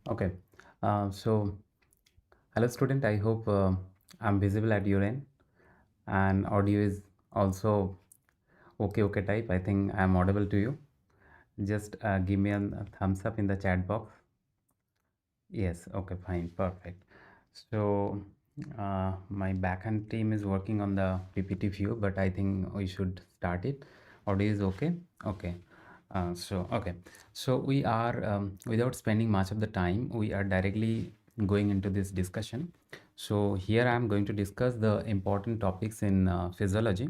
Okay. So, hello student. I hope I'm visible at your end and audio is also okay type. I think I'm audible to you. Just give me a thumbs up in the chat box. Yes. Okay. Fine. Perfect. So, my backend team is working on the PPT view, but I think we should start it. Audio is okay. Okay. Okay. So we are without spending much of the time, we are directly going into this discussion. So here I am going to discuss the important topics in physiology.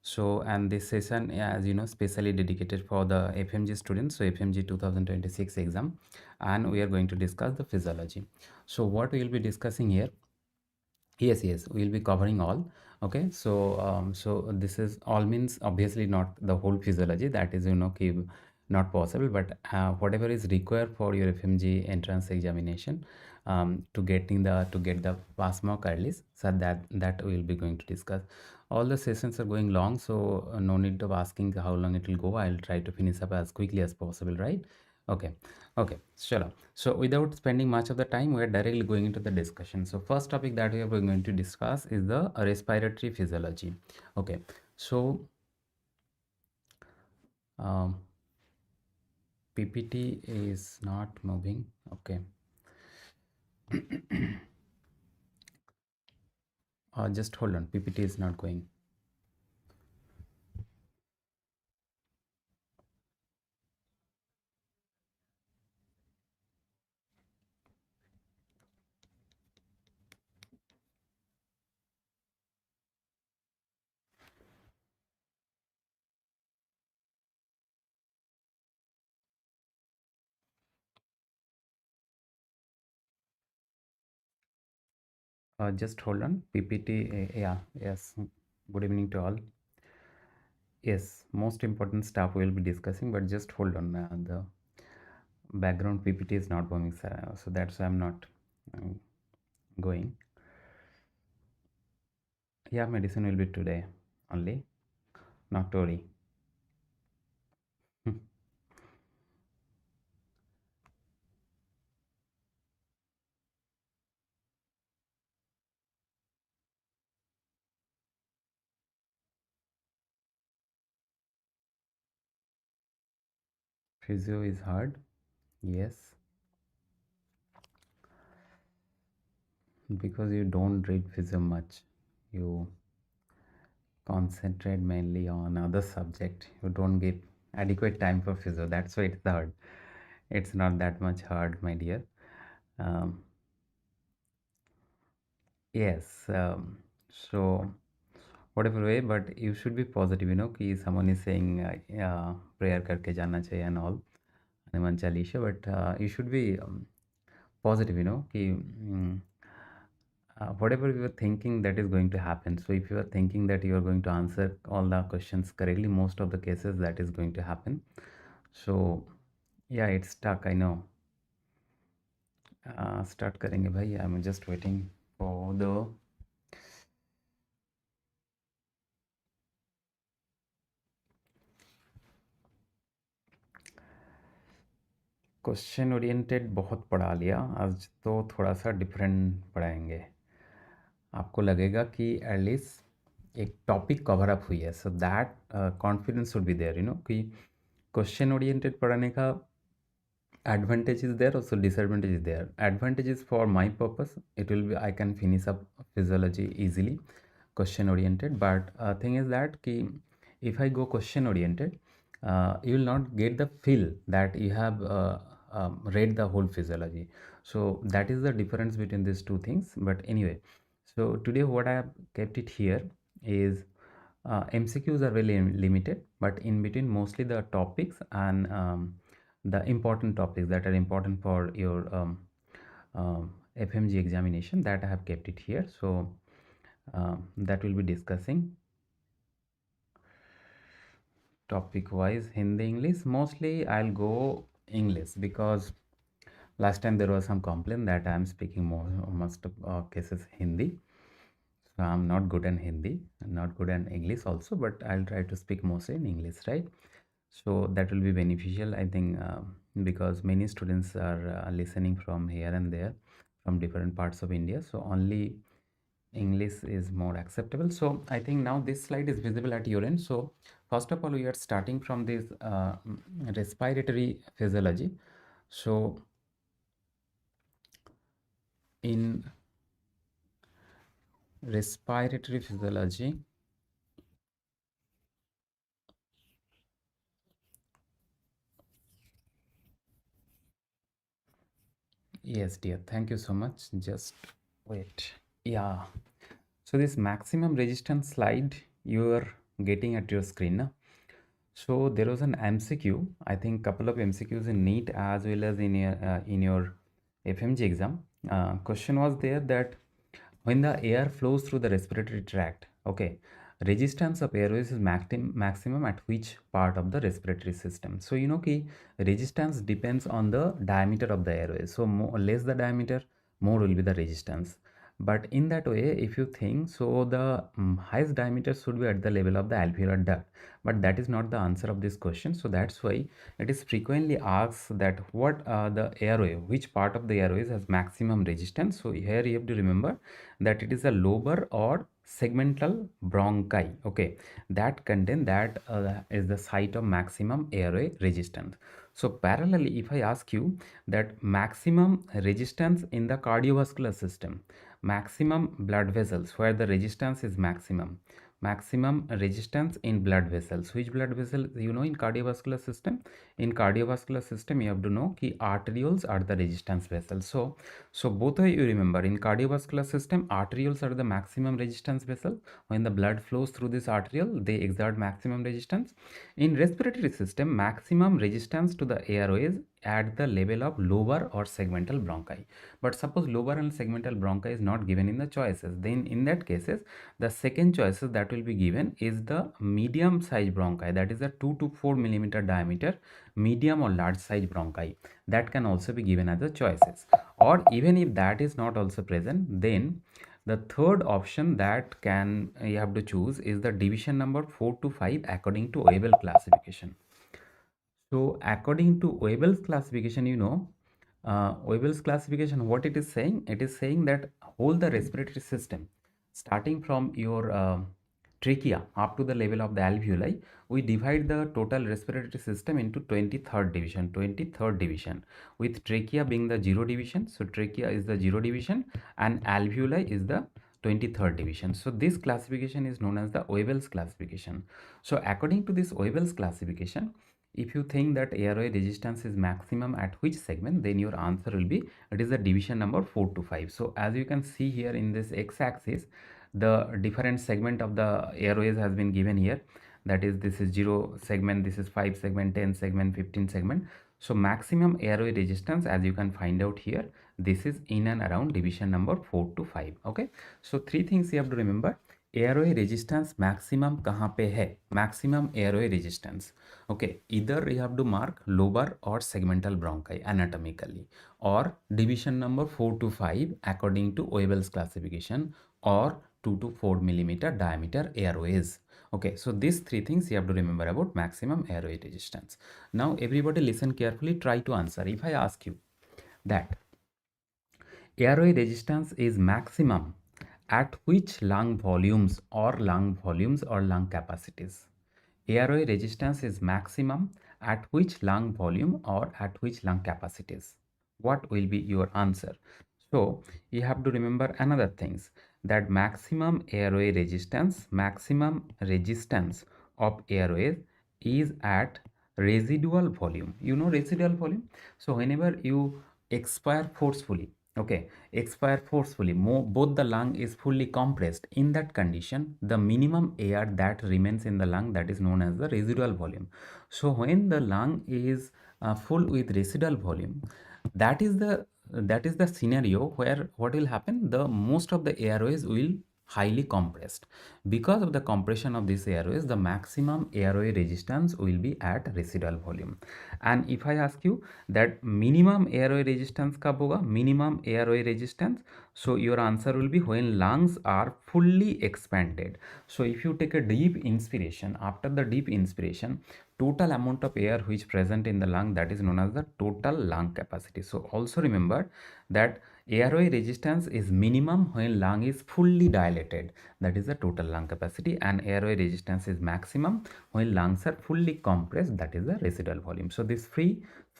So, and this session, as you know, specially dedicated for the FMG students, so FMG 2026 exam, and we are going to discuss the physiology. So what we will be discussing here, yes, we'll be covering all. Okay, so so this is all means obviously not the whole physiology, that is, you know, not possible, but whatever is required for your FMG entrance examination, to get the pass mark at least, so that we'll be going to discuss. All the sessions are going long, so no need of asking how long it will go. I'll try to finish up as quickly as possible, right? Okay. Okay, sure. So without spending much of the time, we are directly going into the discussion. So first topic that we are going to discuss is the respiratory physiology. Okay, so um, PPT is not moving. Okay. Just hold on. PPT is not going. Just hold on. PPT. Yeah. Yes. Good evening to all. Yes, most important stuff we will be discussing, but just hold on. The background PPT is not moving, so that's why I'm not going. Yeah, medicine will be today only, not to worry. Physio is hard, yes, because you don't read physio much. You concentrate mainly on other subject. You don't give adequate time for physio. That's why it's hard. It's not that much hard, my dear. Um, yes. So whatever way, but you should be positive. You know, कि someone is saying prayer करके जाना चाहिए and all, Hanuman Chalisa, but you should be positive. You know, कि whatever you are thinking that is going to happen. So if you are thinking that you are going to answer all the questions correctly, most of the cases that is going to happen. So yeah, it's stuck. I know. Start करेंगे भाई. I'm just waiting for the question oriented. बहुत पढ़ा लिया आज, तो थोड़ा सा different पढ़ाएंगे. आपको लगेगा कि एटलीस्ट एक टॉपिक कवर अप हुई है, so that confidence would be there, you know, कि क्वेश्चन ओरिएंटेड पढ़ाने का advantage is there, also disadvantage is there. Advantage is for my purpose, it will be I can finish up physiology easily, question oriented. But thing is that ki if I go question oriented, you will not get the feel that you have read the whole physiology. So that is the difference between these two things. But anyway, so today what I have kept it here is MCQs are really limited, but in between mostly the topics and the important topics that are important for your FMG examination, that I have kept it here. So that will be discussing topic wise. Hindi, English, mostly I'll go English, because last time there was some complaint that I am speaking most of cases Hindi. So I'm not good in Hindi, not good in English also, but I'll try to speak mostly in English, right? So that will be beneficial, I think. because many students are listening from here and there from different parts of India. So only English is more acceptable. So I think now this slide is visible at your end. So first of all, we are starting from this respiratory physiology. So in respiratory physiology, yes, dear, thank you so much. Just wait. Yeah. So this maximum resistance slide you are getting at your screen now. So there was an MCQ, I think couple of MCQs in NEET as well as in your FMG exam. Question was there that when the air flows through the respiratory tract, okay, resistance of airways is maximum at which part of the respiratory system? So you know ki resistance depends on the diameter of the airways. So more, less the diameter, more will be the resistance. But in that way, if you think so, the highest diameter should be at the level of the alveolar duct. But that is not the answer of this question. So that's why it is frequently asked that what the airway, which part of the airways has maximum resistance. So here you have to remember that it is a lobar or segmental bronchi. Okay, that contain that is the site of maximum airway resistance. So parallelly, if I ask you that maximum resistance in the cardiovascular system, maximum blood vessels where the resistance is maximum resistance in blood vessels, which blood vessel you know in cardiovascular system? In cardiovascular system you have to know ki arterioles are the resistance vessels. So both of you remember, in cardiovascular system arterioles are the maximum resistance vessel. When the blood flows through this arteriole, they exert maximum resistance. In respiratory system, maximum resistance to the airways at the level of lobar or segmental bronchi. But suppose lobar and segmental bronchi is not given in the choices, then in that cases the second choices that will be given is the medium size bronchi, that is a 2 to 4 millimeter diameter medium or large size bronchi. That can also be given as the choices. Or even if that is not also present, then the third option that can you have to choose is the division number 4 to 5 according to Weibull classification. So according to Weibull's classification, you know, Weibull's classification, what it is saying? It is saying that whole the respiratory system, starting from your trachea up to the level of the alveoli, we divide the total respiratory system into 23rd division, with trachea being the 0 division. So trachea is the 0 division and alveoli is the 23rd division. So this classification is known as the Weibull's classification. So according to this Weibull's classification, if you think that airway resistance is maximum at which segment, then your answer will be, it is the division number 4 to 5. So as you can see here in this x-axis, the different segment of the airways has been given here. That is, this is 0 segment, this is 5 segment, 10 segment, 15 segment. So maximum airway resistance, as you can find out here, this is in and around division number 4 to 5. Okay, so three things you have to remember. Airway resistance maximum कहाँ पे है? Maximum airway resistance, okay, इधर you have to mark लोबर और segmental bronchi anatomically, और division number 4 to 5 according to Weibull's classification, or 2 to 4 millimeter diameter airways. Okay, so these three things you have to remember about maximum airway resistance. Now everybody listen carefully, try to answer. If I ask you that airway resistance is maximum at which lung volumes or lung capacities? Airway resistance is maximum at which lung volume or at which lung capacities? What will be your answer? So you have to remember another things, that maximum resistance of airways is at residual volume. You know residual volume? So whenever you expire forcefully, okay, expire forcefully, both the lung is fully compressed, in that condition the minimum air that remains in the lung, that is known as the residual volume. So when the lung is full with residual volume, that is the scenario where what will happen, the most of the airways will highly compressed. Because of the compression of these airways, the maximum airway resistance will be at residual volume. And if I ask you that minimum airway resistance kab hoga? Minimum airway resistance, so your answer will be when lungs are fully expanded. So if you take a deep inspiration, after the deep inspiration total amount of air which present in the lung, that is known as the total lung capacity. So also remember that airway resistance is minimum when lung is fully dilated, that is the total lung capacity, and airway resistance is maximum when lungs are fully compressed, that is the residual volume. So this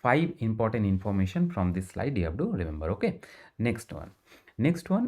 five important information from this slide you have to remember. Okay, next one,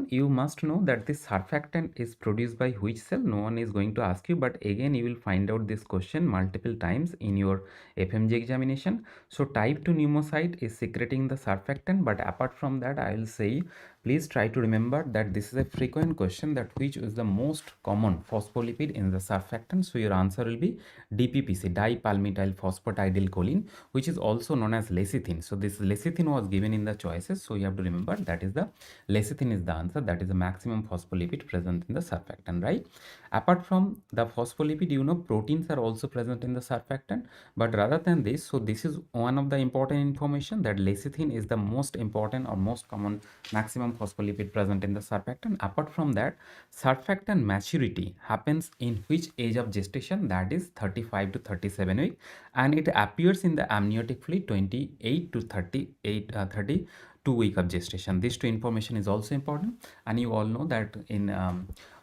you must know that this surfactant is produced by which cell. No one is going to ask you, but again you will find out this question multiple times in your FMGE examination. So type 2 pneumocyte is secreting the surfactant, but apart from that I will say please try to remember that this is a frequent question, that which is the most common phospholipid in the surfactant. So your answer will be DPPC, dipalmityl phosphatidylcholine, which is also known as lecithin. So this lecithin was given in the choices, so you have to remember that is the lecithin is the answer, that is the maximum phospholipid present in the surfactant, right? Apart from the phospholipid, you know, proteins are also present in the surfactant, but rather than this, so this is one of the important information, that lecithin is the most important or most common maximum phospholipid present in the surfactant. Apart from that, surfactant maturity happens in which age of gestation, that is 35 to 37 week, and it appears in the amniotic fluid 28 to 32 week of gestation. These two information is also important, and you all know that in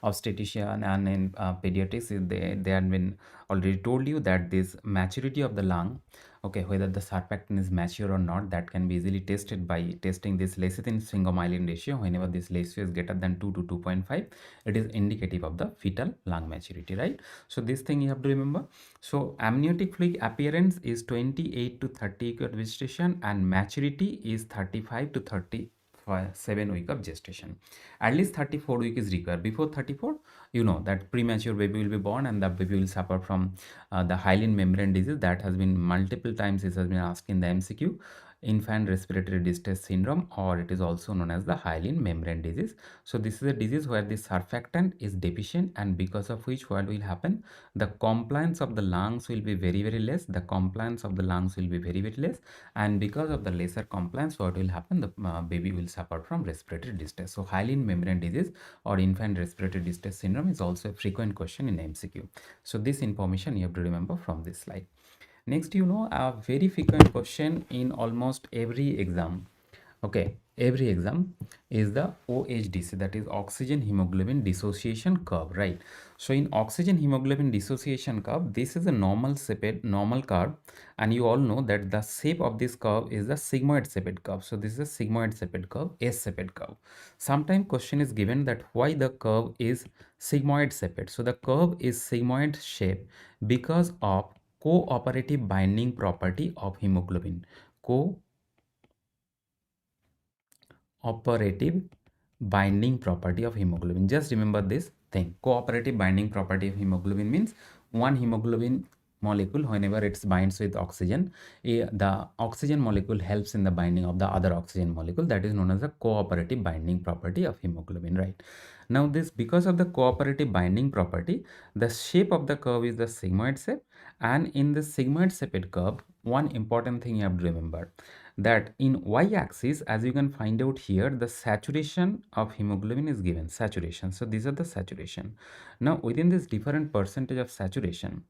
obstetrician and in pediatrics, they have been already told you that this maturity of the lung, okay, whether the surfactant is mature or not, that can be easily tested by testing this lecithin sphingomyelin ratio. Whenever this ratio is greater than 2 to 2.5, it is indicative of the fetal lung maturity, right? So this thing you have to remember. So amniotic fluid appearance is 28 to 30 week of gestation, and maturity is 35 to 37 week of gestation. At least 34 week is required. Before 34, you know that premature baby will be born, and the baby will suffer from the hyaline membrane disease. That has been multiple times, it has been asked in the MCQ, infant respiratory distress syndrome, or it is also known as the hyaline membrane disease. So this is a disease where the surfactant is deficient, and because of which what will happen, the compliance of the lungs will be very less, the compliance of the lungs will be very less, and because of the lesser compliance, what will happen, the baby will suffer from respiratory distress. So hyaline membrane disease or infant respiratory distress syndrome is also a frequent question in MCQ. So this information you have to remember from this slide. Next, you know, a very frequent question in almost every exam, okay, every exam, is the OHDC, that is oxygen hemoglobin dissociation curve, right? So in oxygen hemoglobin dissociation curve, this is a normal curve, and you all know that the shape of this curve is the sigmoid shaped curve. So this is a sigmoid shaped curve, S-shaped curve. Sometimes question is given that why the curve is sigmoid shaped. So the curve is sigmoid shape because of cooperative binding property of hemoglobin. Cooperative binding property of hemoglobin. Just remember this thing. Cooperative binding property of hemoglobin means one hemoglobin molecule, whenever it binds with oxygen, the oxygen molecule helps in the binding of the other oxygen molecule. That is known as the cooperative binding property of hemoglobin, right? Now this, because of the cooperative binding property, the shape of the curve is the sigmoid shape, and in the sigmoid shaped curve, one important thing you have to remember, that in y-axis, as you can find out here, the saturation of hemoglobin is given, saturation. So these are the saturation. Now within this different percentage of saturation,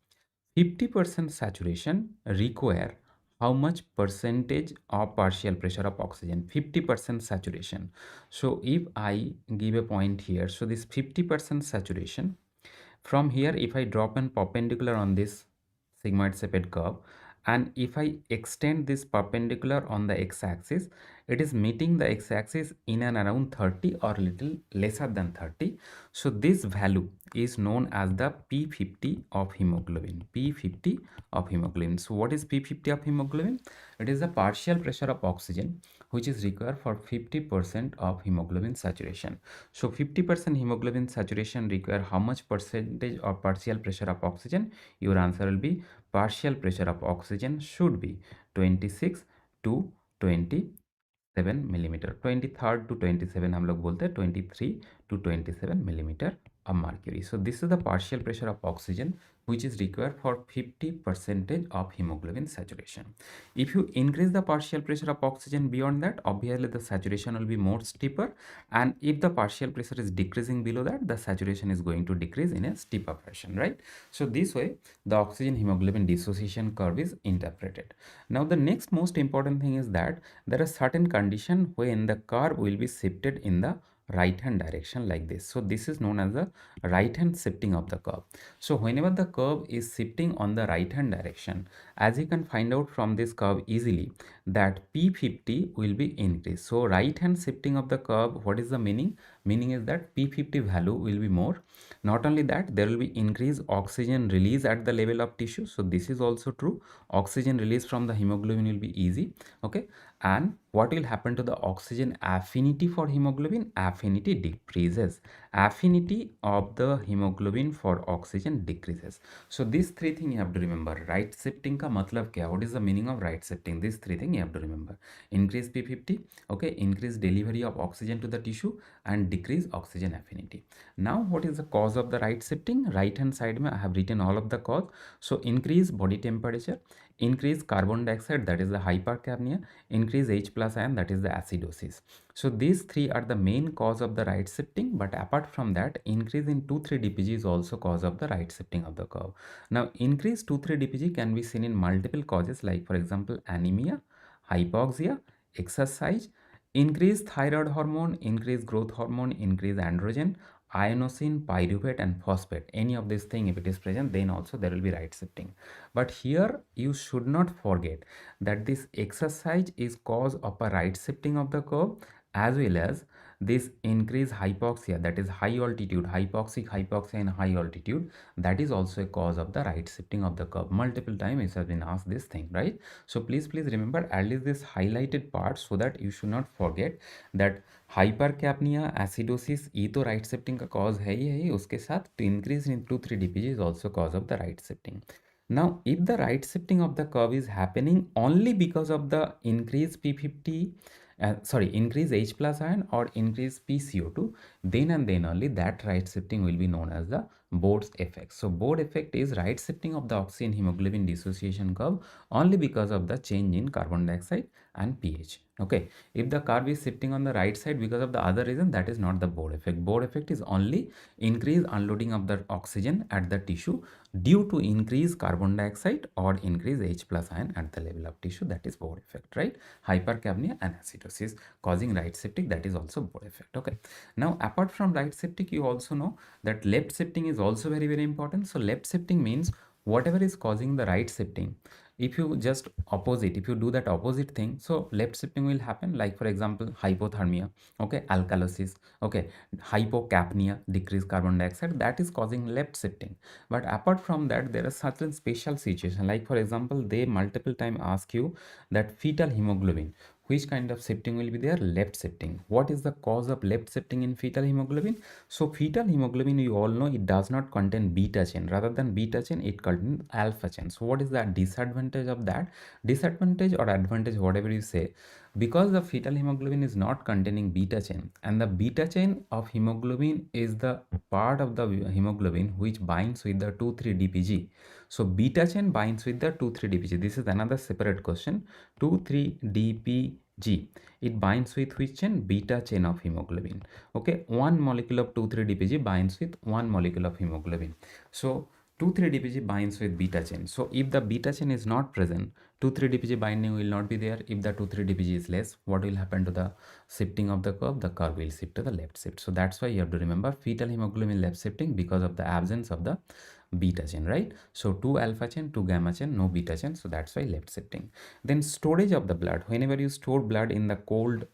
50% saturation require how much percentage of partial pressure of oxygen? 50% saturation. So if I give a point here, so this 50% saturation, from here if I drop an perpendicular on this sigmoid shaped curve, and if I extend this perpendicular on the x-axis, it is meeting the x-axis in and around 30 or little lesser than 30. So this value is known as the P50 of hemoglobin. P50 of hemoglobin. So what is P50 of hemoglobin? It is the partial pressure of oxygen which is required for 50% of hemoglobin saturation. So 50% hemoglobin saturation require how much percentage of partial pressure of oxygen? Your answer will be partial pressure of oxygen should be 26 to 27 millimeter. 23rd to 27 हम लोग बोलते हैं 23 to 27 millimeter of mercury. So this is the partial pressure of oxygen which is required for 50% of hemoglobin saturation. If you increase the partial pressure of oxygen beyond that, obviously the saturation will be more steeper, and if the partial pressure is decreasing below that, the saturation is going to decrease in a steeper fashion, right? So this way the oxygen hemoglobin dissociation curve is interpreted. Now the next most important thing is that there are certain conditions when the curve will be shifted in the right hand direction like this. So this is known as the right hand shifting of the curve. So whenever the curve is shifting on the right hand direction, as you can find out from this curve easily, that P50 will be increased. So right hand shifting of the curve, what is the meaning? Meaning is that P50 value will be more. Not only that, there will be increased oxygen release at the level of tissue. So this is also true. Oxygen release from the hemoglobin will be easy. Okay. And what will happen to the oxygen affinity for hemoglobin? Affinity decreases. Affinity of the hemoglobin for oxygen decreases. So these three things you have to remember. Right shifting ka matlab kya? What is the meaning of right shifting? These three things you have to remember. Increase P50, okay, increase delivery of oxygen to the tissue, and decrease oxygen affinity. Now what is the cause of the right shifting? Right hand side mein I have written all of the cause. So increase body temperature, increase carbon dioxide, that is the hypercapnia, increase H plus ion, that is the acidosis. So these three are the main cause of the right shifting, but apart from that, increase in 2,3-DPG is also cause of the right shifting of the curve. Now increase 2,3-DPG can be seen in multiple causes, like for example anemia, hypoxia, exercise, increase thyroid hormone, increase growth hormone, increase androgen, inosine, pyruvate and phosphate. Any of these things if it is present, then also there will be right shifting. But here you should not forget that this exercise is cause of a right shifting of the curve, as well as this increased hypoxia, that is high altitude, hypoxia in high altitude, that is also a cause of the right shifting of the curve. Multiple times it has been asked this thing, right? So please remember at least this highlighted part, so that you should not forget that hypercapnia acidosis ये तो right shifting का cause है ही उसके साथ तो increase in 2,3-DPG is also cause of the right shifting. Now, if the right shifting of the curve is happening only because of the increase P50, increase H plus ion or increase PCO2, then and then only that right shifting will be known as the Bode's effect. So, Bode effect is right shifting of the oxygen hemoglobin dissociation curve only because of the change in carbon dioxide and pH. Okay, if the curve is shifting on the right side because of the other reason, that is not the Bode effect. Bode effect is only increase unloading of the oxygen at the tissue due to increase carbon dioxide or increase H plus ion at the level of tissue, that is Bode effect, right? Hypercapnia and acidosis causing right shifting, that is also Bode effect. Okay, now apart from right shifting, you also know that left shifting is also very important. So left shifting means whatever is causing the right shifting, if you just opposite, if you do that opposite thing, so left shifting will happen. Like for example hypothermia, okay, alkalosis, okay, hypocapnia, decreased carbon dioxide, that is causing left shifting. But apart from that, there are certain special situation, like for example they multiple time ask you that fetal hemoglobin, which kind of shifting will be there? Left shifting. What is the cause of left shifting in fetal hemoglobin? So fetal hemoglobin, you all know, it does not contain beta chain. Rather than beta chain, it contains alpha chain. So what is the disadvantage of that? Disadvantage or advantage, whatever you say, because the fetal hemoglobin is not containing beta chain, and the beta chain of hemoglobin is the part of the hemoglobin which binds with the 2,3-DPG. So beta chain binds with the 2,3-DPG. This is another separate question. 2,3-DPG, it binds with which chain? Beta chain of hemoglobin. Okay, one molecule of 2,3-DPG binds with one molecule of hemoglobin. So 2,3-DPG binds with beta chain. So if the beta chain is not present, 2,3-DPG binding will not be there. If the 2,3-DPG is less, what will happen to the shifting of the curve? The curve will shift to the left shift. So that's why you have to remember fetal hemoglobin left shifting because of the absence of the beta chain, right? So 2 alpha chain, 2 gamma chain, no beta chain, so that's why left shifting. Then storage of the blood. Whenever you store blood in the cold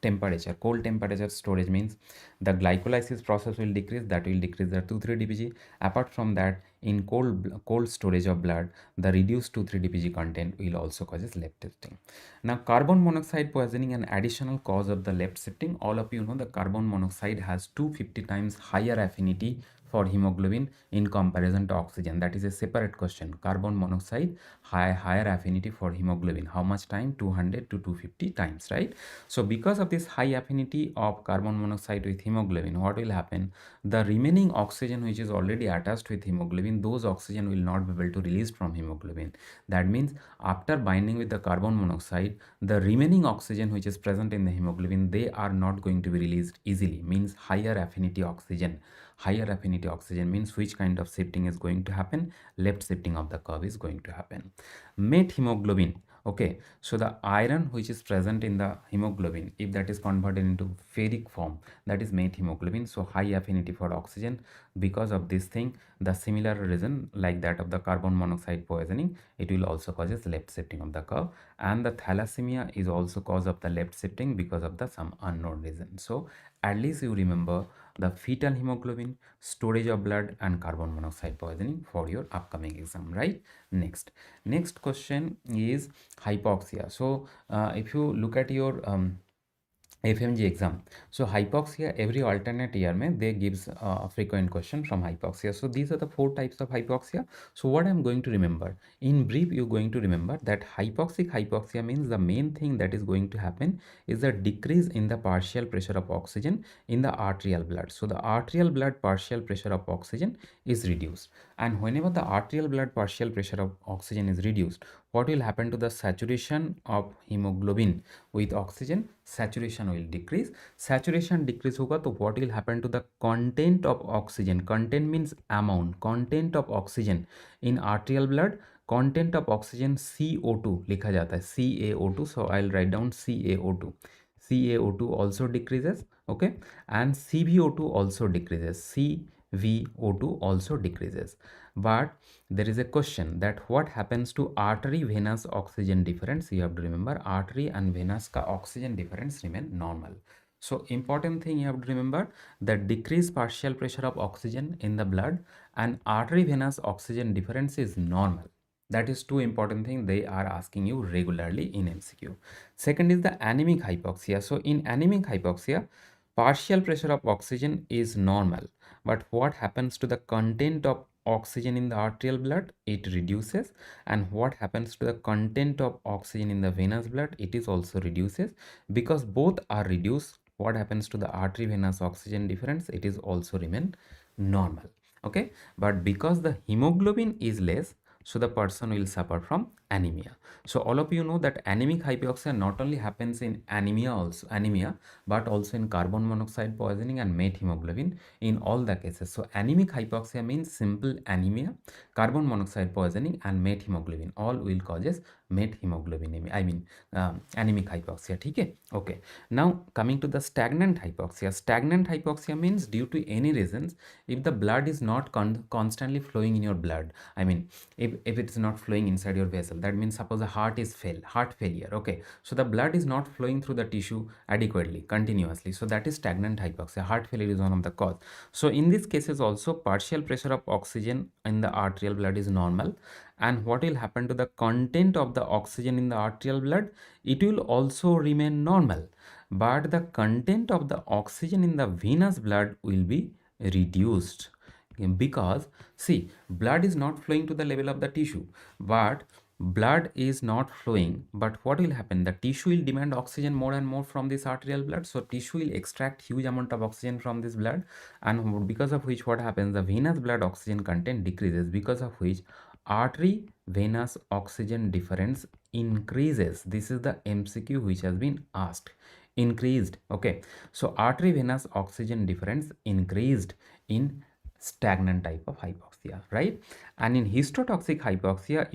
temperature storage means the glycolysis process will decrease, that will decrease the 2,3-DPG. Apart from that, in cold storage of blood, the reduced 2,3-DPG content will also causes left shifting. Now carbon monoxide poisoning, an additional cause of the left shifting. All of you know the carbon monoxide has 250 times higher affinity for hemoglobin in comparison to oxygen? That is a separate question. Carbon monoxide, higher affinity for hemoglobin. How much time? 200 to 250 times, right? So because of this high affinity of carbon monoxide with hemoglobin, what will happen? The remaining oxygen which is already attached with hemoglobin, those oxygen will not be able to release from hemoglobin. That means after binding with the carbon monoxide, the remaining oxygen which is present in the hemoglobin, they are not going to be released easily. Means higher affinity oxygen. Higher affinity oxygen means which kind of shifting is going to happen? Left shifting of the curve is going to happen. Met hemoglobin. Okay, so the iron which is present in the hemoglobin, if that is converted into ferric form, that is met hemoglobin. So high affinity for oxygen. Because of this thing, the similar reason like that of the carbon monoxide poisoning, it will also causes left shifting of the curve. And the thalassemia is also cause of the left shifting because of the some unknown reason. So at least you remember the fetal hemoglobin, storage of blood, and carbon monoxide poisoning for your upcoming exam, right? Next question is hypoxia. So if you look at your FMG exam, so hypoxia every alternate year में they gives a frequent question from hypoxia. So these are the 4 types of hypoxia. So what I'm going to remember in brief, you're going to remember that hypoxia means the main thing that is going to happen is a decrease in the partial pressure of oxygen in the arterial blood. So the arterial blood partial pressure of oxygen is reduced, and whenever the arterial blood partial pressure of oxygen is reduced, what will happen to the saturation of hemoglobin with oxygen? Saturation will decrease. Saturation decrease होगा तो what will happen to the content of oxygen? Content means amount. Content of oxygen in arterial blood. Content of oxygen CO2 लिखा जाता है CaO2. So I'll write down CaO2. CaO2 also decreases, okay, and CvO2 also decreases. CvO2 also decreases. But there is a question that what happens to artery venous oxygen difference? You have to remember artery and venous ka oxygen difference remain normal. So important thing you have to remember, the decreased partial pressure of oxygen in the blood and artery venous oxygen difference is normal. That is 2 important things they are asking you regularly in MCQ. Second is the anemic hypoxia. So in anemic hypoxia, partial pressure of oxygen is normal, but what happens to the content of oxygen in the arterial blood? It reduces. And what happens to the content of oxygen in the venous blood? It is also reduces. Because both are reduced, what happens to the artery venous oxygen difference? It is also remain normal, okay. But because the hemoglobin is less, so the person will suffer from anemia. So all of you know that anemic hypoxia not only happens in anemia, but also in carbon monoxide poisoning and met hemoglobin in all the cases. So anemic hypoxia means simple anemia, carbon monoxide poisoning, and met hemoglobin. All will causes met hemoglobin, anemic hypoxia. Okay, okay. Now coming to the stagnant hypoxia. Stagnant hypoxia means due to any reasons, if the blood is not constantly flowing in your blood, if it is not flowing inside your vessel, that means suppose the heart failure, okay, so the blood is not flowing through the tissue adequately continuously, so that is stagnant hypoxia. Heart failure is one of the cause. So in these cases also partial pressure of oxygen in the arterial blood is normal, and what will happen to the content of the oxygen in the arterial blood? It will also remain normal, but the content of the oxygen in the venous blood will be reduced. Because see, blood is not flowing to the level of the tissue, but blood is not flowing, but what will happen? The tissue will demand oxygen more and more from this arterial blood, so tissue will extract huge amount of oxygen from this blood, and because of which what happens, the venous blood oxygen content decreases, because of which artery venous oxygen difference increases. This is the MCQ which has been asked. Increased, okay. So artery venous oxygen difference increased in stagnant type of hypoxia, right? And in histotoxic hypoxia,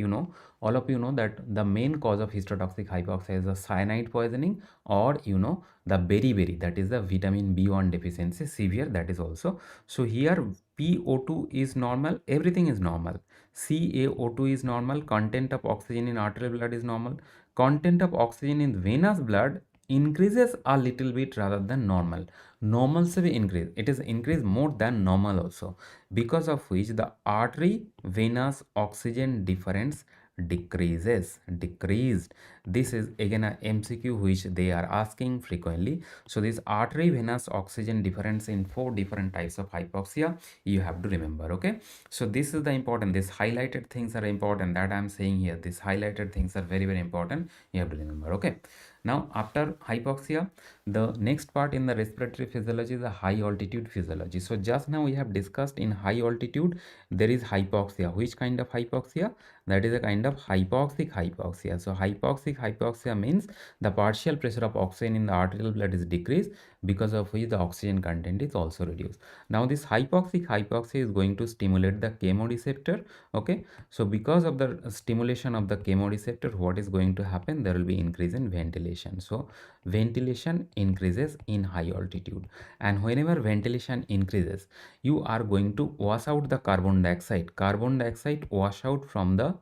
all of you know that the main cause of histotoxic hypoxia is the cyanide poisoning, or the beriberi, that is the vitamin B1 deficiency severe, that is also. So here PO2 is normal, everything is normal, CaO2 is normal, content of oxygen in arterial blood is normal, content of oxygen in venous blood increases a little bit rather than normal. Normal se bhi increase, it is increased more than normal also, because of which the artery venous oxygen difference decreased. This is again a MCQ which they are asking frequently. So this artery venous oxygen difference in 4 different types of hypoxia you have to remember. Okay, so this is the important, this highlighted things are important that I am saying here. These highlighted things are very important, you have to remember. Okay, now after hypoxia, the next part in the respiratory physiology is the high altitude physiology. So just now we have discussed in high altitude there is hypoxia. Which kind of hypoxia? That is a kind of hypoxia. So hypoxia means the partial pressure of oxygen in the arterial blood is decreased, because of which the oxygen content is also reduced. Now this hypoxia is going to stimulate the chemoreceptor. Okay, so because of the stimulation of the chemoreceptor, what is going to happen? There will be increase in ventilation. So ventilation increases in high altitude, and whenever ventilation increases, you are going to wash out the carbon dioxide. Carbon dioxide wash out from the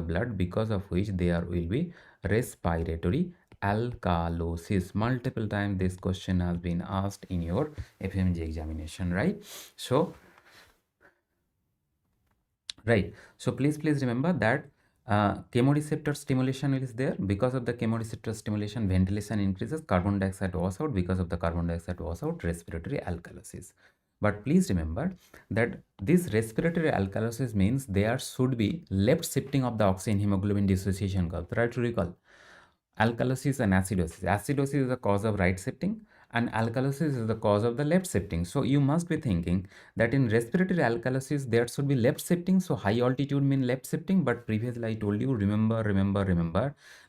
blood, because of which there will be respiratory alkalosis. Multiple times this question has been asked in your FMGE examination, right? So please remember that chemoreceptor stimulation is there. Because of the chemoreceptor stimulation, ventilation increases, carbon dioxide was out. Because of the carbon dioxide was out, respiratory alkalosis. But please remember that this respiratory alkalosis means there should be left shifting of the oxygen hemoglobin dissociation curve. Try to recall. Alkalosis and acidosis. Acidosis is the cause of right shifting, and alkalosis is the cause of the left shifting. So you must be thinking that in respiratory alkalosis there should be left shifting. So high altitude mean left shifting. But previously I told you, remember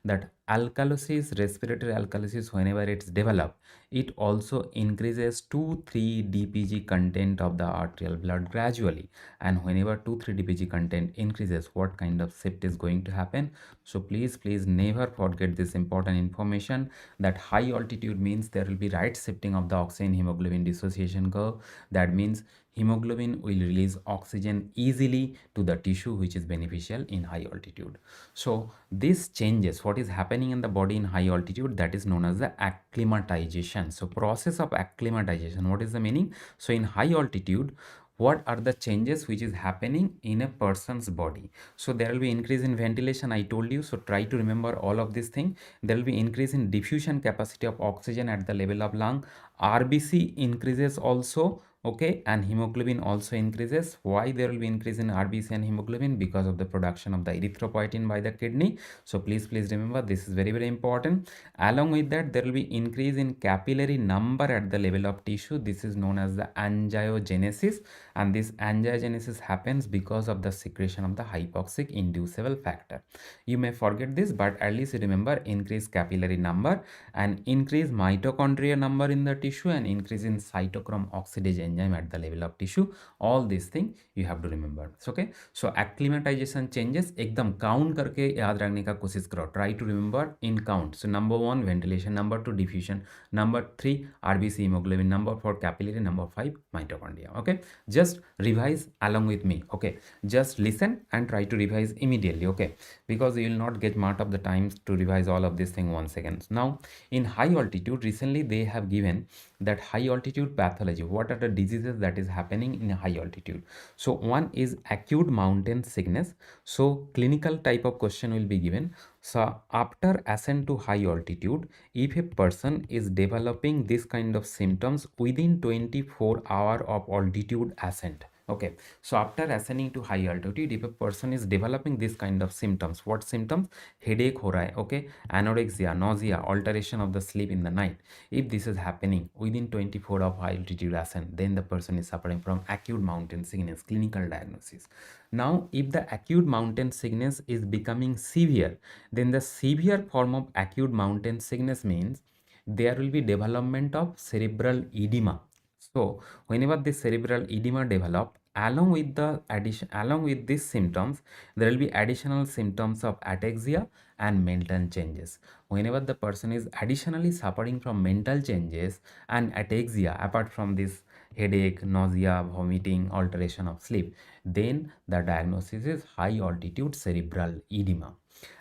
that alkalosis, respiratory alkalosis, whenever it's developed, it also increases 2-3 dpg content of the arterial blood gradually. And whenever 2-3 dpg content increases, what kind of shift is going to happen? So please never forget this important information, that high altitude means there will be right shifting of the oxygen hemoglobin dissociation curve. That means hemoglobin will release oxygen easily to the tissue, which is beneficial in high altitude. So this changes what is happening in the body in high altitude, that is known as the acclimatization. So process of acclimatization, what is the meaning? So in high altitude, what are the changes which is happening in a person's body? So there will be increase in ventilation, I told you. So try to remember all of these things. There will be increase in diffusion capacity of oxygen at the level of lung. RBC increases also. Okay, and hemoglobin also increases. Why there will be increase in RBC and hemoglobin? Because of the production of the erythropoietin by the kidney. So please remember, this is very important. Along with that, there will be increase in capillary number at the level of tissue. This is known as the angiogenesis, and this angiogenesis happens because of the secretion of the hypoxic inducible factor. You may forget this, but at least remember, increase capillary number and increase mitochondria number in the tissue and increase in cytochrome oxidase enzyme at the level of tissue. All these things you have to remember. Okay, so acclimatization changes एकदम count करके याद रखने का कोशिश करो. Try to remember in count. So number 1 ventilation, number 2 diffusion, number 3 RBC hemoglobin, number 4 capillary, number 5 mitochondria. Okay, just revise along with me. Okay, just listen and try to revise immediately. Okay, because you will not get much of the time to revise all of these things once again. Now in high altitude, recently they have given that high altitude pathology, what are the diseases that is happening in high altitude. So one is acute mountain sickness. So clinical type of question will be given. So after ascent to high altitude, if a person is developing this kind of symptoms within 24 hours of altitude ascent. Okay, so after ascending to high altitude, if a person is developing this kind of symptoms, what symptoms? Headache ho raha hai, okay, anorexia, nausea, alteration of the sleep in the night. If this is happening within 24 of high altitude ascent, then the person is suffering from acute mountain sickness. Clinical diagnosis. Now if the acute mountain sickness is becoming severe, then the severe form of acute mountain sickness means there will be development of cerebral edema. So whenever this cerebral edema develop, along with these symptoms, there will be additional symptoms of ataxia and mental changes. Whenever the person is additionally suffering from mental changes and ataxia, apart from this headache, nausea, vomiting, alteration of sleep, then the diagnosis is high altitude cerebral edema.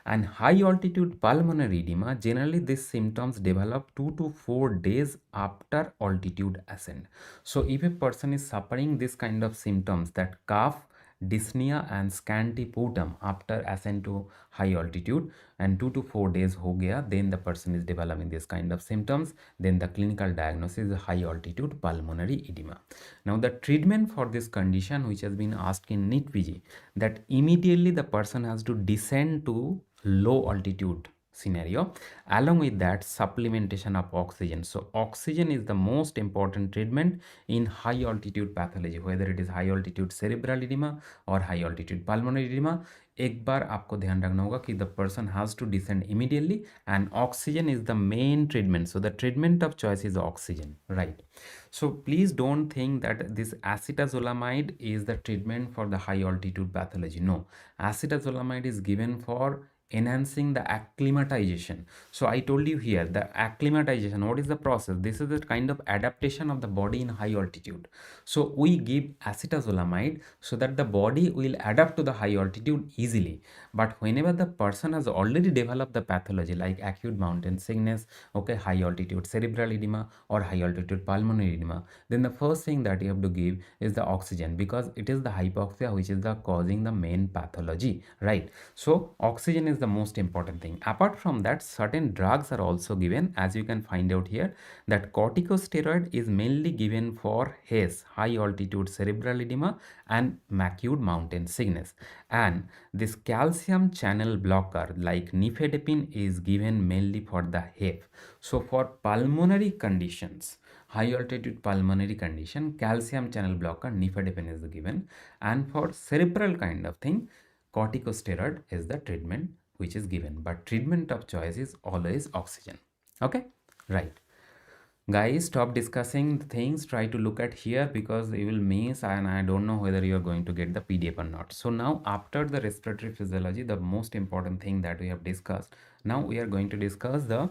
And high altitude pulmonary edema, generally these symptoms develop 2 to 4 days after altitude ascent. So if a person is suffering this kind of symptoms, that cough, dyspnea and scanty sputum after ascent to high altitude, and 2 to 4 days ho gaya, then the person is developing this kind of symptoms. Then the clinical diagnosis is high altitude pulmonary edema. Now the treatment for this condition, which has been asked in NEET PG, that immediately the person has to descend to low altitude scenario. Along with that, supplementation of oxygen. So oxygen is the most important treatment in high altitude pathology, whether it is high altitude cerebral edema or high altitude pulmonary edema. एक बार आपको ध्यान रखना होगा कि the person has to descend immediately, and oxygen is the main treatment. So the treatment of choice is oxygen, right? So please don't think that this acetazolamide is the treatment for the high altitude pathology. No, acetazolamide is given for enhancing the acclimatization. So I told you here, the acclimatization, what is the process? This is the kind of adaptation of the body in high altitude. So we give acetazolamide so that the body will adapt to the high altitude easily. But whenever the person has already developed the pathology like acute mountain sickness, okay, high altitude cerebral edema or high altitude pulmonary edema, then the first thing that you have to give is the oxygen, because it is the hypoxia which is the causing the main pathology, right? So oxygen is the most important thing. Apart from that, certain drugs are also given, as you can find out here, that corticosteroid is mainly given for HACE, high altitude cerebral edema, and acute mountain sickness. And this calcium channel blocker like nifedipine is given mainly for the HAPE. So for pulmonary conditions, high altitude pulmonary condition, calcium channel blocker nifedipine is given, and for cerebral kind of thing, corticosteroid is the treatment which is given, but treatment of choice is always oxygen. Okay, right. Guys, stop discussing the things, try to look at here, because you will miss, and I don't know whether you are going to get the PDF or not. So now after the respiratory physiology, the most important thing that we have discussed, now we are going to discuss the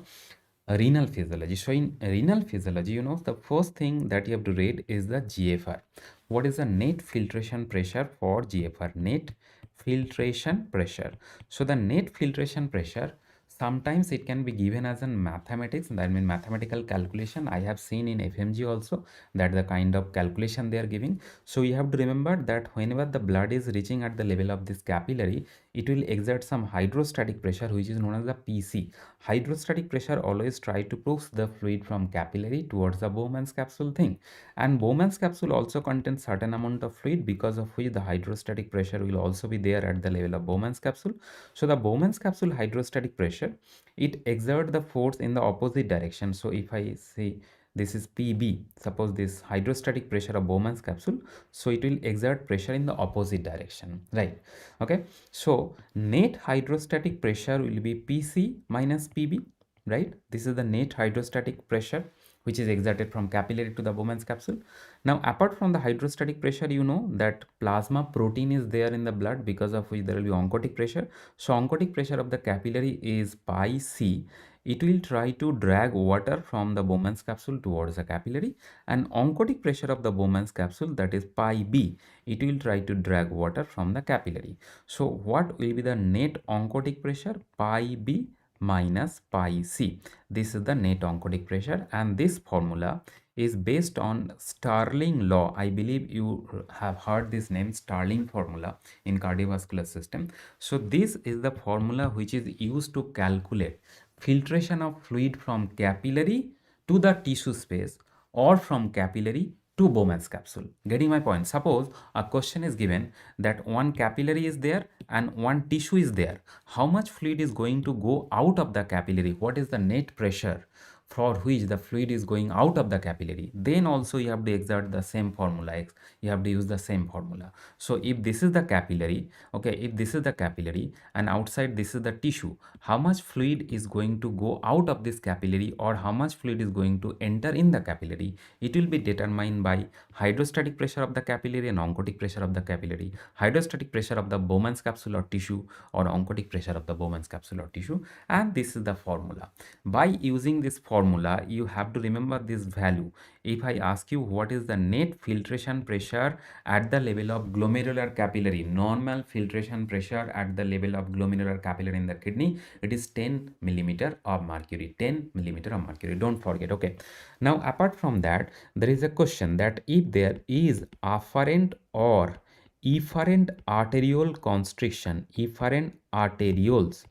renal physiology. So in renal physiology, you know, the first thing that you have to read is the GFR. What is the net filtration pressure for GFR? Net filtration pressure. So the net filtration pressure, sometimes it can be given as in mathematics, that means mathematical calculation. I have seen in FMGE also that the kind of calculation they are giving. So you have to remember that whenever the blood is reaching at the level of this capillary, it will exert some hydrostatic pressure, which is known as the PC. Hydrostatic pressure always try to push the fluid from capillary towards the Bowman's capsule thing, and Bowman's capsule also contains certain amount of fluid, because of which the hydrostatic pressure will also be there at the level of Bowman's capsule. So the Bowman's capsule hydrostatic pressure, it exert the force in the opposite direction. So if I say this is PB, suppose this hydrostatic pressure of Bowman's capsule, so it will exert pressure in the opposite direction, right? Okay, so net hydrostatic pressure will be PC minus PB, right? This is the net hydrostatic pressure which is exerted from capillary to the Bowman's capsule. Now apart from the hydrostatic pressure, you know that plasma protein is there in the blood, because of which there will be oncotic pressure. So oncotic pressure of the capillary is pi C. It will try to drag water from the Bowman's capsule towards the capillary, and oncotic pressure of the Bowman's capsule, that is pi B, it will try to drag water from the capillary. So what will be the net oncotic pressure? Pi B minus pi C. This is the net oncotic pressure, and this formula is based on Starling law. I believe you have heard this name, Starling formula, in cardiovascular system. So this is the formula which is used to calculate filtration of fluid from capillary to the tissue space, or from capillary to Bowman's capsule. Getting my point? Suppose a question is given that one capillary is there and one tissue is there. How much fluid is going to go out of the capillary? What is the net pressure for which the fluid is going out of the capillary? Then also you have to exert the same formula. You have to use the same formula. So if this is the capillary, okay, if this is the capillary and outside this is the tissue, how much fluid is going to go out of this capillary, or how much fluid is going to enter in the capillary? It will be determined by hydrostatic pressure of the capillary and oncotic pressure of the capillary, hydrostatic pressure of the Bowman's capsule or tissue, or oncotic pressure of the Bowman's capsule or tissue, and this is the formula. By using this formula, you have to remember this value. If I ask you what is the net filtration pressure at the level of glomerular capillary, normal filtration pressure at the level of glomerular capillary in the kidney, it is 10 millimeter of mercury. 10 millimeter of mercury, don't forget. Okay, now apart from that, there is a question that if there is afferent or efferent arteriole constriction, efferent arterioles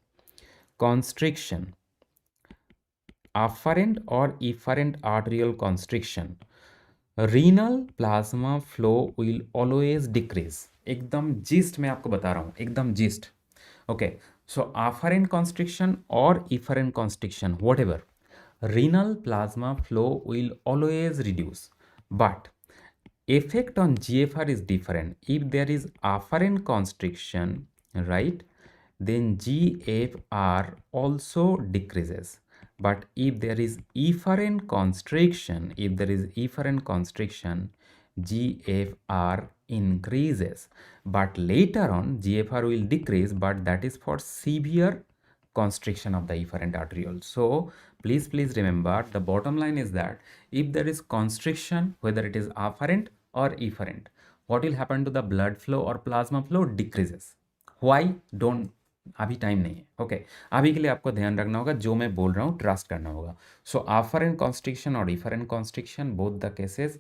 constriction, afferent or efferent arterial constriction, renal plasma flow will always decrease. एकदम gist मैं आपको बता रहा हूँ, एकदम gist. Okay, so afferent constriction or efferent constriction, whatever, renal plasma flow will always reduce, but effect on GFR is different. If there is afferent constriction, right, then GFR also decreases. But if there is efferent constriction, GFR increases. But later on, GFR will decrease, but that is for severe constriction of the efferent arteriole. So please remember, the bottom line is that if there is constriction, whether it is afferent or efferent, what will happen to the blood flow or plasma flow? Decreases. Why? Don't, अभी time नहीं है. Okay, अभी के लिए आपको ध्यान रखना होगा, जो मैं बोल रहा हूँ ट्रस्ट करना होगा. सो afferent constriction or efferent constriction, both the cases,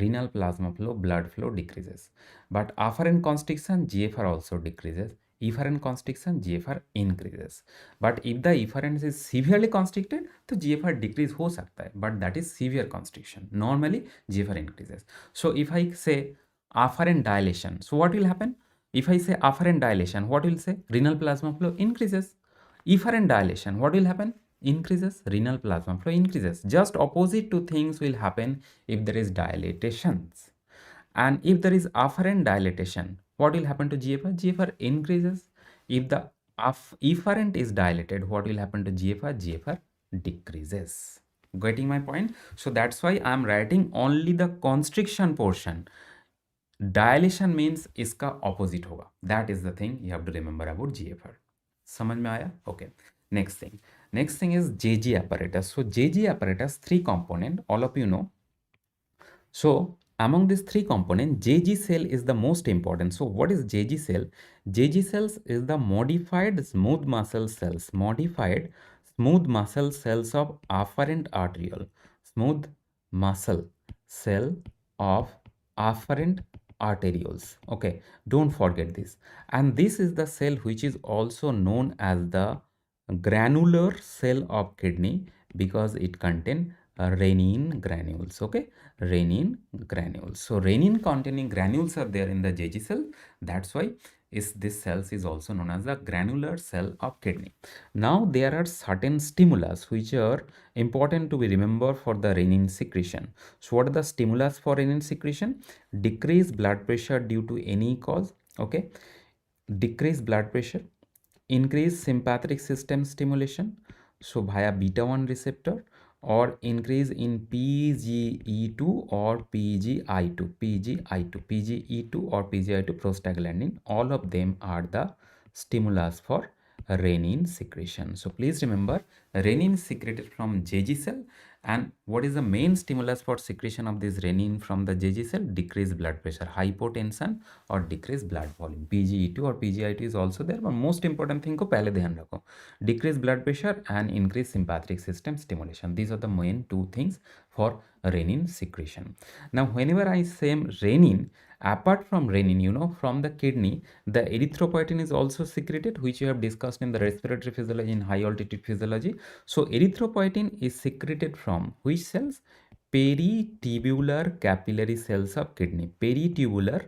renal plasma flow, blood flow decreases. But afferent constriction, GFR also decreases. Efferent constriction, GFR increases. But if the efferent is severely constricted, तो GFR decrease हो सकता है, but that is severe constriction. Normally GFR increases. So if I say afferent dilation, so what will happen? If I say afferent dilation, what will say? Renal plasma flow increases. Efferent dilation, what will happen? Increases. Renal plasma flow increases. Just opposite two things will happen if there is dilatations. And if there is afferent dilatation, what will happen to GFR? GFR increases. If the efferent is dilated, what will happen to GFR? GFR decreases. Getting my point? So that's why I am writing only the constriction portion. Dilation means इसका opposite होगा. That is the thing you have to remember about GFR. समझ में आया? Okay. Next thing is JG apparatus. So JG apparatus, 3 component, all of you know. So among these 3 components, JG cell is the most important. So what is JG cell? JG cells is the modified smooth muscle cells. Modified smooth muscle cells of afferent arteriole. Smooth muscle cell of afferent arterioles. Okay, don't forget this. And this is the cell which is also known as the granular cell of kidney, because it contains renin granules. Okay, renin granules. So renin containing granules are there in the JG cell. That's why this cells is also known as the granular cell of kidney. Now there are certain stimulus which are important to be remembered for the renin secretion. So what are the stimulus for renin secretion? Decrease blood pressure due to any cause. Okay, decrease blood pressure, increase sympathetic system stimulation, so via beta 1 receptor, or increase in PGE2 or PGI2, PGE2 or PGI2 prostaglandin. All of them are the stimulus for renin secretion. So please remember, renin is secreted from JG cell, and what is the main stimulus for secretion of this renin from the JG cell? Decrease blood pressure, hypotension or decrease blood volume. PGE2 or PGI2 is also there, but most important thing को पहले ध्यान रखो, decrease blood pressure and increase sympathetic system stimulation. These are the main 2 things for renin secretion. Now whenever I say renin, apart from renin, you know, from the kidney, the erythropoietin is also secreted, which you have discussed in the respiratory physiology, in high altitude physiology. So erythropoietin is secreted from which cells? Peritubular capillary cells of kidney. Peritubular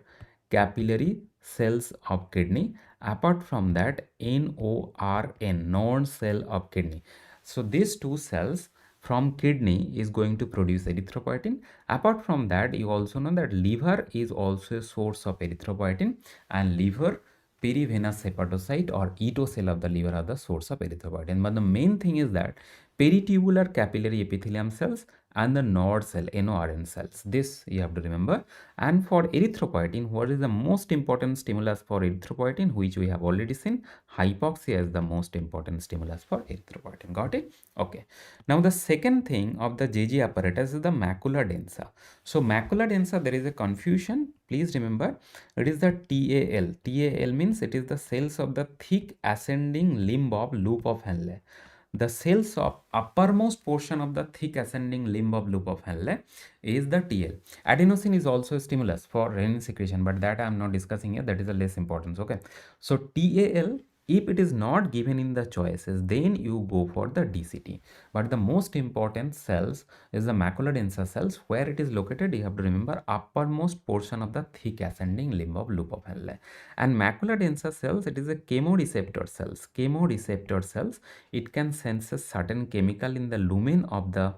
capillary cells of kidney. Apart from that, NORN, Nord cell of kidney. So these 2 cells from kidney is going to produce erythropoietin. Apart from that, you also know that liver is also a source of erythropoietin, and liver, perivenous hepatocyte or ETO cell of the liver are the source of erythropoietin. But the main thing is that peritubular capillary epithelium cells and the Nord cell, NORN cells. This you have to remember. And for erythropoietin, what is the most important stimulus for erythropoietin, which we have already seen? Hypoxia is the most important stimulus for erythropoietin. Got it? Okay. Now the second thing of the JG apparatus is the macula densa. So macula densa, there is a confusion. Please remember, it is the TAL. TAL means it is the cells of the thick ascending limb of loop of Henle. the cells of uppermost portion of the thick ascending limb of loop of Henle is the TL. Adenosine is also a stimulus for renin secretion, but that I am not discussing here. That is a less importance. Okay. So TAL, if it is not given in the choices, then you go for the DCT. But the most important cells is the macula densa cells. Where it is located, you have to remember uppermost portion of the thick ascending limb of loop of Henle. And macula densa cells, it is a chemoreceptor cells. Chemoreceptor cells, it can sense a certain chemical in the lumen of the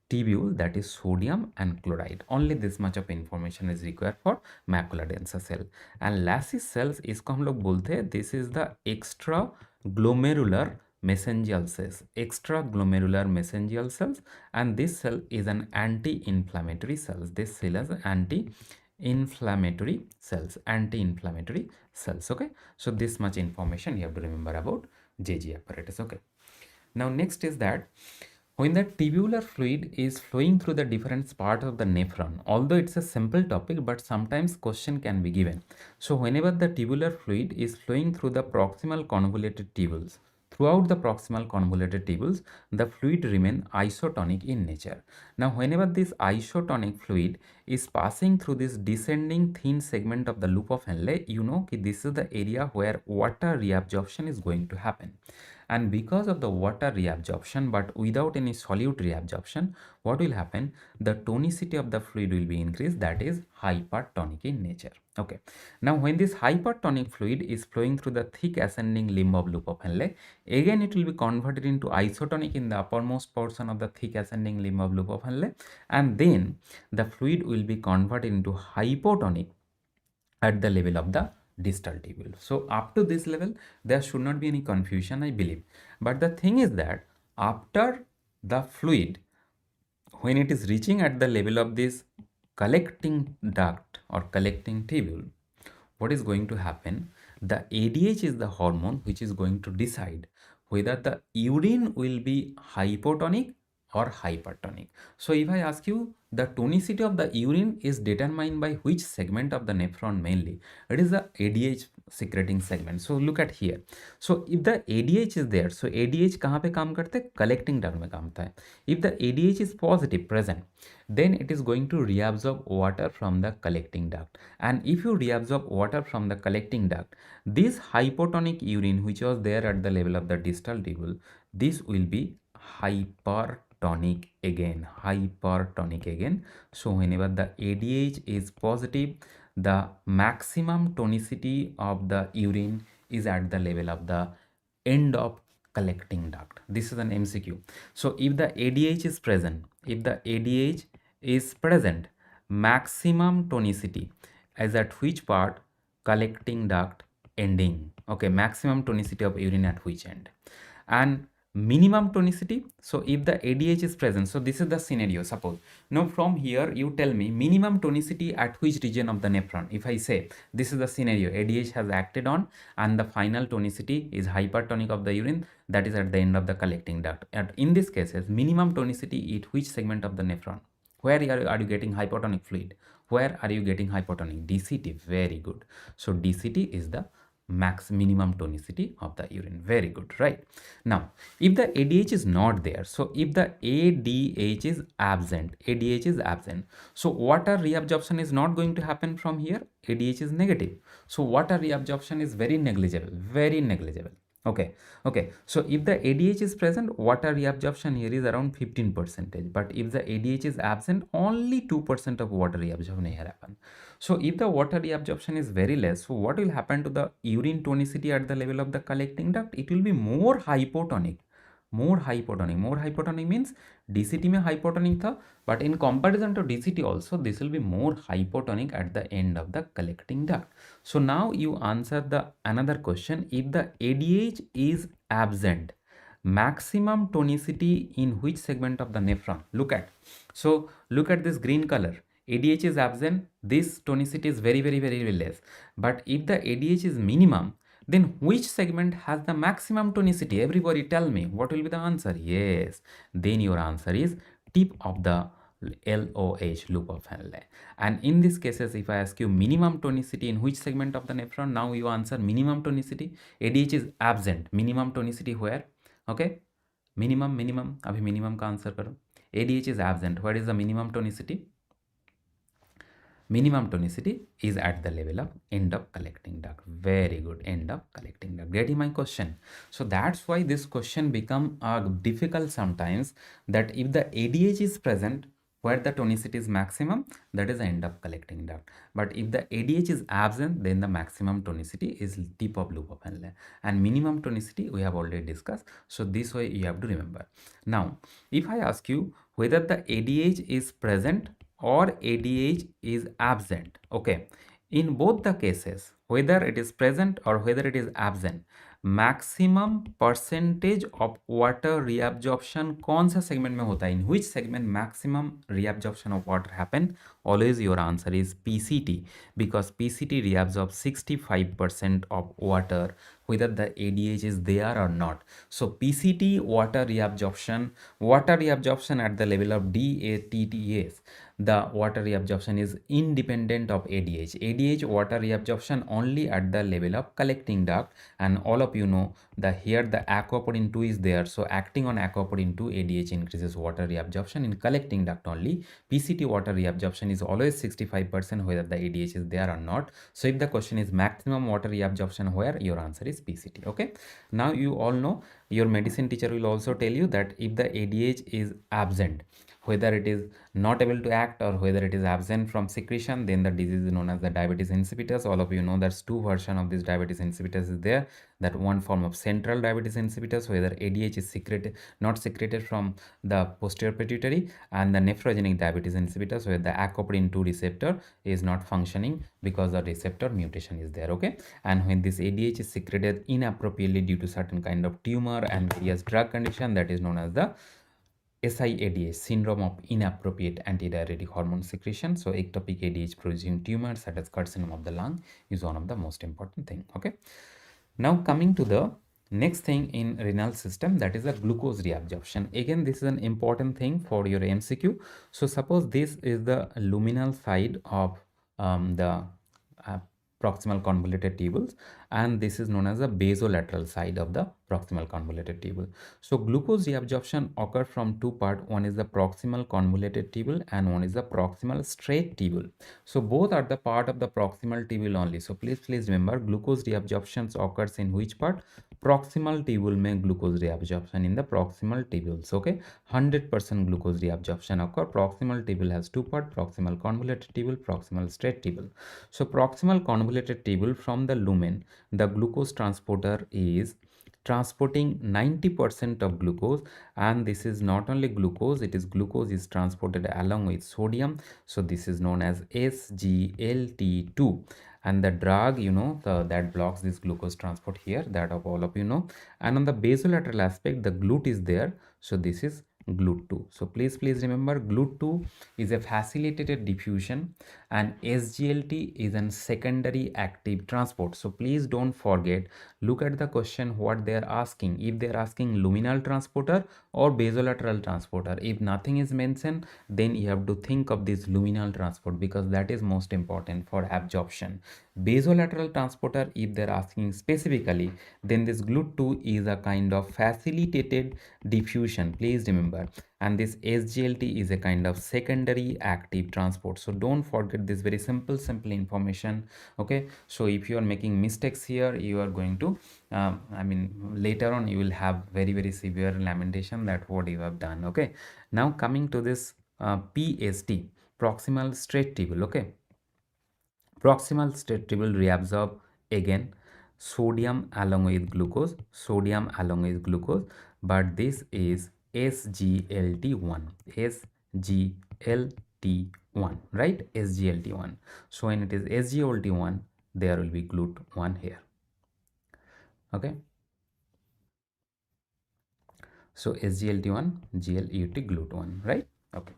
tubule, that is sodium and chloride. Only this much of information is required for macula densa cell. And Lassie cells इसको हम लोग बोलते हैं, this is the extra glomerular mesangial cells, extra glomerular mesangial cells, and this cell is an anti-inflammatory cells. This cell is anti-inflammatory cells, anti-inflammatory cells. Okay, so this much information you have to remember about JG apparatus. Okay, now next is that when the tubular fluid is flowing through the different parts of the nephron, although it's a simple topic, but sometimes question can be given. So whenever the tubular fluid is flowing through the proximal convoluted tubules, throughout the proximal convoluted tubules, the fluid remain isotonic in nature. Now whenever this isotonic fluid is passing through this descending thin segment of the loop of Henle, you know that this is the area where water reabsorption is going to happen. And because of the water reabsorption but without any solute reabsorption, what will happen? The tonicity of the fluid will be increased, that is hypertonic in nature. Okay, now when this hypertonic fluid is flowing through the thick ascending limb of loop of Henle, again it will be converted into isotonic in the uppermost portion of the thick ascending limb of loop of Henle, and then the fluid will be converted into hypotonic at the level of the distal tubule. So up to this level there should not be any confusion, I believe. But the thing is that after the fluid, when it is reaching at the level of this collecting duct or collecting tubule, what is going to happen? The ADH is the hormone which is going to decide whether the urine will be hypotonic or hypertonic. So if I ask you, the tonicity of the urine is determined by which segment of the nephron mainly? It is the ADH secreting segment. So look at here. So if the ADH is there, so ADH कहाँ पे काम करते हैं? Collecting duct में काम करता है. If the ADH is positive present, then it is going to reabsorb water from the collecting duct. And if you reabsorb water from the collecting duct, this hypotonic urine which was there at the level of the distal tubule, this will be hypertonic again, hypertonic again. So whenever the ADH is positive, the maximum tonicity of the urine is at the level of the end of collecting duct. This is an MCQ. So if the ADH is present, if the ADH is present, maximum tonicity is at which part? Collecting duct ending. Okay, maximum tonicity of urine at which end? And minimum tonicity, so if the ADH is present, so this is the scenario. Suppose now from here you tell me minimum tonicity at which region of the nephron. If I say this is the scenario, ADH has acted on and the final tonicity is hypertonic of the urine, that is at the end of the collecting duct. And in this cases, minimum tonicity at which segment of the nephron? Where are you getting hypotonic fluid? Where are you getting hypotonic? DCT. Very good. So DCT is the max minimum tonicity of the urine. Very good, right? Now if the ADH is not there, so if the ADH is absent, ADH is absent, so water reabsorption is not going to happen from here. ADH is negative, so water reabsorption is very negligible, very negligible. Okay, so if the ADH is present, water reabsorption here is around 15%, but if the ADH is absent, only 2% of water reabsorption here happen. So if the water reabsorption is very less, so what will happen to the urine tonicity at the level of the collecting duct? It will be more hypotonic. More hypotonic means DCT में hypotonic था, but in comparison to DCT also this will be more hypotonic at the end of the collecting duct. So now you answer the another question. If the ADH is absent, maximum tonicity in which segment of the nephron? Look at this green color. ADH is absent, this tonicity is very less. But if the ADH is minimum, then which segment has the maximum tonicity? Everybody tell me, what will be the answer? Yes, then your answer is tip of the LOH, loop of Henle. And in these cases, if I ask you minimum tonicity in which segment of the nephron, now you answer minimum tonicity. ADH is absent, minimum tonicity where? Okay, minimum अभी minimum का answer करो. ADH is absent. What is the minimum tonicity? Minimum tonicity is at the level of end of collecting duct. Very good, end of collecting duct. Getting my question? So that's why this question become difficult sometimes, that if the ADH is present where the tonicity is maximum, that is the end of collecting duct. But if the ADH is absent, then the maximum tonicity is tip of loop of Henle, and minimum tonicity we have already discussed. So this way you have to remember. Now if I ask you whether the ADH is present or ADH is absent, okay, in both the cases, whether it is present or whether it is absent, maximum percentage of water reabsorption कौन सा segment में होता है? In which segment maximum reabsorption of water happen? Always your answer is PCT, because PCT reabsorbs 65% of water whether the ADH is there or not. So PCT water reabsorption at the level of DATTS, the water reabsorption is independent of ADH. ADH water reabsorption only at the level of collecting duct, and all of you know that here the aquaporin 2 is there, so acting on aquaporin 2, ADH increases water reabsorption. In collecting duct only, PCT water reabsorption is always 65% whether the ADH is there or not. So if the question is maximum water reabsorption where, your answer is PCT. Okay, now you all know, your medicine teacher will also tell you that if the ADH is absent, whether it is not able to act or whether it is absent from secretion, then the disease is known as the diabetes insipidus. All of you know there's two versions of this diabetes insipidus is there. That one form of central diabetes insipidus, whether ADH is not secreted from the posterior pituitary, and the nephrogenic diabetes insipidus, where the aquaporin 2 receptor is not functioning because the receptor mutation is there. Okay, and when this ADH is secreted inappropriately due to certain kind of tumor and various drug condition, that is known as the SIADH, syndrome of inappropriate antidiuretic hormone secretion. So ectopic ADH producing tumors such as carcinoma of the lung is one of the most important thing. Okay, now coming to the next thing in renal system, that is the glucose reabsorption. Again, this is an important thing for your MCQ. So suppose this is the luminal side of the uh, proximal convoluted tubules, and this is known as the basolateral side of the proximal convoluted tubule. So glucose reabsorption occurs from two parts. One is the proximal convoluted tubule and one is the proximal straight tubule. So both are the part of the proximal tubule only. So please remember, glucose reabsorption occurs in which part? Proximal tubule में glucose reabsorption in the proximal tubules. Okay, 100% glucose reabsorption occur. Proximal tubule has two parts: proximal convoluted tubule, proximal straight tubule. So proximal convoluted tubule, from the lumen, the glucose transporter is transporting 90% of glucose, and this is not only glucose, it is glucose is transported along with sodium. So this is known as SGLT2, and the drug, you know, that blocks this glucose transport here, that of all of you know. And on the basolateral aspect, the GLUT is there, so this is GLUT2. So please remember, GLUT2 is a facilitated diffusion and SGLT is a secondary active transport. So please don't forget, look at the question what they are asking. If they are asking luminal transporter or basolateral transporter, if nothing is mentioned, then you have to think of this luminal transport, because that is most important for absorption. Basolateral transporter, if they are asking specifically, then this GLUT2 is a kind of facilitated diffusion, please remember, and this SGLT is a kind of secondary active transport. So don't forget this very simple information. Okay, so if you are making mistakes here, you are going to later on you will have very severe lamentation that what you have done. Okay, now coming to this PST, proximal straight tubule. Okay, proximal straight tubule reabsorb again sodium along with glucose, but this is SGLT1, right? SGLT1. So when it is SGLT1, there will be GLUT1 here. Okay, so SGLT1, GLUT, GLUT1, right? Okay,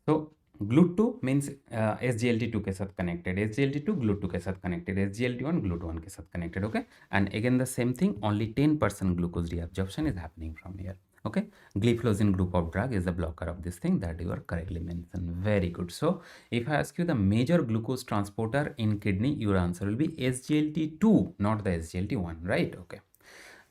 so GLUT2 means SGLT2 के साथ connected, SGLT2 GLUT2 के साथ connected, SGLT1 GLUT1 के साथ connected. Okay, and again the same thing, only 10% glucose reabsorption is happening from here. Okay, gliflozin group of drug is the blocker of this thing, that you are correctly mentioned. Very good. So if I ask you the major glucose transporter in kidney, your answer will be SGLT2, not the SGLT1, right? Okay,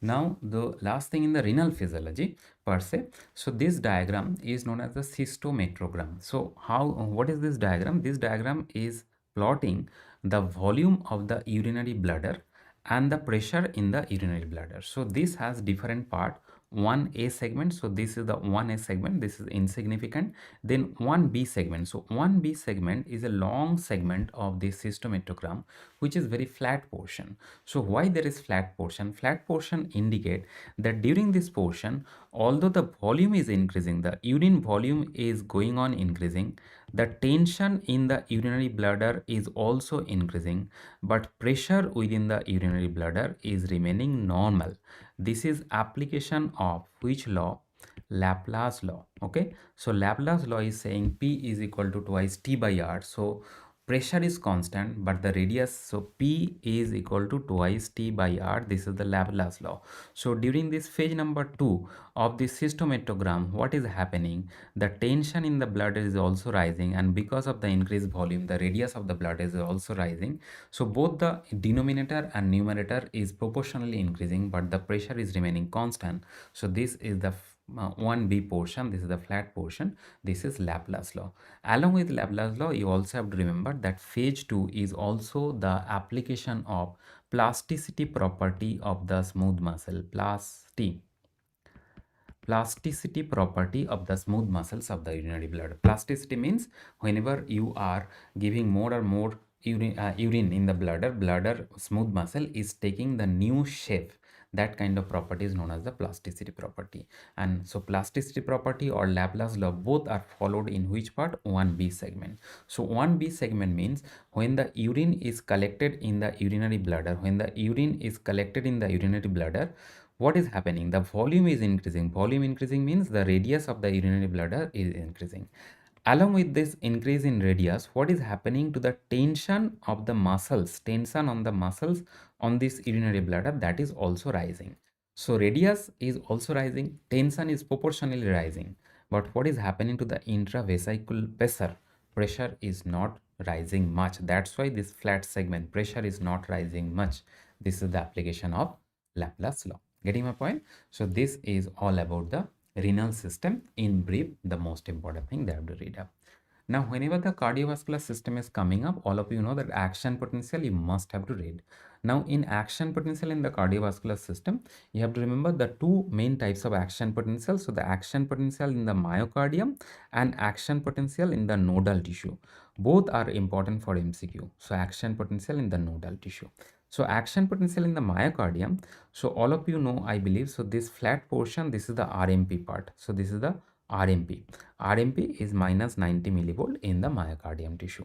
Now, the last thing in the renal physiology per se. So this diagram is known as the cystometrogram. So what is this diagram? This diagram is plotting the volume of the urinary bladder and the pressure in the urinary bladder. So this has different part. 1A segment, so this is the 1A segment, this is insignificant. Then 1B segment, so 1B segment is a long segment of this cystometogram, which is very flat portion. So why there is flat portion? Flat portion indicate that during this portion, although the volume is increasing, the urine volume is going on increasing, the tension in the urinary bladder is also increasing, but pressure within the urinary bladder is remaining normal. This is application of which law? Laplace law. Okay, so Laplace law is saying P is equal to twice T by R. So pressure is constant, but the radius, so P is equal to twice T by R. This is the Laplace law. So during this phase number 2 of the cystometogram, what is happening? The tension in the bladder is also rising, and because of the increased volume, the radius of the bladder is also rising. So both the denominator and numerator is proportionally increasing, but the pressure is remaining constant. So this is the 1B portion, this is the flat portion, this is Laplace law. Along with Laplace law, you also have to remember that phase 2 is also the application of plasticity property of the smooth muscle, plasticity property of the smooth muscles of the urinary bladder. Plasticity means whenever you are giving more or more urine in the bladder smooth muscle is taking the new shape. That kind of property is known as the plasticity property. And so plasticity property or Laplace law both are followed in which part? 1B segment. So 1B segment means when the urine is collected in the urinary bladder, what is happening? The volume is increasing. Volume increasing means the radius of the urinary bladder is increasing. Along with this increase in radius, what is happening to the tension of the muscles, tension on the muscles on this urinary bladder, that is also rising. So radius is also rising, tension is proportionally rising. But what is happening to the intravesical pressure? Pressure is not rising much. That's why this flat segment pressure is not rising much. This is the application of Laplace law. Getting my point? So this is all about the renal system in brief, the most important thing they have to read up. Now, whenever the cardiovascular system is coming up, all of you know that action potential you must have to read. Now, in action potential in the cardiovascular system, you have to remember the two main types of action potential. So, the action potential in the myocardium and action potential in the nodal tissue. Both are important for MCQ. So, action potential in the nodal tissue. So, action potential in the myocardium. So, all of you know, I believe, so this flat portion, this is the RMP part. So, this is the RMP. RMP is minus 90 millivolt in the myocardium tissue.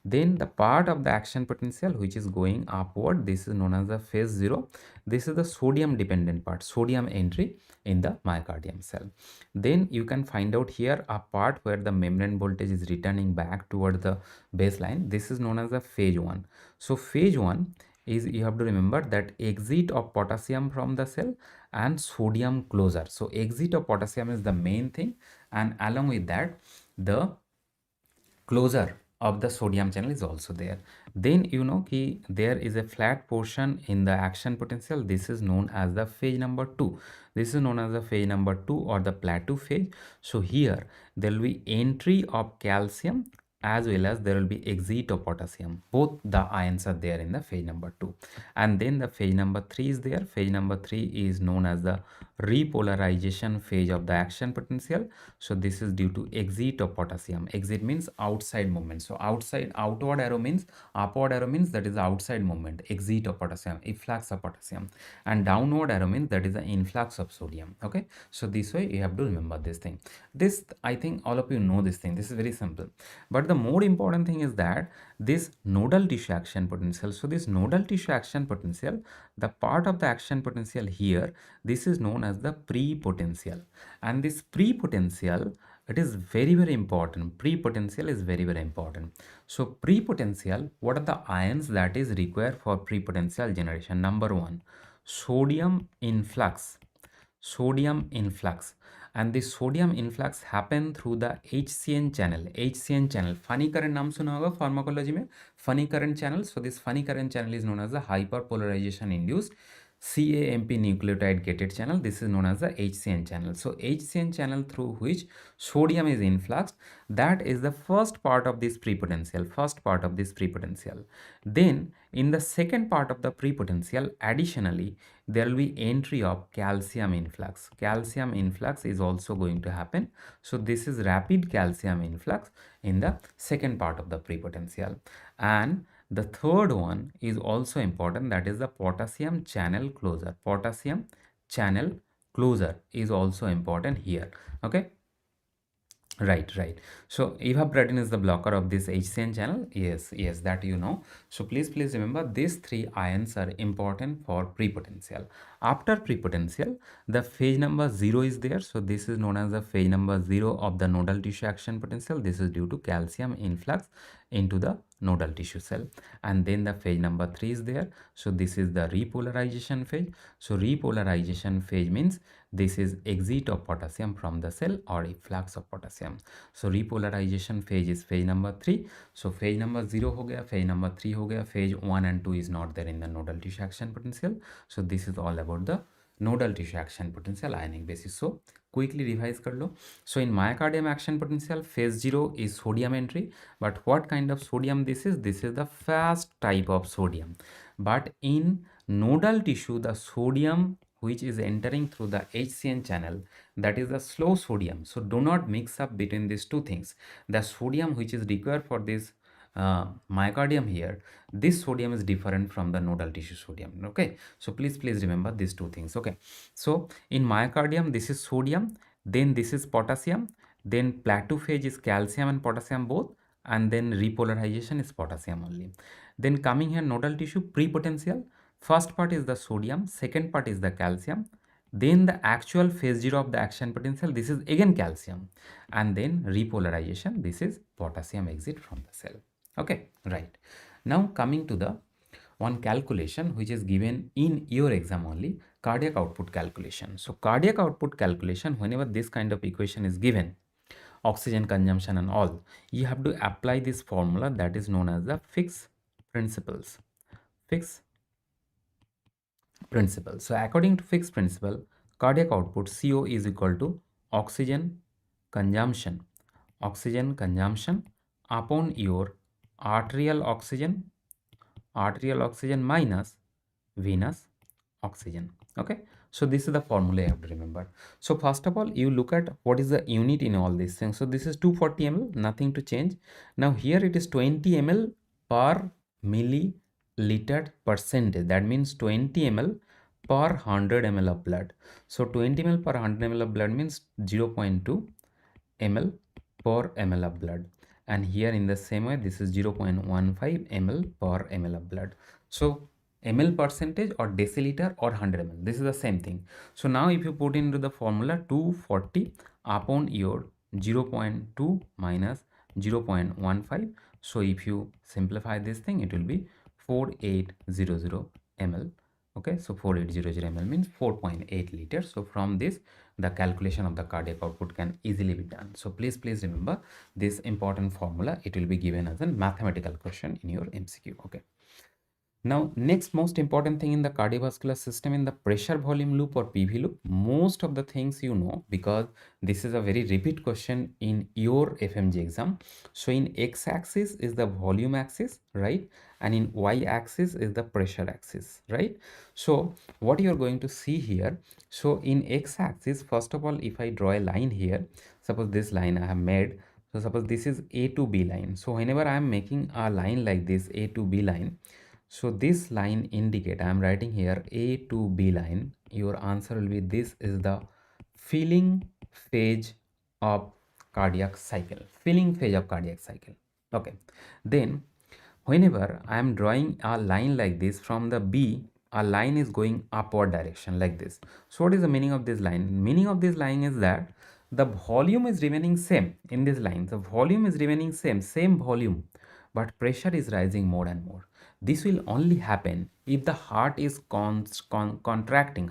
Then the part of the action potential which is going upward, this is known as the phase 0. This is the sodium dependent part, sodium entry in the myocardium cell. Then you can find out here a part where the membrane voltage is returning back toward the baseline. This is known as the phase 1. So phase 1 is, you have to remember that exit of potassium from the cell and sodium closure. So exit of potassium is the main thing, and along with that the closure of the sodium channel is also there. Then you know ki there is a flat portion in the action potential. This is known as the phase number 2. This is known as the phase number 2 or the plateau phase. So here there will be entry of calcium as well as there will be exit of potassium. Both the ions are there in the phase number 2. And then the phase number 3 is there. Phase number 3 is known as the repolarization phase of the action potential. So this is due to exit of potassium. Exit means outside movement. So outward arrow means, upward arrow means that is the outside movement. Exit of potassium, efflux of potassium, and downward arrow means that is the influx of sodium. Okay, so this way you have to remember this thing. This, I think all of you know this thing. This is very simple. But the more important thing is that this nodal tissue action potential. So this nodal tissue action potential, the part of the action potential here, this is known as the pre-potential. And this pre-potential, it is very, very important. Pre-potential is very, very important. So pre-potential, what are the ions that is required for pre-potential generation? Number 1, sodium influx. Sodium influx. And this sodium influx happen through the HCN channel. HCN channel, funny current नाम सुना होगा pharmacology में, funny current channel. So this funny current channel is known as the hyperpolarization induced CAMP nucleotide gated channel. This is known as the HCN channel. So HCN channel through which sodium is influxed, that is the first part of this prepotential, Then in the second part of the prepotential, additionally, there will be entry of calcium influx. Calcium influx is also going to happen. So this is rapid calcium influx in the second part of the prepotential. And the third one is also important, that is the potassium channel closure. Potassium channel closure is also important here. Okay. Right. So evaporatin is the blocker of this HCN channel. Yes, that you know. So please remember these three ions are important for prepotential. After prepotential, the phase number 0 is there. So this is known as the phase number 0 of the nodal tissue action potential. This is due to calcium influx into the nodal tissue cell. And then the phase number 3 is there. So this is the repolarization phase. So repolarization phase means this is exit of potassium from the cell or efflux of potassium. So repolarization phase is phase number 3. So phase number 0 ho gaya, phase number 3 ho gaya, phase 1 and 2 is not there in the nodal tissue action potential. So this is all about the nodal tissue action potential ionic basis. So quickly revise kar lo. So in myocardium action potential, phase 0 is sodium entry. But what kind of sodium this is? This is the fast type of sodium. But in nodal tissue, the sodium which is entering through the HCN channel, that is the slow sodium. So do not mix up between these two things. The sodium which is required for this myocardium here, this sodium is different from the nodal tissue sodium. Okay, so please remember these two things. Okay, so in myocardium this is sodium, then this is potassium, then plateau phase is calcium and potassium both, and then repolarization is potassium only. Then coming here nodal tissue prepotential, first part is the sodium, second part is the calcium, then the actual phase 0 of the action potential, this is again calcium, and then repolarization, this is potassium exit from the cell. Okay, right. Now coming to the one calculation which is given in your exam only, cardiac output calculation. So cardiac output calculation, whenever this kind of equation is given, oxygen consumption and all, you have to apply this formula that is known as the Fick's principles. Fick's principle. So according to Fick's principle, cardiac output CO is equal to oxygen consumption upon your arterial oxygen minus venous oxygen. Okay, so this is the formula you have to remember. So first of all, you look at what is the unit in all these things. So this is 240 ml, nothing to change. Now here it is 20 ml per milliliter percentage. That means 20 ml per 100 ml of blood. So 20 ml per 100 ml of blood means 0.2 ml per ml of blood. And here in the same way, this is 0.15 ml per ml of blood. So ml percentage or deciliter or 100 ml, this is the same thing. So now if you put into the formula 240 upon your 0.2 minus 0.15, so if you simplify this thing, it will be 4800 ml. Okay, so 4800 ml means 4.8 liters. So from this, the calculation of the cardiac output can easily be done. So please remember this important formula. It will be given as a mathematical question in your MCQ. Okay. Now, next most important thing in the cardiovascular system, in the pressure volume loop or PV loop, most of the things you know, because this is a very repeat question in your FMGE exam. So in x-axis is the volume axis, right? And in y-axis is the pressure axis, right? So what you are going to see here, so in x-axis, first of all, if I draw a line here, suppose this line I have made, so suppose this is A to B line. So whenever I am making a line like this, A to B line, so this line indicate, I am writing here A to B line. Your answer will be, this is the filling phase of cardiac cycle. Filling phase of cardiac cycle. Okay. Then whenever I am drawing a line like this from the B, a line is going upward direction like this. So what is the meaning of this line? Meaning of this line is that the volume is remaining same in this line. The volume is remaining same volume, but pressure is rising more and more. This will only happen if the heart is contracting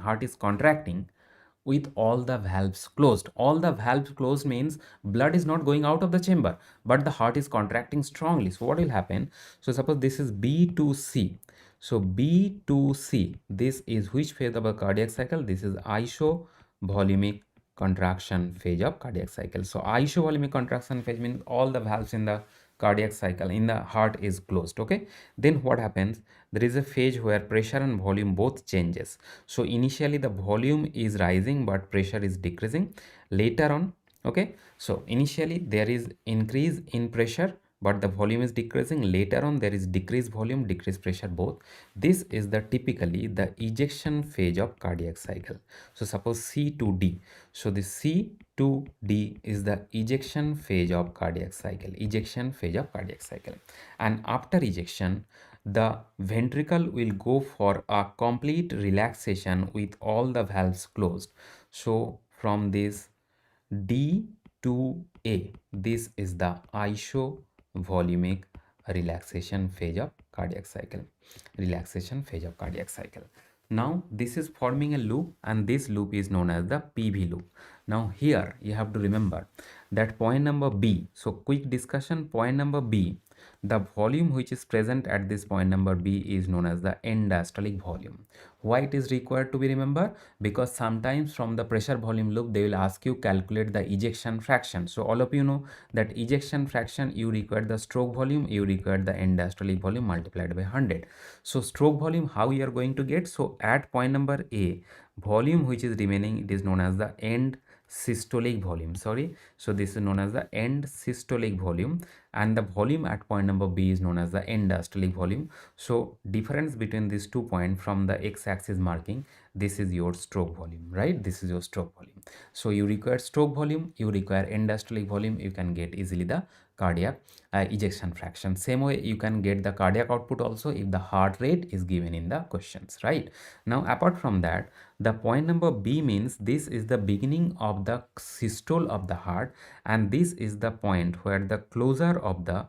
with all the valves closed. All the valves closed means blood is not going out of the chamber, but the heart is contracting strongly. So what will happen? So suppose this is B to C. So B to C, this is which phase of a cardiac cycle? This is isovolumic contraction phase of cardiac cycle. So isovolumic contraction phase means all the valves in the cardiac cycle in the heart is closed. Okay, then what happens? There is a phase where pressure and volume both changes. So initially the volume is rising but pressure is decreasing. Later on, okay, so initially there is increase in pressure but the volume is decreasing. Later on there is decreased volume, decreased pressure both. This is the typically the ejection phase of cardiac cycle. So suppose C to D. So the C to D is the ejection phase of cardiac cycle, ejection phase of cardiac cycle. And after ejection, the ventricle will go for a complete relaxation with all the valves closed. So from this D to A, this is the isovolumic relaxation phase of cardiac cycle, relaxation phase of cardiac cycle. Now this is forming a loop and this loop is known as the PV loop. Now here you have to remember that point number B. So quick discussion, point number B, the volume which is present at this point number B is known as the end diastolic volume. Why it is required to be remembered? Because sometimes from the pressure volume loop they will ask you calculate the ejection fraction. So all of you know that ejection fraction, you require the stroke volume, you require the end diastolic volume multiplied by 100. So stroke volume, how you are going to get? So at point number A, volume which is remaining, it is known as the end systolic volume. Sorry, so this is known as the end systolic volume, and the volume at point number B is known as the end diastolic volume. So difference between these 2 points from the x-axis marking, this is your stroke volume, right? This is your stroke volume. So you require stroke volume, you require end diastolic volume, you can get easily the cardiac ejection fraction. Same way you can get the cardiac output also if the heart rate is given in the questions, right? Now apart from that, the point number B means this is the beginning of the systole of the heart, and this is the point where the closure of the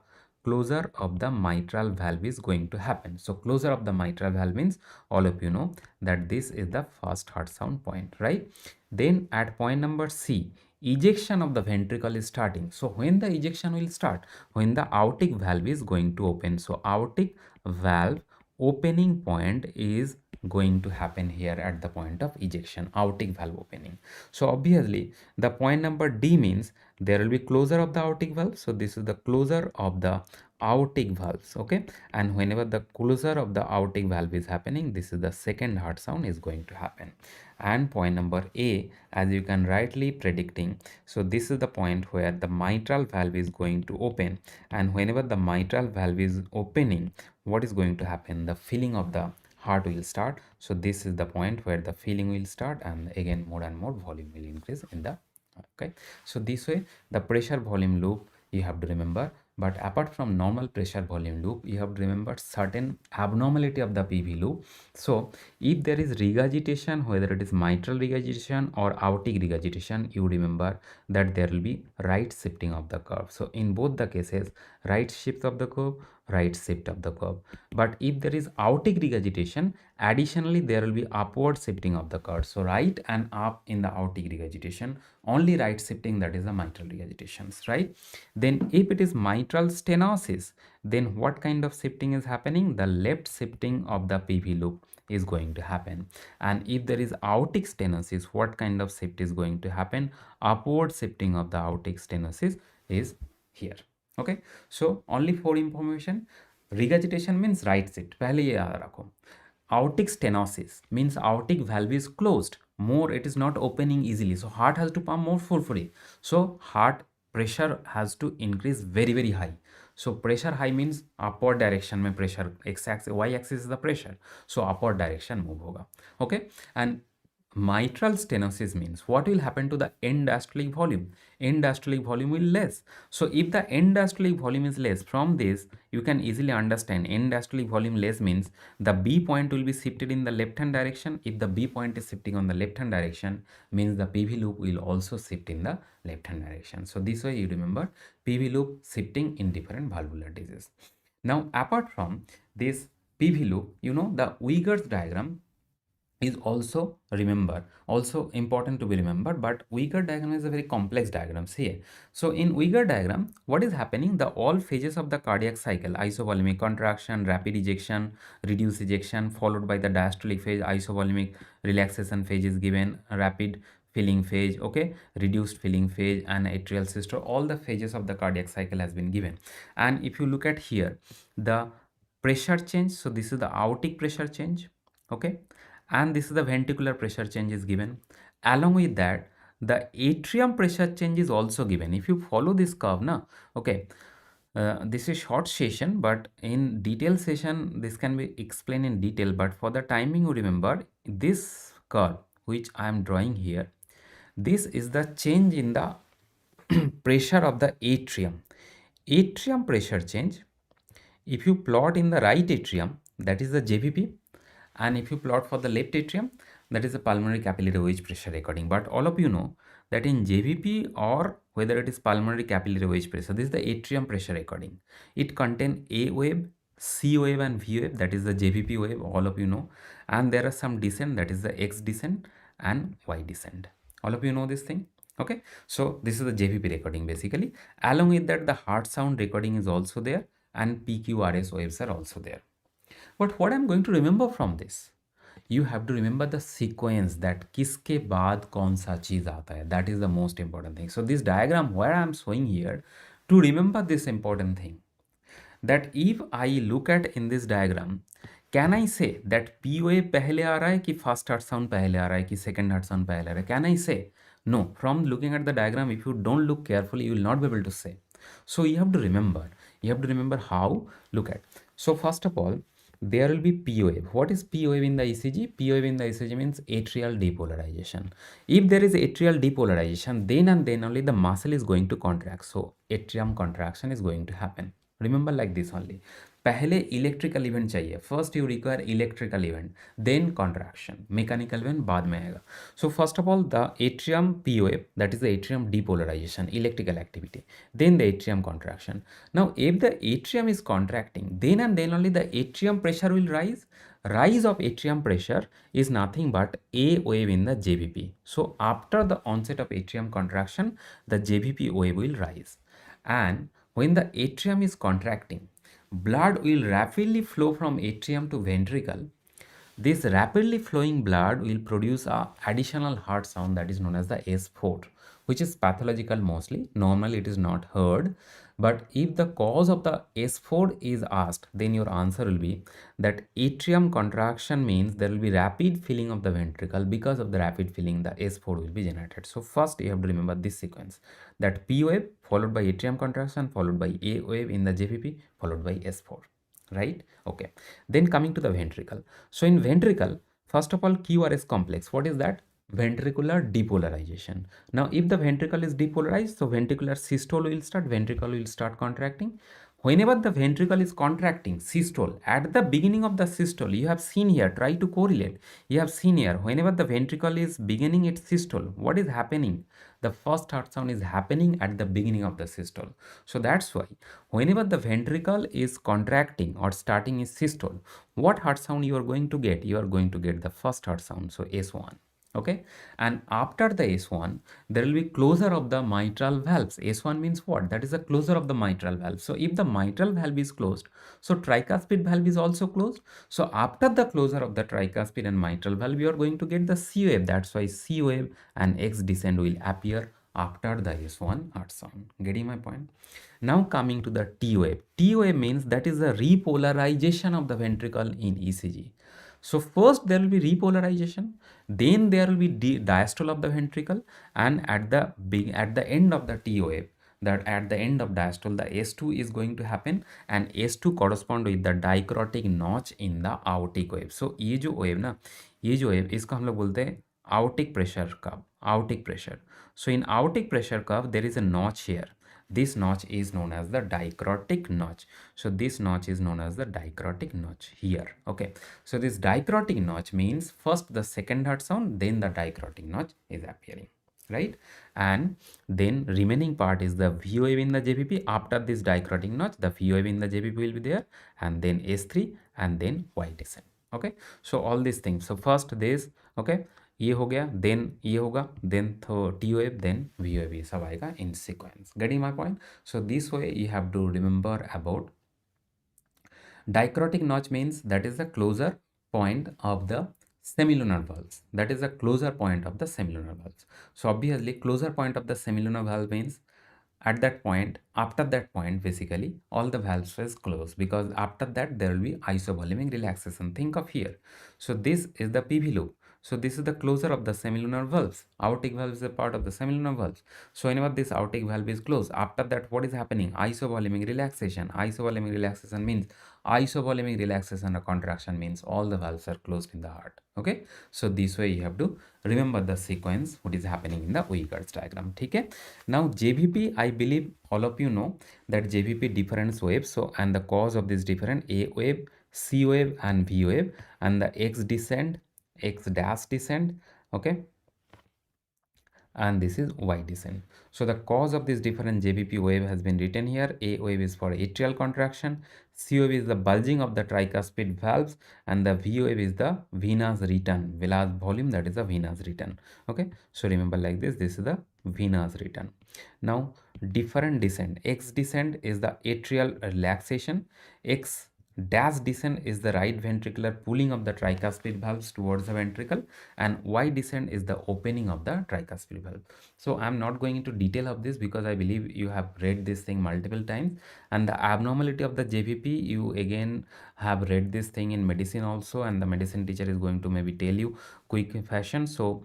mitral valve is going to happen. So closure of the mitral valve means all of you know that this is the first heart sound point, right? Then at point number C, ejection of the ventricle is starting. So when the ejection will start? When the aortic valve is going to open. So aortic valve opening point is going to happen here at the point of ejection, aortic valve opening. So obviously the point number D means there will be closure of the aortic valve. So this is the closure of the aortic valves, okay? And whenever the closure of the aortic valve is happening, this is the second heart sound is going to happen. And point number A, as you can rightly predicting, so this is the point where the mitral valve is going to open, and whenever the mitral valve is opening, what is going to happen? The filling of the heart will start. So this is the point where the filling will start, and again more and more volume will increase in the, okay? So this way the pressure volume loop you have to remember. But apart from normal pressure volume loop, you have to remember certain abnormality of the PV loop. So if there is regurgitation, whether it is mitral regurgitation or aortic regurgitation, you remember that there will be right shifting of the curve. So in both the cases, right shift of the curve, right shift of the curve. But if there is aortic regurgitation, additionally there will be upward shifting of the curve. So right and up in the aortic regurgitation, only right shifting, that is the mitral regurgitations, right? Then if it is mitral stenosis, then what kind of shifting is happening? The left shifting of the PV loop is going to happen. And if there is aortic stenosis, what kind of shift is going to happen? Upward shifting of the aortic stenosis is here, okay? So only for information, regurgitation means right shift, पहले ये याद रखो. Aortic stenosis means aortic valve is closed, more it is not opening easily, so heart has to pump more fully. So heart pressure has to increase very high. So pressure high means upward direction में pressure, x axis, y axis is the pressure, so upward direction move होगा, okay? And mitral stenosis means what will happen to the end diastolic volume? End diastolic volume will less. So if the end diastolic volume is less, from this you can easily understand end diastolic volume less means the B point will be shifted in the left hand direction. If the B point is shifting on the left hand direction, means the PV loop will also shift in the left hand direction. So this way you remember PV loop shifting in different valvular disease. Now apart from this PV loop, you know the Uyghur's diagram, is also important to be remembered, but Uyghur diagram is a very complex diagram here. So in Uyghur diagram, what is happening, the all phases of the cardiac cycle, isovolemic contraction, rapid ejection, reduced ejection, followed by the diastolic phase, isovolemic relaxation phase is given, rapid filling phase, okay, reduced filling phase, and atrial systole. All the phases of the cardiac cycle has been given. And if you look at here, the pressure change, so this is the aortic pressure change, okay, and this is the ventricular pressure change is given. Along with that, the atrium pressure change is also given. If you follow this curve now, okay, this is short session, but in detail session this can be explained in detail, but for the timing you remember this curve which I am drawing here, this is the change in the pressure of the atrium pressure change. If you plot in the right atrium, that is the JVP, and if you plot for the left atrium, that is the pulmonary capillary wedge pressure recording. But all of you know that in JVP or whether it is pulmonary capillary wedge pressure, this is the atrium pressure recording. It contains A wave, C wave and V wave, that is the JVP wave, all of you know, and there are some descent, that is the X descent and Y descent. All of you know this thing. Okay, so this is the JVP recording basically. Along with that, the heart sound recording is also there, and PQRS waves are also there. But what I'm going to remember from this, you have to remember the sequence, that kiske baad kaun sa cheez aata hai. That is the most important thing. So this diagram where I'm showing here, to remember this important thing, that if I look at in this diagram, can I say that P wave pehle aa raha hai ki first heart sound pehle aa raha hai ki second heart sound pehle aa raha hai? Can I say? No. From looking at the diagram, if you don't look carefully, you will not be able to say. So you have to remember. You have to remember how. Look at. So first of all, there will be P wave. What is P wave in the ECG? P wave in the ECG means atrial depolarization. If there is atrial depolarization, then and then only the muscle is going to contract. So atrium contraction is going to happen. Remember like this only. पहले electrical event चाहिए, first you require electrical event, then contraction, mechanical event बाद में आएगा. So first of all the atrium P wave, that is the atrium depolarization, electrical activity, then the atrium contraction. Now if the atrium is contracting, then and then only the atrium pressure will rise. Rise of atrium pressure is nothing but a wave in the JVP. So after the onset of atrium contraction, the JVP wave will rise. And when the atrium is contracting, blood will rapidly flow from atrium to ventricle. This rapidly flowing blood will produce a additional heart sound that is known as the S4, which is pathological mostly. Normally it is not heard. But if the cause of the S4 is asked, then your answer will be that atrium contraction means there will be rapid filling of the ventricle. Because of the rapid filling, the S4 will be generated. So first you have to remember this sequence, that P wave followed by atrium contraction, followed by A wave in the JVP, followed by S4. Right? Okay. Then coming to the ventricle. So in ventricle, first of all, QRS complex. What is that? Ventricular depolarization. Now, if the ventricle is depolarized, so ventricular systole will start, ventricle will start contracting. Whenever the ventricle is contracting, systole, at the beginning of the systole, you have seen here, try to correlate. You have seen here, whenever the ventricle is beginning its systole, what is happening? The first heart sound is happening at the beginning of the systole. So that's why whenever the ventricle is contracting or starting its systole, what heart sound you are going to get? You are going to get the first heart sound, so S1. Okay, and after the S1 there will be closure of the mitral valves. S1 means what? That is the closure of the mitral valve. So if the mitral valve is closed, so tricuspid valve is also closed. So after the closure of the tricuspid and mitral valve, you are going to get the C wave. That's why C wave and X descent will appear after the S1 heart sound. Getting my point? Now coming to the T wave. T wave means that is the repolarization of the ventricle in ECG. So first there will be repolarization, then there will be diastole of the ventricle, and at the end of the T wave, that at the end of diastole, the S2 is going to happen, and S2 correspond with the dicrotic notch in the aortic wave. So ये जो wave ना, ये जो wave इसको हम लोग बोलते हैं aortic pressure curve, aortic pressure. So in aortic pressure curve there is a notch here. This notch is known as the dicrotic notch. So this notch is known as the dicrotic notch here. Okay. So this dicrotic notch means first the second heart sound, then the dicrotic notch is appearing. Right? And then remaining part is the V wave in the JVP. After this dicrotic notch, the V wave in the JVP will be there, and then S3 and then Y descent. Okay, so all these things. So first this, okay, ये हो गया, then ये होगा, then T wave, then V wave, ये सब आएगा in sequence. Getting my point? So this way you have to remember about dichrotic notch means that is the closer point of the semilunar valves. That is the closer point of the semilunar valves. So obviously closer point of the semilunar valve means at that point, after that point, basically all the valves is closed, because after that there will be isovolemic relaxation. Think of here. So this is the PV loop. So this is the closure of the semilunar valves. Aortic valve is a part of the semilunar valves. So whenever this aortic valve is closed, after that what is happening? Isovolemic relaxation. Isovolemic relaxation means isovolemic relaxation or contraction means all the valves are closed in the heart. Okay. So this way you have to remember the sequence what is happening in the Uyghur's diagram. Okay. Now JVP, I believe all of you know that JVP different waves. So and the cause of this different A wave, C wave and V wave, and the X descent, X dash descent, okay, and this is Y descent. So the cause of this different JVP wave has been written here. A wave is for atrial contraction, C wave is the bulging of the tricuspid valves, and the V wave is the venous return, venous volume, that is the venous return. Okay, so remember like this is the venous return. Now different descent, X descent is the atrial relaxation, X dash descent is the right ventricular pulling of the tricuspid valves towards the ventricle, and Y descent is the opening of the tricuspid valve. So I'm not going into detail of this because I believe you have read this thing multiple times, and the abnormality of the JVP you again have read this thing in medicine also, and the medicine teacher is going to maybe tell you quick fashion. So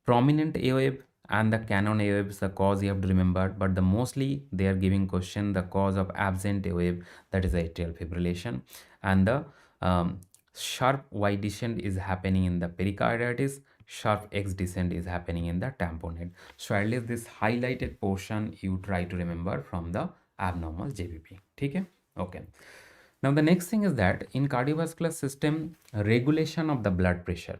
prominent A wave and the canon A wave is the cause you have to remember, but the mostly they are giving question the cause of absent A wave, that is atrial fibrillation, and the sharp Y descent is happening in the pericarditis, sharp X descent is happening in the tamponade. So at least this highlighted portion you try to remember from the abnormal JVP. Okay? Okay. Now the next thing is that in cardiovascular system, regulation of the blood pressure.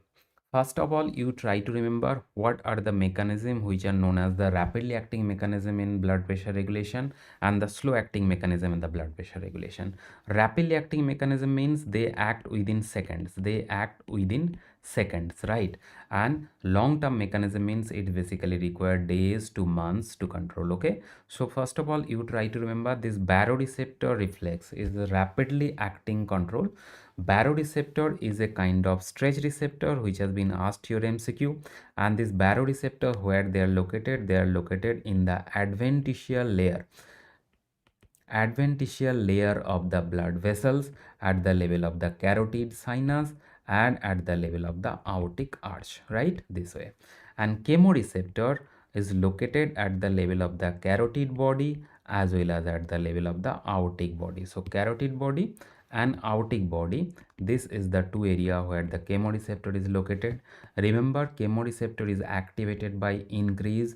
First of all, you try to remember what are the mechanisms which are known as the rapidly acting mechanism in blood pressure regulation and the slow acting mechanism in the blood pressure regulation. Rapidly acting mechanism means they act within seconds. They act within seconds, right? And long term mechanism means it basically require days to months to control. Okay, so first of all you try to remember this baroreceptor reflex is the rapidly acting control. Baroreceptor is a kind of stretch receptor which has been asked your MCQ, and this baroreceptor where they are located in the adventitial layer of the blood vessels at the level of the carotid sinus and at the level of the aortic arch, right, this way. And chemoreceptor is located at the level of the carotid body as well as at the level of the aortic body. So carotid body and aortic body, this is the two area where the chemoreceptor is located. Remember, chemoreceptor is activated by increased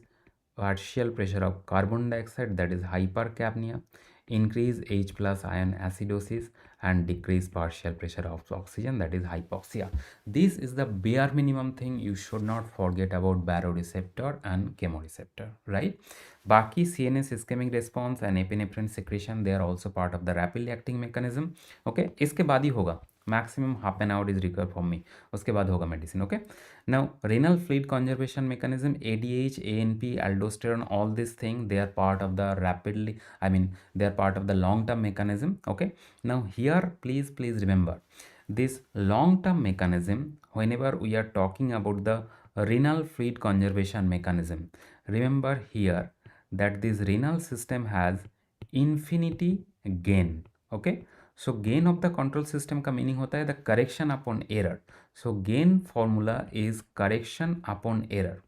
partial pressure of carbon dioxide, that is hypercapnia, increase H plus ion acidosis, and decrease partial pressure of oxygen, that is hypoxia. This is the bare minimum thing you should not forget about baroreceptor and chemoreceptor, right? Baki CNS ischemic response and epinephrine secretion, they are also part of the rapidly acting mechanism. Okay, इसके बाद ही होगा, maximum half an hour is required for me, उसके बाद होगा medicine. Okay, now renal fluid conservation mechanism, ADH, ANP, aldosterone, all these things they are part of the rapidly, I mean they are part of the long term mechanism. Okay, now here please remember this long term mechanism. Whenever we are talking about the renal fluid conservation mechanism, remember here that this renal system has infinity gain. Okay, so gain of the control system का meaning होता है the correction upon error. So gain formula is correction upon error.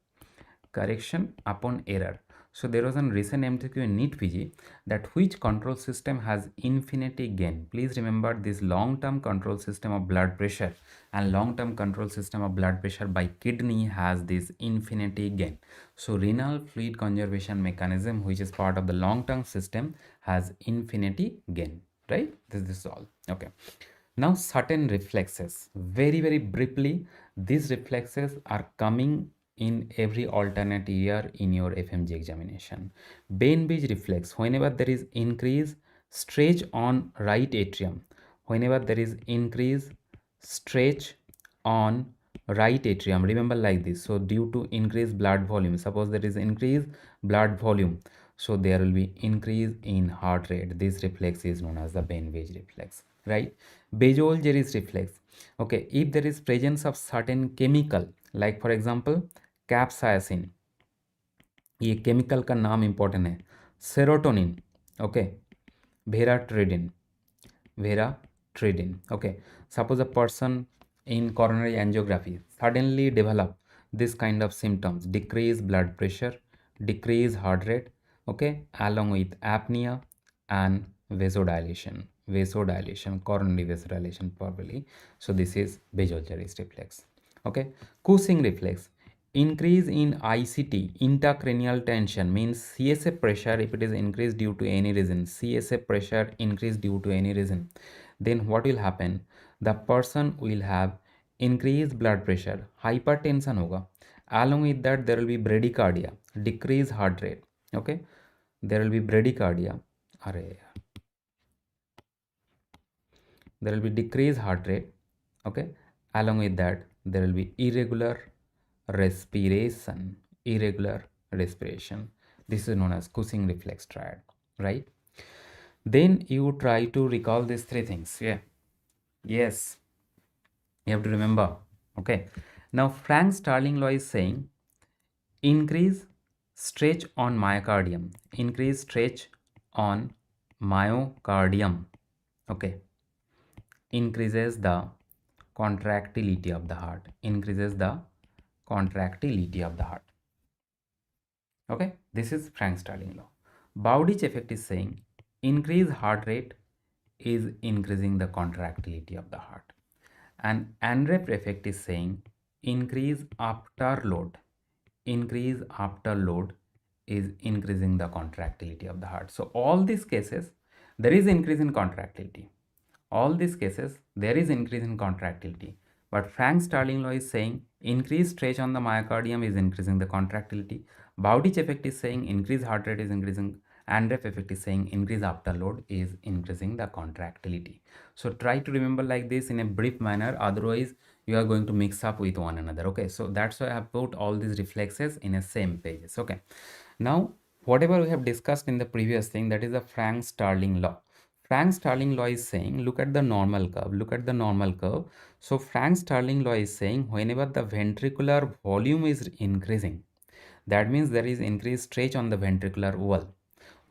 Correction upon error. So there was a recent MCQ in NEET PG that which control system has infinity gain. Please remember this long-term control system of blood pressure and long-term control system of blood pressure by kidney has this infinity gain. So renal fluid conservation mechanism, which is part of the long-term system, has infinity gain, right? This is all. Okay. Now certain reflexes, very briefly, these reflexes are coming in every alternate year in your FMGE examination. Bain-Bridge reflex, whenever there is increase stretch on right atrium, whenever there is increase stretch on right atrium, remember like this. So due to increased blood volume, suppose there is increased blood volume, so there will be increase in heart rate. This reflex is known as the Benwege reflex, right? Bejold-Jeris reflex. Okay, if there is presence of certain chemical, like for example capsaicin, ये chemical का नाम important है, serotonin, okay, veratridine, Veratridine. Okay, suppose a person in coronary angiography suddenly develop this kind of symptoms: decreased blood pressure, decreased heart rate, okay, along with apnea and vasodilation, coronary vasodilation probably. So this is Bejold-Jeris reflex. Okay, Cushing reflex. Increase in ICT, intracranial tension, means CSF pressure. If it is increased due to any reason, CSF pressure increased due to any reason, then what will happen? The person will have increased blood pressure, hypertension hoga. Along with that, there will be bradycardia, decreased heart rate. Okay, there will be bradycardia. There will be decreased heart rate. Okay, along with that, there will be respiration irregular respiration. This is known as Cushing reflex triad, right? Then you try to recall these three things. Yeah, yes, you have to remember. Okay, now Frank Starling law is saying increase stretch on myocardium, increase stretch on myocardium, okay, increases the contractility of the heart, increases the contractility of the heart. Okay, this is Frank Starling law. Bowditch effect is saying increased heart rate is increasing the contractility of the heart. And Andreff effect is saying increase after load is increasing the contractility of the heart. So all these cases there is increase in contractility. All these cases there is increase in contractility. But Frank Starling law is saying increased stretch on the myocardium is increasing the contractility. Bowditch effect is saying increased heart rate is increasing. Andreff effect is saying increase after load is increasing the contractility. So try to remember like this in a brief manner, otherwise you are going to mix up with one another. Okay, so that's why I have put all these reflexes in a same pages. Okay, now whatever we have discussed in the previous thing, that is the Frank Starling law. Frank Starling law is saying look at the normal curve. So Frank Starling law is saying whenever the ventricular volume is increasing, that means there is increased stretch on the ventricular wall.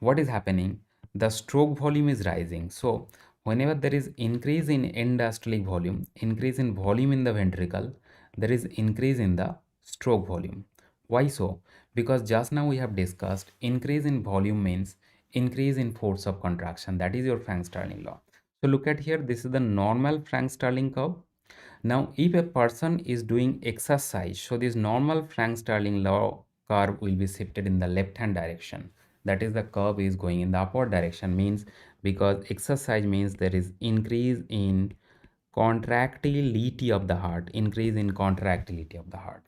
What is happening? The stroke volume is rising. So whenever there is increase in end diastolic volume, increase in volume in the ventricle, there is increase in the stroke volume. Why so? Because just now we have discussed increase in volume means increase in force of contraction. That is your Frank Starling law. So look at here, this is the normal Frank Starling curve. Now if a person is doing exercise, so this normal Frank Starling law curve will be shifted in the left hand direction. That is, the curve is going in the upward direction, means because exercise means there is increase in contractility of the heart, increase in contractility of the heart.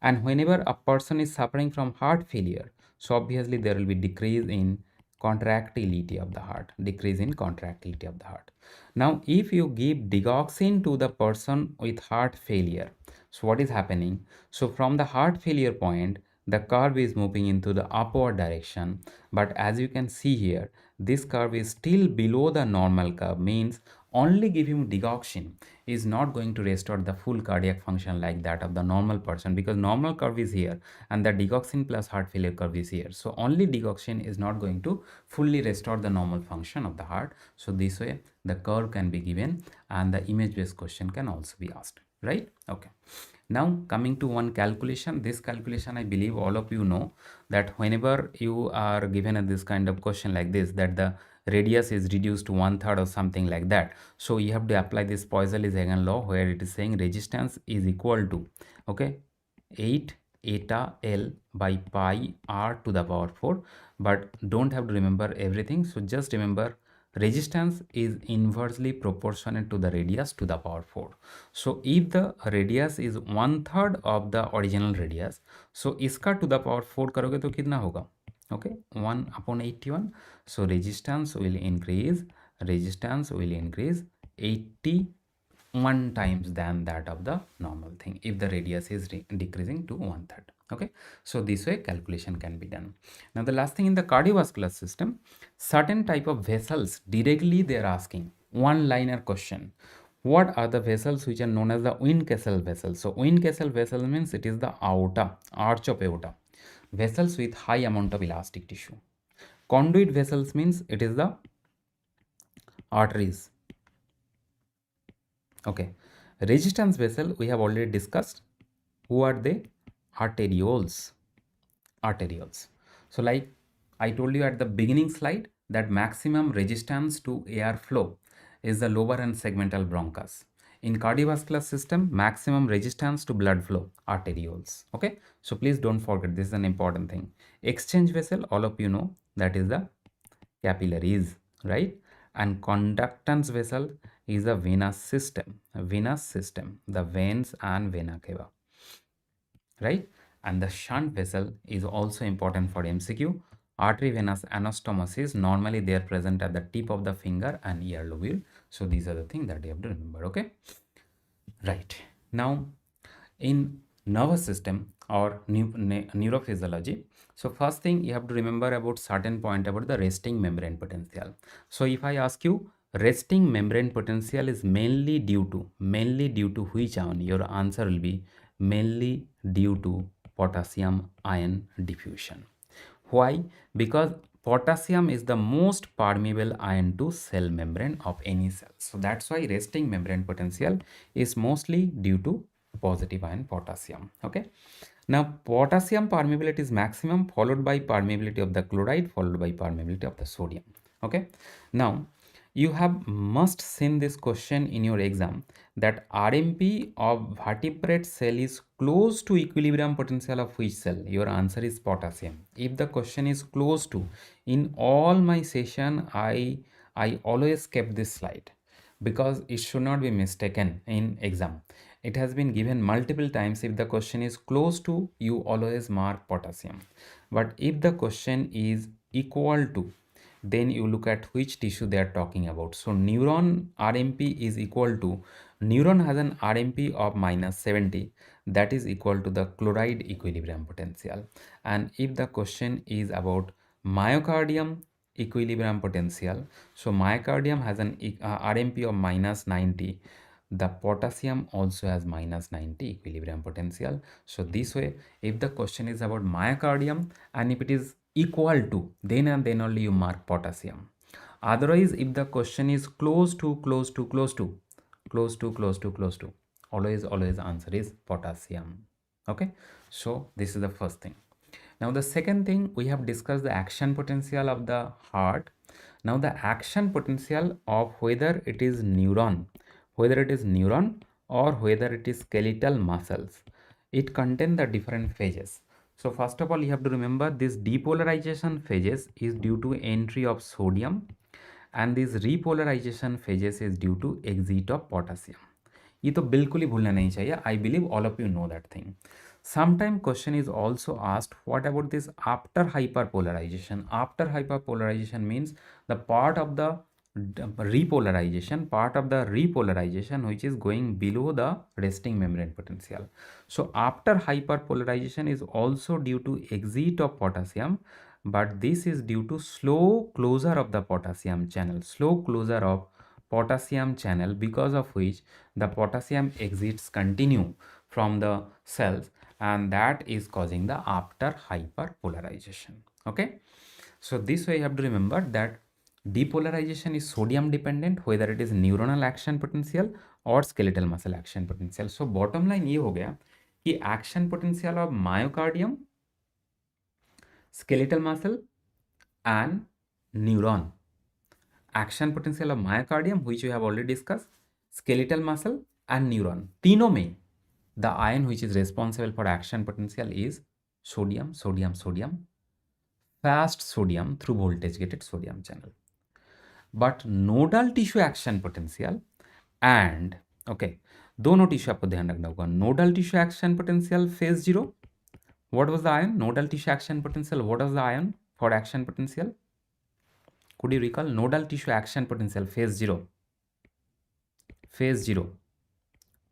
And whenever a person is suffering from heart failure, so obviously there will be decrease in contractility of the heart, decrease in contractility of the heart. Now if you give digoxin to the person with heart failure, so what is happening? So from the heart failure point, the curve is moving into the upward direction, but as you can see here, this curve is still below the normal curve, means only giving digoxin is not going to restore the full cardiac function like that of the normal person, because normal curve is here and the digoxin plus heart failure curve is here. So only digoxin is not going to fully restore the normal function of the heart. So this way the curve can be given and the image based question can also be asked, right? Okay, now coming to one calculation. This calculation I believe all of you know, that whenever you are given this kind of question like this, that the radius is reduced to 1/3 or something like that, so you have to apply this Poiseuille-Hagen law, where it is saying resistance is equal to, okay, 8 eta L by pi r to the power 4. But don't have to remember everything, so just remember resistance is inversely proportionate to the radius to the power 4. So if the radius is 1/3 of the original radius, so इसका to the power 4 करोगे तो कितना होगा? Okay, 1/81. So resistance will increase 80 1 times than that of the normal thing if the radius is decreasing to 1/3. Okay, so this way calculation can be done. Now the last thing, in the cardiovascular system, certain type of vessels directly they are asking one liner question. What are the vessels which are known as the Windkessel vessels? So Windkessel vessel means it is the aorta, arch of aorta, vessels with high amount of elastic tissue. Conduit vessels means it is the arteries. Okay, resistance vessel we have already discussed. Who are they? Arterioles. Arterioles. So like I told you at the beginning slide that maximum resistance to air flow is the lower and segmental bronchus. In cardiovascular system, maximum resistance to blood flow, arterioles. Okay, so please don't forget, this is an important thing. Exchange vessel, all of you know, that is the capillaries, right? And conductance vessel is the venous system, the veins and vena cava, right? And the shunt vessel is also important for MCQ. Artery venous anastomosis, normally they are present at the tip of the finger and ear lobule. So these are the things that you have to remember. Okay, right. Now in nervous system or neurophysiology, so first thing you have to remember about certain point about the resting membrane potential. So if I ask you, resting membrane potential is mainly due to which ion, your answer will be mainly due to potassium ion diffusion. Why? Because potassium is the most permeable ion to cell membrane of any cell. So that's why resting membrane potential is mostly due to positive ion potassium. Okay. Now potassium permeability is maximum, followed by permeability of the chloride, followed by permeability of the sodium. Okay. Now you have must seen this question in your exam that RMP of vertebrate cell is close to equilibrium potential of which cell? Your answer is potassium. If the question is close to, in all my session I always kept this slide because it should not be mistaken in exam. It has been given multiple times. If the question is close to, you always mark potassium. But if the question is equal to, then you look at which tissue they are talking about. So neuron RMP is equal to, neuron has an RMP of -70, that is equal to the chloride equilibrium potential. And if the question is about myocardium equilibrium potential, so myocardium has an RMP of -90, the potassium also has -90 equilibrium potential. So this way, if the question is about myocardium and if it is equal to, then and then only you mark potassium. Otherwise, if the question is close to, always answer is potassium. Okay, so this is the first thing. Now the second thing, we have discussed the action potential of the heart. Now the action potential of whether it is neuron or whether it is skeletal muscles, it contains the different phases. So first of all, you have to remember this depolarization phases is due to entry of sodium and this repolarization phases is due to exit of potassium. ये तो बिल्कुल ही भूलना नहीं चाहिए. I believe all of you know that thing. Sometime question is also asked, what about this after hyperpolarization? After hyperpolarization means the part of the repolarization which is going below the resting membrane potential. So after hyperpolarization is also due to exit of potassium, but this is due to slow closure of the potassium channel, because of which the potassium exits continue from the cells, and that is causing the after hyperpolarization. Okay, so this way you have to remember that depolarization is sodium dependent, whether it is neuronal action potential or skeletal muscle action potential. So bottom line ये हो गया कि action potential of myocardium, skeletal muscle and neuron. Action potential of myocardium, which we have already discussed, skeletal muscle and neuron. तीनों में the ion which is responsible for action potential is sodium, fast sodium through voltage gated sodium channel. But nodal tissue action potential and दोनों tissue आपको ध्यान रखना होगा. Nodal tissue action potential phase 0. What was the ion? Nodal tissue action potential. What was the ion for action potential? Could you recall? Nodal tissue action potential phase 0.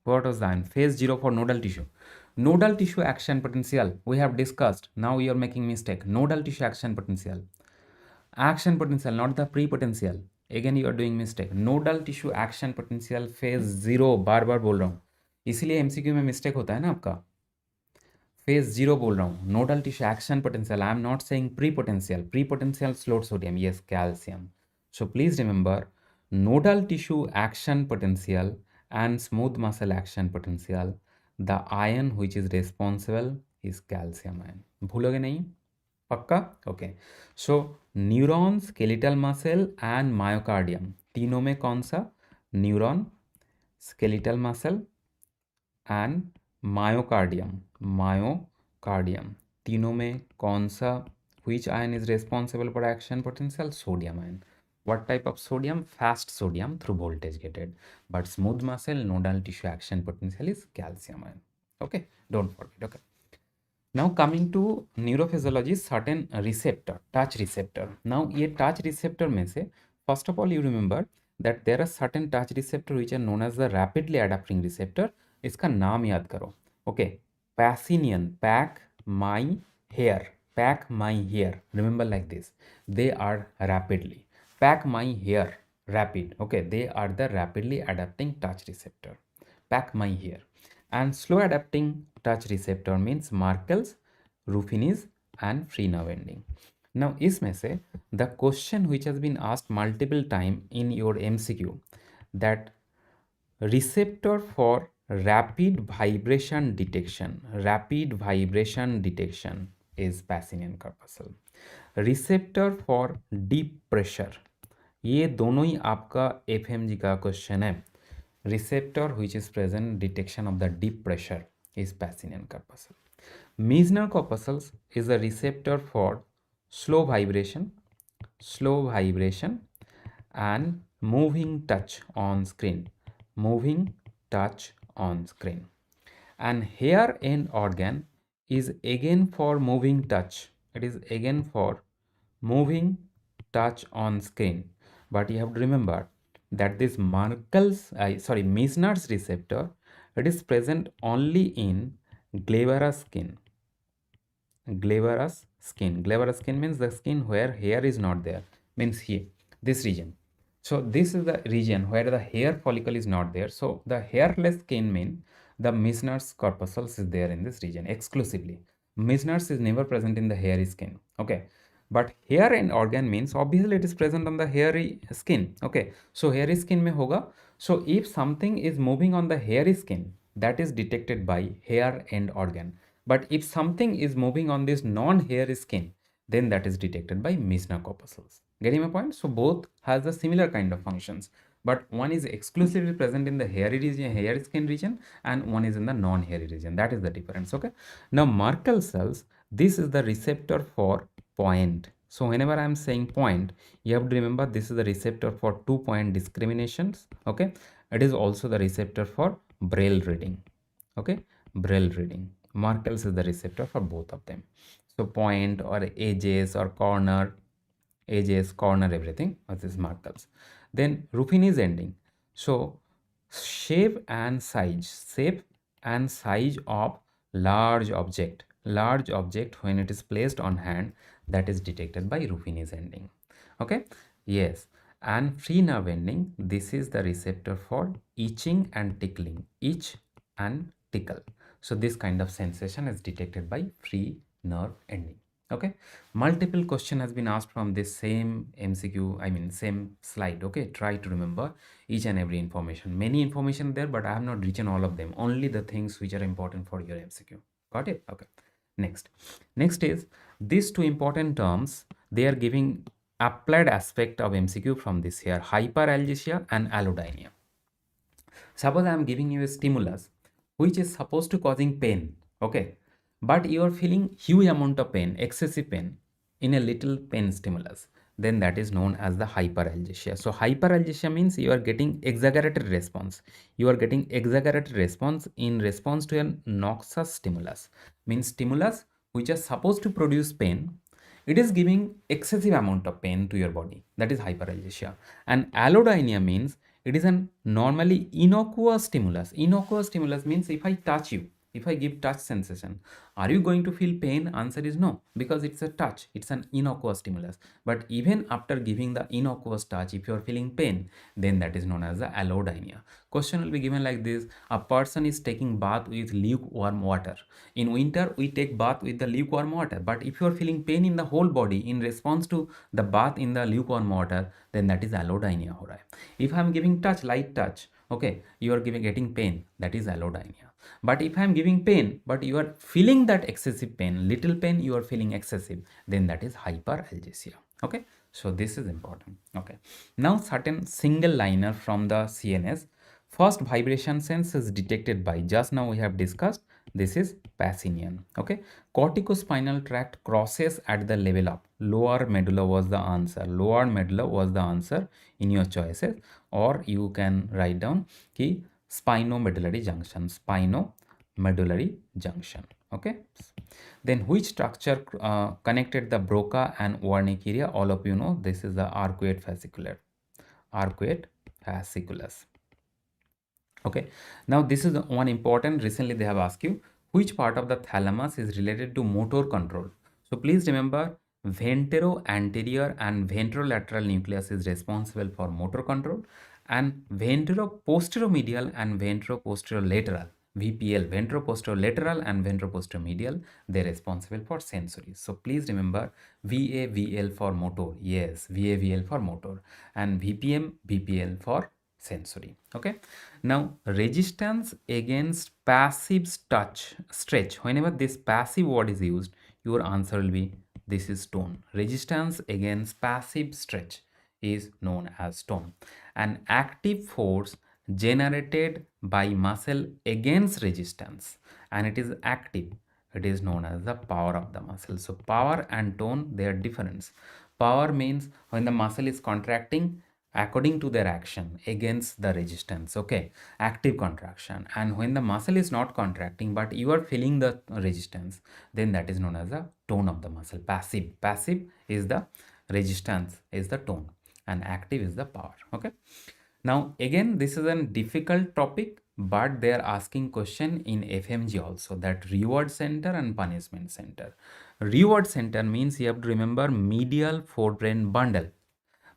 What was the ion? Phase 0 for nodal tissue. Nodal tissue action potential, we have discussed. Now you are making mistake. Nodal tissue action potential. Action potential, not the pre-potential. Again you are doing mistake. Nodal tissue action potential phase 0, बार बार बोल रहा हूँ, इसीलिए MCQ में mistake होता है ना आपका. Phase 0 बोल रहा हूँ. Nodal tissue action potential, I am not saying pre potential slowed sodium, yes calcium. So please remember, nodal tissue action potential and smooth muscle action potential, the ion which is responsible is calcium ion. भूलोगे नहीं? पक्का? Okay. So neuron, skeletal muscle and myocardium, तीनों में कौन सा? Neuron, skeletal muscle and myocardium, तीनों में कौन सा? which ion is responsible for action potential? Sodium ion. What type of sodium? Fast sodium through voltage gated. But smooth muscle nodal tissue action potential is calcium ion. Okay, don't forget. Okay, now coming to neurophysiology, certain receptor, touch receptor. Now ये touch receptor में से first of all you remember that there are certain touch receptor which are known as the rapidly adapting receptor. इसका नाम याद करो. Okay, Pacinian, pack my hair, remember like this. They are rapidly, pack my hair, rapid. Okay, they are the rapidly adapting touch receptor, pack my hair. And slow adapting touch receptor means Merkel's, Ruffini's and free nerve ending. Now इसमें से the question which has been asked multiple time in your MCQ, that receptor for rapid vibration detection is Pacinian corpuscle. Receptor for deep pressure, ये दोनों ही आपका FMG का question है. Receptor which is present detection of the deep pressure is Pacinian corpuscle. Meissner corpuscles is a receptor for slow vibration and moving touch on screen. And hair end organ is again for moving touch. It is again for moving touch on screen. But you have to remember that this Meissner's receptor, it is present only in glabrous skin. Glabrous skin means the skin where hair is not there, means here, this region. So this is the region where the hair follicle is not there. So the hairless skin means the Meissner's corpuscles is there in this region exclusively. Meissner's is never present in the hairy skin. Okay, but hair and organ means obviously it is present on the hairy skin. Okay, so hairy skin में होगा. So if something is moving on the hairy skin, that is detected by hair and organ. But if something is moving on this non-hairy skin, then that is detected by Meissner corpuscles. Getting my point? So both has a similar kind of functions, but one is exclusively present in the hairy region, hairy skin region, and one is in the non-hairy region. That is the difference. Okay. Now Merkel cells, this is the receptor for point. So whenever I am saying point, you have to remember this is the receptor for 2-point discriminations. Okay. It is also the receptor for Braille reading. Okay. Braille reading. Merkel's is the receptor for both of them. So point or edges or corner, everything, this is Merkel's. Then Ruffin is ending. So shape and size of large object when it is placed on hand, that is detected by Ruffin is ending. Okay, yes. And free nerve ending, this is the receptor for itching and tickling, itch and tickle. So this kind of sensation is detected by free nerve ending. Okay, multiple question has been asked from this same MCQ, same slide. Okay, try to remember each and every information. Many information there, but I have not written all of them, only the things which are important for your MCQ. Got it? Okay, next is these two important terms, they are giving applied aspect of MCQ from this here, hyperalgesia and allodynia. Suppose I am giving you a stimulus which is supposed to causing pain. Okay, but you are feeling huge amount of pain, excessive pain in a little pain stimulus, then that is known as the hyperalgesia. So hyperalgesia means you are getting exaggerated response. You are getting exaggerated response in response to a noxious stimulus. Means stimulus which is supposed to produce pain, it is giving excessive amount of pain to your body. That is hyperalgesia. And allodynia means It is an normally innocuous stimulus. Innocuous stimulus means if I touch you, if I give touch sensation, are you going to feel pain? Answer is no, because it's a touch. It's an innocuous stimulus. But even after giving the innocuous touch, if you are feeling pain, then that is known as the allodynia. Question will be given like this: a person is taking bath with lukewarm water. In winter, we take bath with the lukewarm water. But if you are feeling pain in the whole body in response to the bath in the lukewarm water, then that is allodynia ho raha hai. If I am giving touch, light touch, okay, you are getting pain, that is allodynia. But if I am giving pain, but you are feeling that excessive pain, little pain you are feeling excessive, then that is hyperalgesia. Okay, so this is important. Okay, now certain single liner from the CNS. First vibration sense is detected by, just now we have discussed, this is Pacinian. Okay, corticospinal tract crosses at the level of lower medulla was the answer. Lower medulla was the answer in your choices, or you can write down ki spinomedullary junction. Spinomedullary junction. Okay, then which structure connected the Broca and Wernicke area? All of you know this is the arcuate fasciculus. Arcuate fasciculus. Okay, now this is one important. Recently they have asked you which part of the thalamus is related to motor control. So please remember, ventero-anterior and ventrolateral nucleus is responsible for motor control, and ventero-posteromedial and ventero-posterolateral, VPL, ventero-posterolateral and ventero-posteromedial, they're responsible for sensory. So please remember, VAVL for motor, yes, VAVL for motor, and VPM, VPL for sensory. Okay, now resistance against passive stretch, whenever this passive word is used, your answer will be this is tone. Resistance against passive stretch is known as tone. An active force generated by muscle against resistance, and it is active, it is known as the power of the muscle. So power and tone, they are different. Power means when the muscle is contracting according to their action against the resistance, okay, active contraction. And when the muscle is not contracting but you are feeling the resistance, then that is known as the tone of the muscle. Passive is the resistance, is the tone, and active is the power. Okay, now again this is a difficult topic, but they are asking question in FMG also, that reward center and punishment center. Reward center means you have to remember medial forebrain bundle.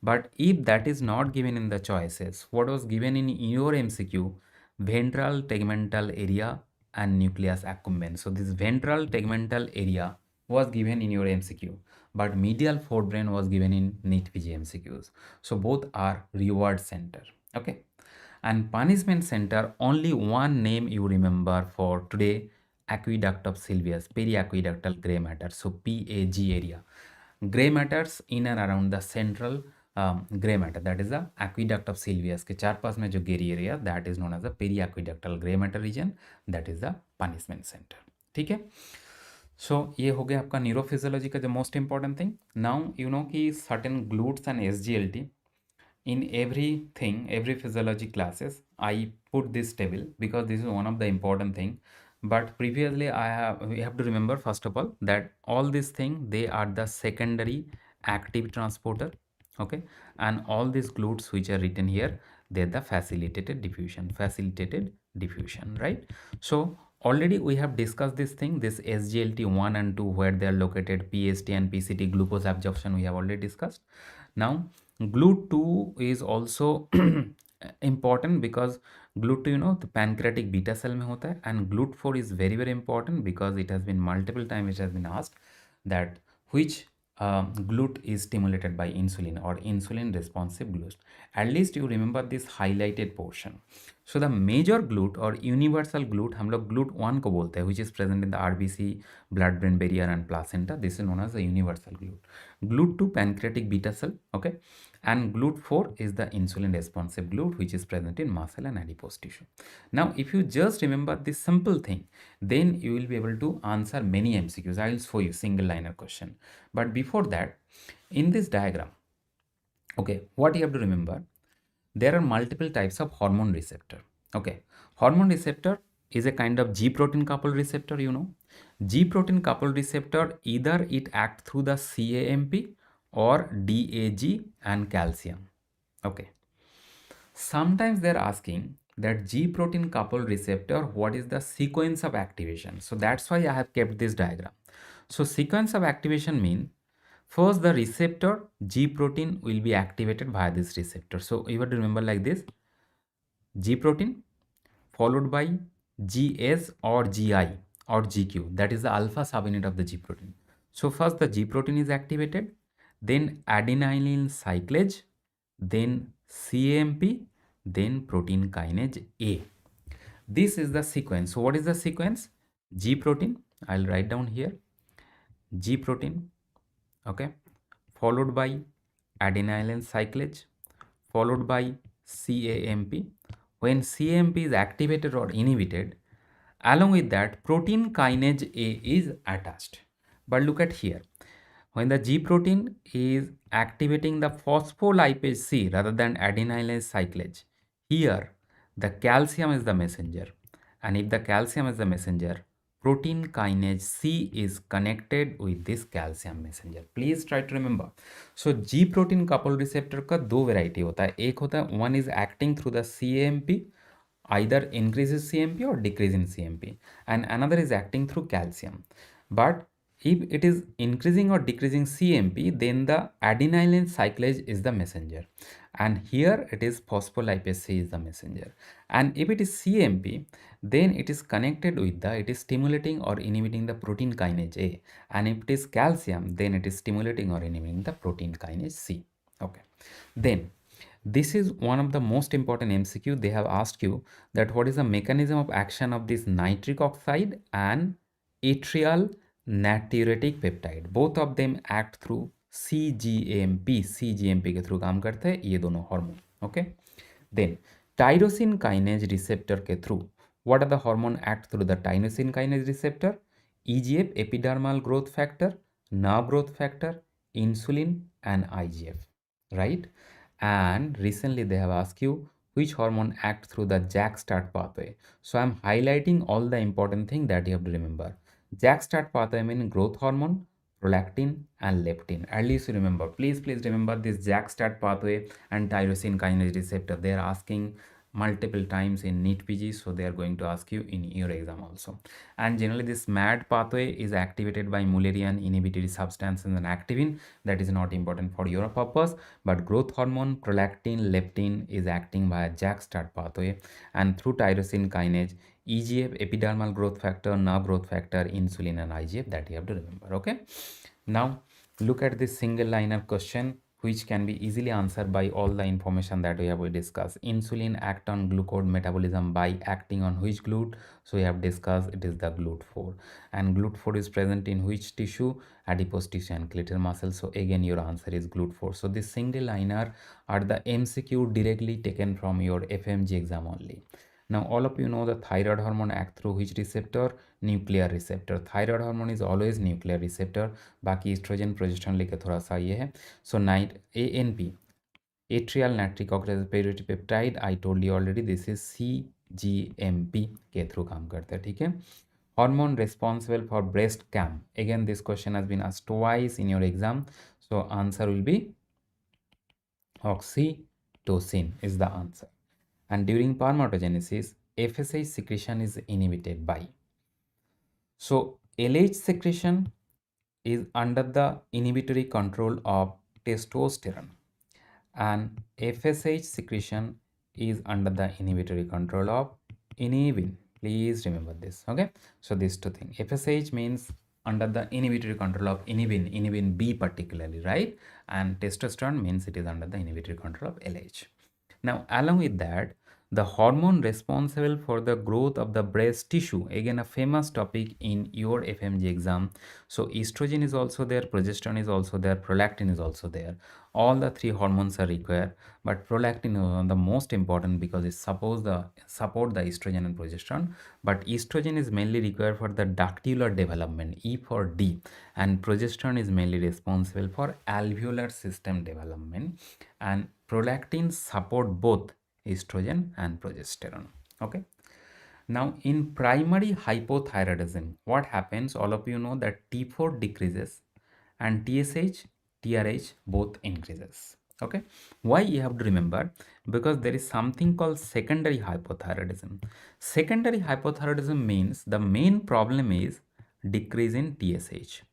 But if that is not given in the choices, what was given in your MCQ? Ventral tegmental area and nucleus accumbens. So this ventral tegmental area was given in your MCQ, but medial forebrain was given in NEET PG MCQs. So both are reward center. Okay. And punishment center, only one name you remember for today: aqueduct of Sylvius, periaqueductal gray matter. So PAG area. Gray matters in and around the central gray matter, that is the aqueduct of Sylvius के चार पास में जो gray area, that is known as the periaqueductal gray matter region, that is the punishment center. ठीक है, so ये हो गया आपका न्यूरोफिजियोलॉजी का जो most important thing. Now you know कि certain GLUTs and SGLT in every physiology classes I put this table because this is one of the important thing. But previously we have to remember first of all that all these things, they are the secondary active transporter. Okay, and all these glutes which are written here, they're the facilitated diffusion, right? So already we have discussed this thing, this SGLT1 and 2, where they are located, PST and PCT, glucose absorption, we have already discussed. Now GLUT2 is also important because GLUT2, you know, the pancreatic beta cell में होता है, and GLUT4 is very important because it has been multiple times it has been asked that which GLUT is stimulated by insulin or insulin responsive GLUT. At least you remember this highlighted portion. So the major GLUT or universal GLUT, हम लोग GLUT1 को बोलते हैं, which is present in the RBC, blood brain barrier and placenta. This is known as the universal GLUT. GLUT2 pancreatic beta cell, okay, and GLUT4 is the insulin responsive GLUT, which is present in muscle and adipose tissue. Now if you just remember this simple thing, then you will be able to answer many MCQs. I will show you single liner question. But before that, in this diagram, okay, what you have to remember, there are multiple types of hormone receptor. Okay, hormone receptor is a kind of G protein coupled receptor, you know. G protein coupled receptor, either it acts through the CAMP or DAG and calcium. Okay, Sometimes they're asking that G protein coupled receptor, what is the sequence of activation? So that's why I have kept this diagram. So sequence of activation mean first the receptor G protein will be activated via this receptor. So you have to remember like this: G protein followed by GS or GI or GQ, that is the alpha subunit of the G protein. So first the G protein is activated, then adenylyl cyclase, then CAMP, then protein kinase A. This is the sequence. So what is the sequence? G protein, I'll write down here, G protein, okay, followed by adenylyl cyclase, followed by CAMP. When CAMP is activated or inhibited, along with that protein kinase A is attached. But look at here, when the G protein is activating the phospholipase C rather than adenylyl cyclase, here the calcium is the messenger, and if the calcium is the messenger, protein kinase C is connected with this calcium messenger. Please try to remember. So G protein coupled receptor का दो variety होता है. एक होता है one is acting through the CAMP, either increases CMP or decreasing CMP, and another is acting through calcium. But if it is increasing or decreasing CMP, then the adenylyl cyclase is the messenger, and here it is phospholipase C is the messenger. And if it is CMP, then it is connected with it is stimulating or inhibiting the protein kinase A, and if it is calcium, then it is stimulating or inhibiting the protein kinase C. Okay, then this is one of the most important MCQ. They have asked you that what is the mechanism of action of this nitric oxide and atrial natriuretic peptide. Both of them act through CGMP. CGMP के through काम करते हैं ये दोनों hormone. Okay. Then tyrosine kinase receptor के through what are the hormone act through the tyrosine kinase receptor? EGF, epidermal growth factor, nerve growth factor, insulin, and IGF. Right? And recently they have asked you which hormone act through the JAK-STAT pathway. So I'm highlighting all the important thing that you have to remember. JAK-STAT pathway means growth hormone, prolactin, and leptin. At least you remember. Please remember this JAK-STAT pathway and tyrosine kinase receptor. They are asking multiple times in NEET PG, so they are going to ask you in your exam also. And generally this MAD pathway is activated by Mullerian inhibitory substances and activin. That is not important for your purpose, but growth hormone, prolactin, leptin is acting via JAK-STAT pathway, and through tyrosine kinase, EGF, epidermal growth factor, nerve growth factor, insulin, and IGF, that you have to remember. Okay, now look at this single liner question which can be easily answered by all the information that we have discussed. Insulin act on glucose metabolism by acting on which GLUT? So we have discussed it is the GLUT4, and GLUT4 is present in which tissue? Adipose tissue and skeletal muscle. So again your answer is GLUT4. So this single liner are the MCQ directly taken from your FMGE exam only. Now all of you know the thyroid hormone act through which receptor? Nuclear receptor. Thyroid hormone is always nuclear receptor. बाकी estrogen progesterone लेके थोड़ा सा ये है. So ANP, atrial natric oxide peptide, I told you already, this is CGMP के through काम करता है. ठीक है. Hormone responsible for breast cam. Again this question has been asked twice in your exam. So answer will be oxytocin is the answer. And during spermatogenesis, FSH secretion is inhibited by. So LH secretion is under the inhibitory control of testosterone, and FSH secretion is under the inhibitory control of inhibin. Please remember this. Okay, so these two things. FSH means under the inhibitory control of inhibin B particularly, right? And testosterone means it is under the inhibitory control of LH. Now along with that, the hormone responsible for the growth of the breast tissue, again a famous topic in your FMG exam. So estrogen is also there, progesterone is also there, prolactin is also there. All the three hormones are required, but prolactin is one of the most important because it support the estrogen and progesterone. But estrogen is mainly required for the ductular development, E for D, and progesterone is mainly responsible for alveolar system development, and prolactin support both estrogen and progesterone. Okay, now in primary hypothyroidism, what happens? All of you know that T4 decreases and TSH, TRH both increases. Okay, why you have to remember? Because there is something called secondary hypothyroidism. Secondary hypothyroidism means the main problem is decrease in TSH.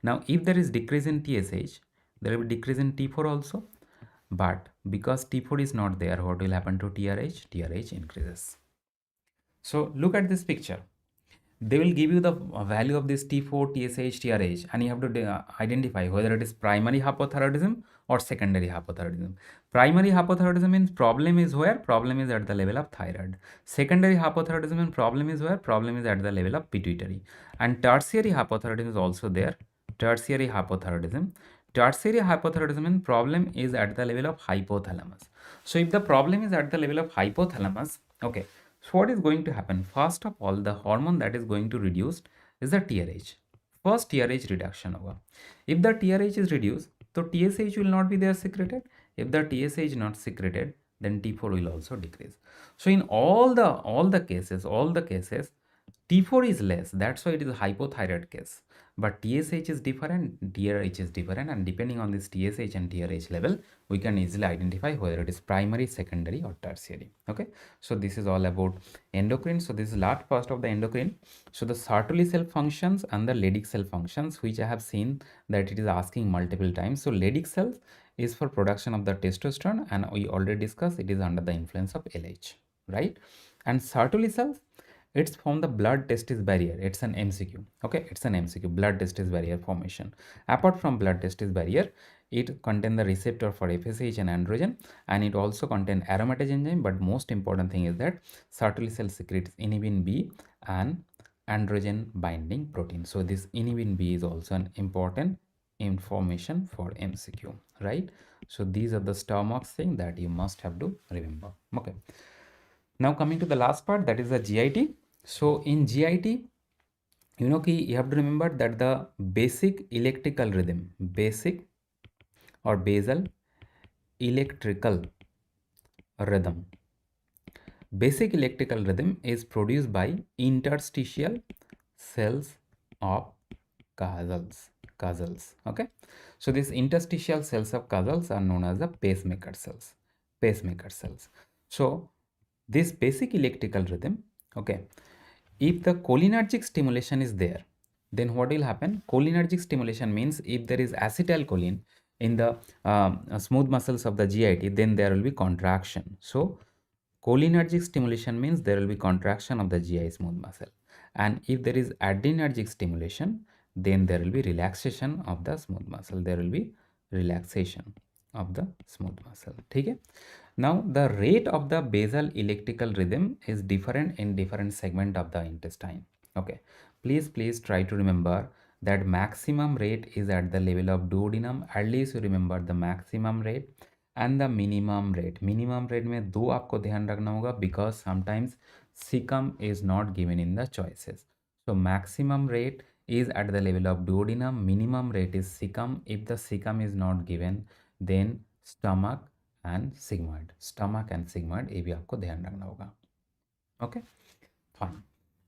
Now if there is decrease in TSH, there will be decrease in T4 also, but because T4 is not there, what will happen to TRH? TRH increases. So look at this picture. They will give you the value of this T4, TSH, TRH, and you have to identify whether it is primary hypothyroidism or secondary hypothyroidism. Primary hypothyroidism means problem is where? Problem is at the level of thyroid. Secondary hypothyroidism means problem is where? Problem is at the level of pituitary. And tertiary hypothyroidism is also there. Tertiary hypothyroidism. Tertiary hypothyroidism means problem is at the level of hypothalamus. So if the problem is at the level of hypothalamus, okay, so what is going to happen? First of all, the hormone that is going to reduce is the TRH. First TRH reduction over. If the TRH is reduced, so TSH will not be there secreted. If the TSH is not secreted, then T4 will also decrease. So in all the cases, T4 is less. That's why it is a hypothyroid case. But TSH is different, TRH is different, and depending on this TSH and TRH level, we can easily identify whether it is primary, secondary, or tertiary. Okay, so this is all about endocrine. So this is last part of the endocrine. So the Sertoli cell functions and the Leydig cell functions, which I have seen that it is asking multiple times. So Leydig cells is for production of the testosterone, and we already discussed it is under the influence of LH, right? And Sertoli cells, it's from the blood testis barrier. It's an MCQ. Okay, it's an MCQ, blood testis barrier formation. Apart from blood testis barrier, it contains the receptor for FSH and androgen, and it also contains aromatase enzyme. But most important thing is that Sertoli cell secretes inhibin B and androgen binding protein. So this inhibin B is also an important information for MCQ, right? So these are the star marks thing that you must have to remember. Okay, now coming to the last part, that is the GIT. So in GIT, you know, you have to remember that the basic electrical rhythm, basic or basal electrical rhythm, basic electrical rhythm is produced by interstitial cells of Cazals. Okay, so these interstitial cells of Cazals are known as the pacemaker cells. So this basic electrical rhythm, okay, if the cholinergic stimulation is there, then what will happen? Cholinergic stimulation means if there is acetylcholine in the smooth muscles of the GIT, then there will be contraction. So cholinergic stimulation means there will be contraction of the GI smooth muscle, and if there is adrenergic stimulation, then there will be relaxation of the smooth muscle. There will be relaxation of the smooth muscle. Okay. Now the rate of the basal electrical rhythm is different in different segment of the intestine. Okay, please try to remember that maximum rate is at the level of duodenum. At least you remember the maximum rate and the minimum rate. Minimum rate में दो आपको ध्यान रखना होगा because sometimes cecum is not given in the choices. So maximum rate is at the level of duodenum, minimum rate is cecum. If the cecum is not given, then stomach and sigmoid, ये भी आपको ध्यान रखना होगा. Okay, fine.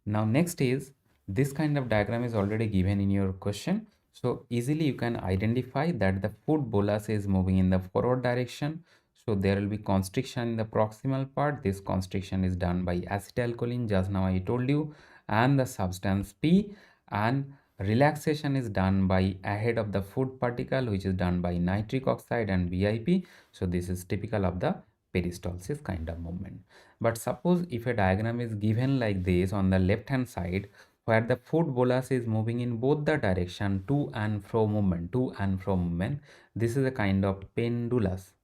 Now next is, this kind of diagram is already given in your question. So easily you can identify that the food bolus is moving in the forward direction. So there will be constriction in the proximal part. This constriction is done by acetylcholine, just now I told you, and the substance P, and relaxation is done by ahead of the food particle, which is done by nitric oxide and BIP. So this is typical of the peristalsis kind of movement. But suppose if a diagram is given like this on the left hand side, where the food bolus is moving in both the direction, to and fro movement, this is a kind of pendulous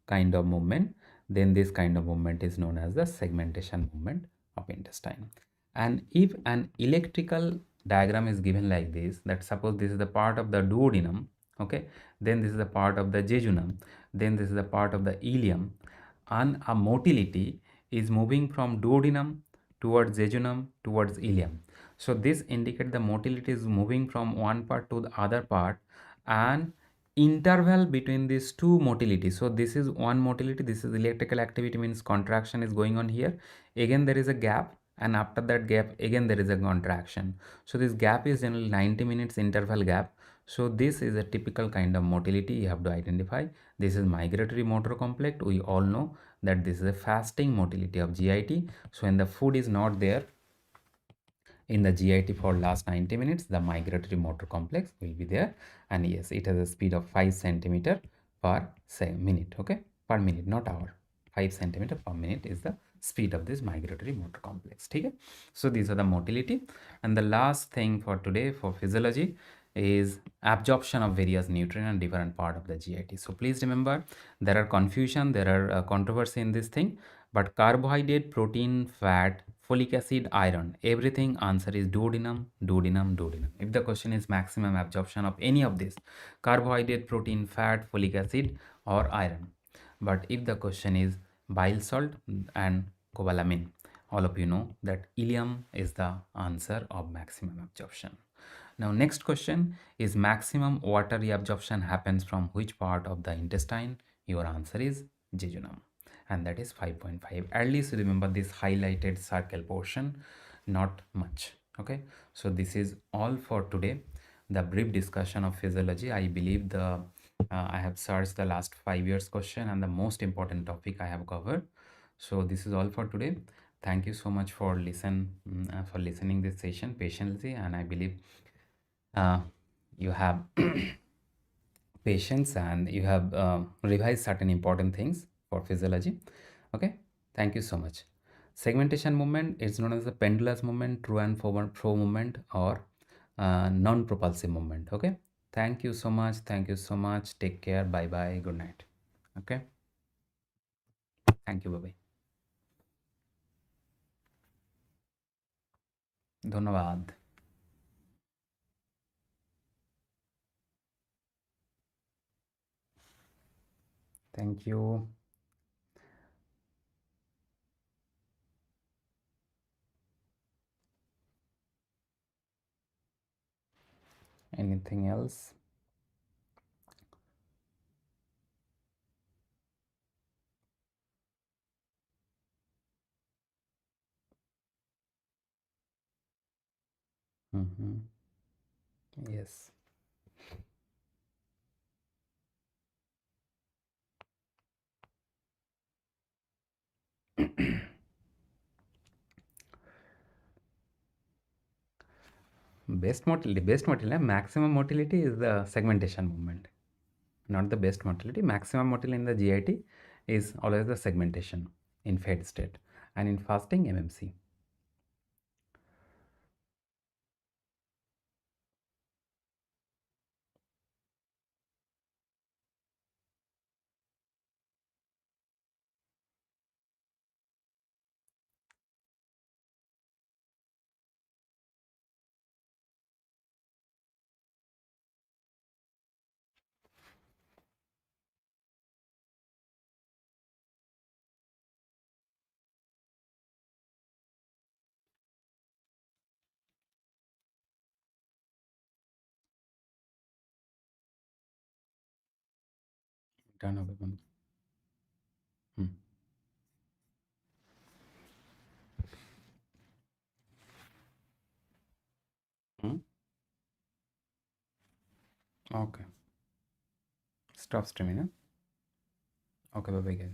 kind of movement. Then this kind of movement is known as the segmentation movement of intestine. And if an electrical diagram is given like this, that suppose this is the part of the duodenum, okay, then this is the part of the jejunum, then this is the part of the ileum, and a motility is moving from duodenum towards jejunum towards ileum. So this indicates the motility is moving from one part to the other part, and interval between these two motilities. So this is one motility, this is electrical activity, means contraction is going on here. Again there is a gap, and after that gap again there is a contraction. So this gap is generally 90 minutes interval gap. So this is a typical kind of motility you have to identify. This is migratory motor complex. We all know that this is a fasting motility of GIT. So when the food is not there in the GIT for last 90 minutes, the migratory motor complex will be there, and yes, it has a speed of 5 centimeter per minute, okay, per minute, not hour. 5 centimeter per minute is the speed of this migratory motor complex. Okay, so these are the motility. And the last thing for today for physiology is absorption of various nutrients in different part of the GIT. So please remember, there are confusion, there are controversy in this thing, but carbohydrate, protein, fat, folic acid, iron, everything answer is duodenum, duodenum, duodenum. If the question is maximum absorption of any of this, carbohydrate, protein, fat, folic acid or iron. But if the question is bile salt and cobalamin, all of you know that ileum is the answer of maximum absorption. Now next question is maximum water reabsorption happens from which part of the intestine? Your answer is jejunum, and that is 5.5. At least remember this highlighted circle portion, not much. Okay, so this is all for today. The brief discussion of physiology. I believe I have searched the last 5 years question and the most important topic I have covered. So this is all for today. Thank you so much for listening this session patiently, and I believe you have patience and you have revised certain important things for physiology. Okay, thank you so much. Segmentation movement is known as the pendulous movement, true and fro movement, or non-propulsive movement. Okay, thank you so much. Thank you so much. Take care. Bye bye. Good night. Okay, thank you. Bye bye. धन्यवाद. Thank you. Anything else? Yes. Best motility, maximum motility is the segmentation movement, not the best motility. Maximum motility in the GIT is always the segmentation in fed state, and in fasting MMC. Turnover. Hmm. Hmm. Okay. Stop streaming. Huh? Okay, bye bye guys.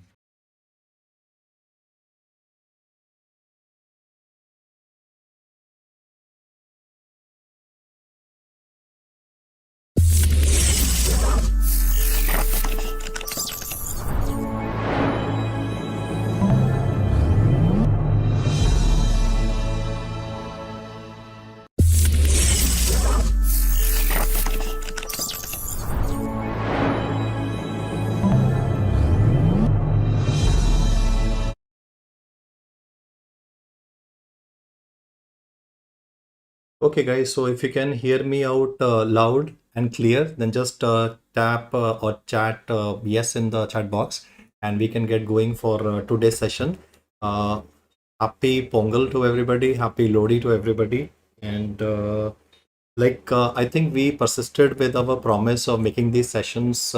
Okay, guys, so if you can hear me out loud and clear, then just tap or chat yes in the chat box, and we can get going for today's session. Happy Pongal to everybody, happy Lodi to everybody. And I think we persisted with our promise of making these sessions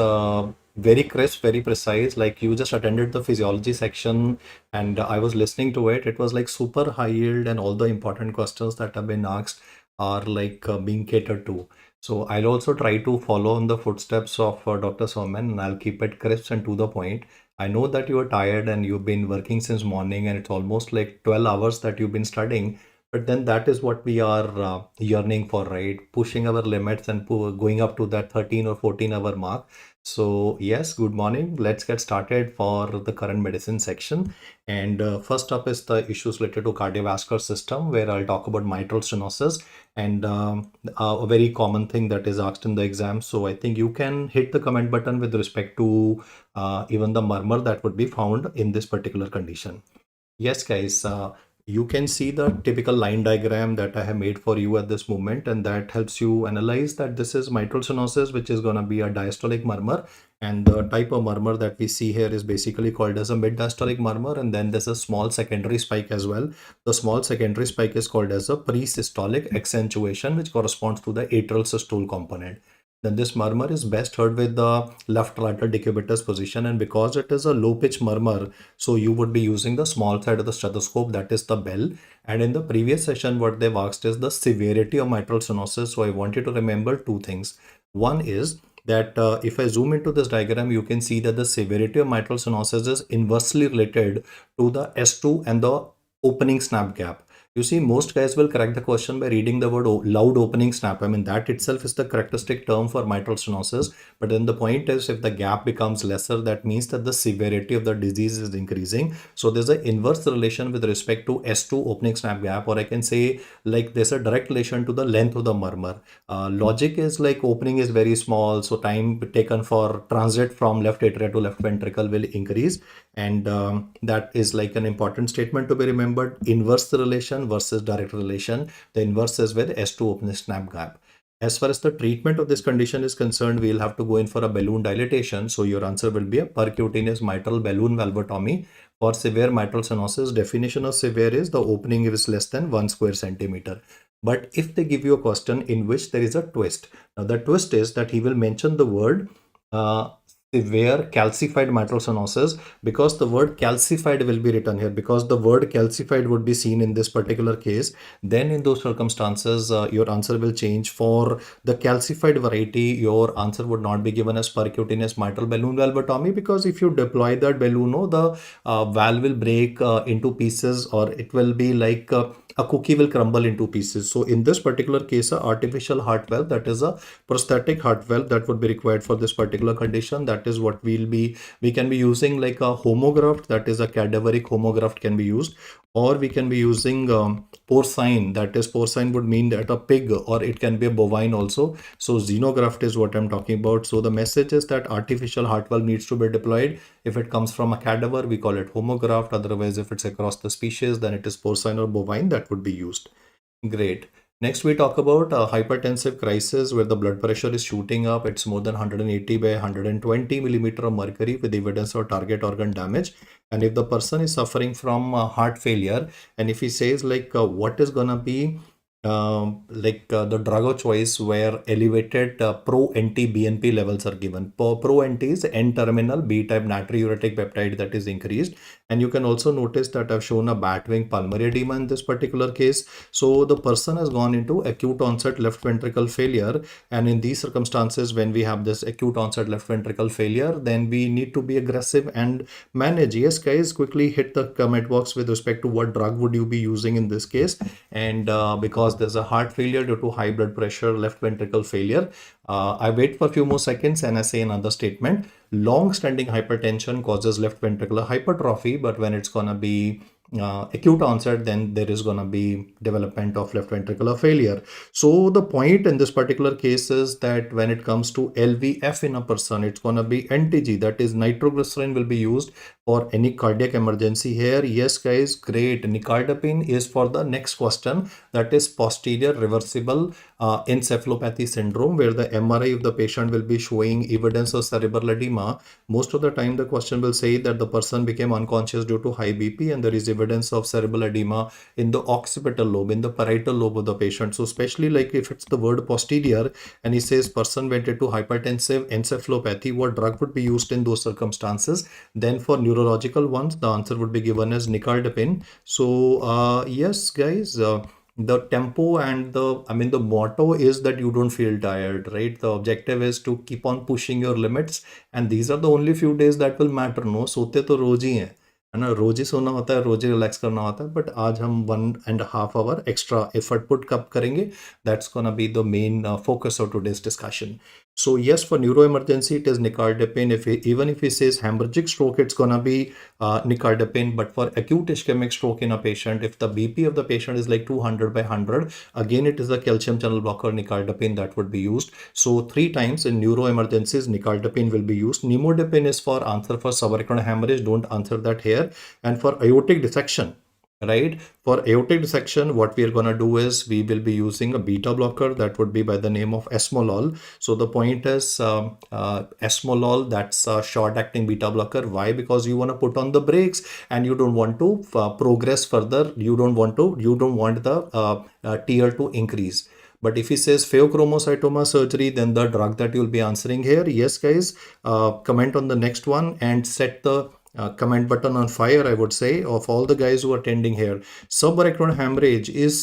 very crisp, very precise. Like you just attended the physiology section and I was listening to it. It was like super high yield, and all the important questions that have been asked are like being catered to. So I'll also try to follow in the footsteps of Dr. Soman, and I'll keep it crisp and to the point. I know that you are tired and you've been working since morning and it's almost like 12 hours that you've been studying. But then that is what we are yearning for, right? Pushing our limits and going up to that 13 or 14-hour mark. So yes, good morning. Let's get started for the current medicine section. And first up is the issues related to cardiovascular system, where I'll talk about mitral stenosis and a very common thing that is asked in the exam. So I think you can hit the comment button with respect to even the murmur that would be found in this particular condition. Yes, guys, you can see the typical line diagram that I have made for you at this moment, and that helps you analyze that this is mitral stenosis, which is going to be a diastolic murmur. And the type of murmur that we see here is basically called as a mid-diastolic murmur, and then there's a small secondary spike as well. The small secondary spike is called as a pre-systolic accentuation, which corresponds to the atrial systole component. Then this murmur is best heard with the left lateral decubitus position, and because it is a low pitch murmur, so you would be using the small side of the stethoscope, that is the bell. And in the previous session, what they've asked is the severity of mitral stenosis. So I want you to remember two things. One is that if I zoom into this diagram, you can see that the severity of mitral stenosis is inversely related to the S2 and the opening snap gap. You see, most guys will correct the question by reading the word loud opening snap. I mean, that itself is the characteristic term for mitral stenosis. But then the point is, if the gap becomes lesser, that means that the severity of the disease is increasing. So there's an inverse relation with respect to S2 opening snap gap, or I can say like there's a direct relation to the length of the murmur. Logic is like opening is very small, so time taken for transit from left atria to left ventricle will increase. And that is like an important statement to be remembered. Inverse relation versus direct relation. The inverse is with S2 opening snap gap. As far as the treatment of this condition is concerned, we'll have to go in for a balloon dilatation. So your answer will be a percutaneous mitral balloon valvotomy. For severe mitral stenosis, definition of severe is the opening is less than 1 square centimeter. But if they give you a question in which there is a twist, now the twist is that he will mention the word severe calcified mitral stenosis, because the word calcified will be written here, because the word calcified would be seen in this particular case. Then in those circumstances, your answer will change. For the calcified variety, your answer would not be given as percutaneous mitral balloon valvotomy, because if you deploy that balloon, the valve will break into pieces, or it will be like a cookie will crumble into pieces. So in this particular case, a artificial heart valve, that is a prosthetic heart valve, that would be required for this particular condition. That is what we can be using, like a homograft, that is a cadaveric homograft can be used, or we can be using porcine, that is porcine would mean that a pig, or it can be a bovine also. So xenograft is what I'm talking about. So the message is that artificial heart valve needs to be deployed. If it comes from a cadaver, we call it homograft. Otherwise, if it's across the species, then it is porcine or bovine that would be used. Great. Next, we talk about a hypertensive crisis where the blood pressure is shooting up. It's more than 180 by 120 millimeter of mercury with evidence of target organ damage. And if the person is suffering from heart failure, and if he says like what is gonna be the drug of choice where elevated pro-NT-BNP levels are given. Pro-NT is N-terminal B-type natriuretic peptide that is increased. And you can also notice that I've shown a bat wing pulmonary edema in this particular case. So the person has gone into acute onset left ventricle failure. And in these circumstances, when we have this acute onset left ventricle failure, then we need to be aggressive and manage. Yes, guys, quickly hit the comment box with respect to what drug would you be using in this case. And because there's a heart failure due to high blood pressure, left ventricle failure, I wait for a few more seconds and I say another statement. Long-standing hypertension causes left ventricular hypertrophy, but when it's gonna be acute onset, then there is gonna be development of left ventricular failure. So the point in this particular case is that when it comes to LVF in a person, it's gonna be NTG, that is nitroglycerin will be used for any cardiac emergency here. Yes, guys, great. Nicardipine is for the next question, that is posterior reversible encephalopathy syndrome, where the MRI of the patient will be showing evidence of cerebral edema. Most of the time the question will say that the person became unconscious due to high BP, and there is evidence of cerebral edema in the occipital lobe, in the parietal lobe of the patient. So especially like if it's the word posterior and he says person went into hypertensive encephalopathy, what drug would be used in those circumstances? Then for neurological ones, the answer would be given as nicardipine. So yes, guys, the tempo and the motto is that you don't feel tired, right? The objective is to keep on pushing your limits, and these are the only few days that will matter. No, सोते तो रोज ही हैं, है ना, रोज ही सोना होता है, रोज ही relax करना होता है, बट आज हम 1.5 hour एक्स्ट्रा एफर्ट पुट कब करेंगे, that's gonna be the main focus of today's discussion. So yes, for neuroemergency it is nicardipine. Even if he says hemorrhagic stroke, it's gonna be nicardipine. But for acute ischemic stroke in a patient, if the BP of the patient is like 200/100, again it is a calcium channel blocker, nicardipine, that would be used. So 3 times in neuroemergencies nicardipine will be used. Nimodipine is for answer for subarachnoid hemorrhage, don't answer that here. And for aortic dissection, right, for aortic dissection, what we are going to do is we will be using a beta blocker that would be by the name of esmolol. So the point is esmolol, that's a short acting beta blocker. Why? Because you want to put on the brakes and you don't want to progress further. You don't want the tear to increase. But if he says pheochromocytoma surgery, then the drug that you'll be answering here, yes guys, comment on the next one and set the comment button on fire, I would say, of all the guys who are attending here. Subarachnoid hemorrhage is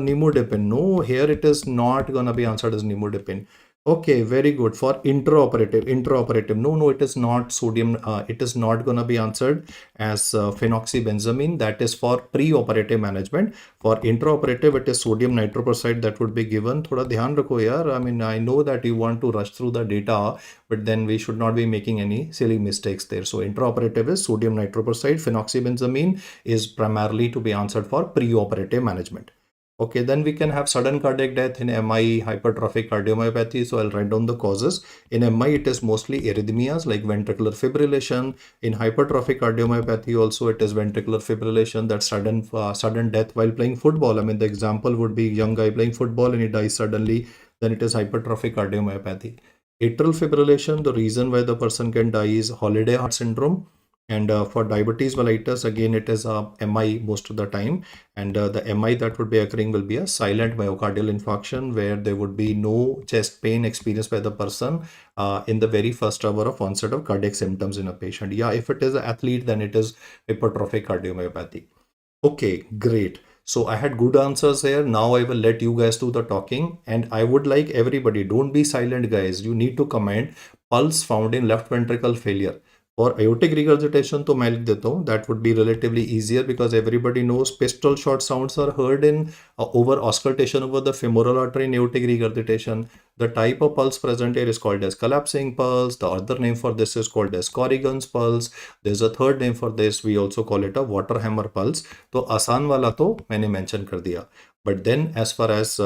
nimodipine. No, here it is not gonna be answered as nimodipine. Okay, very good. For intraoperative, no, it is not sodium. It is not gonna be answered as phenoxybenzamine. That is for pre-operative management. For intraoperative, it is sodium nitroprusside that would be given. Thoda dhyan rakho yaar. I mean, I know that you want to rush through the data, but then we should not be making any silly mistakes there. So intraoperative is sodium nitroprusside. Phenoxybenzamine is primarily to be answered for pre-operative management. Okay, then we can have sudden cardiac death in MI, hypertrophic cardiomyopathy. So I'll write down the causes. In MI, it is mostly arrhythmias like ventricular fibrillation. In hypertrophic cardiomyopathy, also it is ventricular fibrillation, that sudden death while playing football. I mean, the example would be young guy playing football and he dies suddenly. Then it is hypertrophic cardiomyopathy. Atrial fibrillation, the reason why the person can die is holiday heart syndrome. And for diabetes mellitus, again, it is a MI most of the time. And the MI that would be occurring will be a silent myocardial infarction, where there would be no chest pain experienced by the person in the very first hour of onset of cardiac symptoms in a patient. Yeah, if it is an athlete, then it is hypertrophic cardiomyopathy. Okay, great. So I had good answers here. Now I will let you guys do the talking, and I would like everybody, don't be silent guys. You need to comment pulse found in left ventricle failure. For aortic regurgitation, तो मैं लिख देता हूँ. That would be relatively easier because everybody knows pistol shot sounds are heard in over auscultation over the femoral artery in aortic regurgitation. The type of pulse present here is called as collapsing pulse. The other name for this is called as Corrigan's pulse. There's a third name for this. We also call it a water hammer pulse. तो आसान वाला तो मैंने mention कर दिया. But then as far as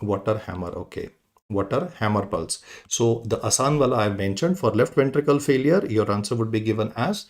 water hammer, okay. Water hammer pulse. So the asan wala I mentioned for left ventricle failure, your answer would be given as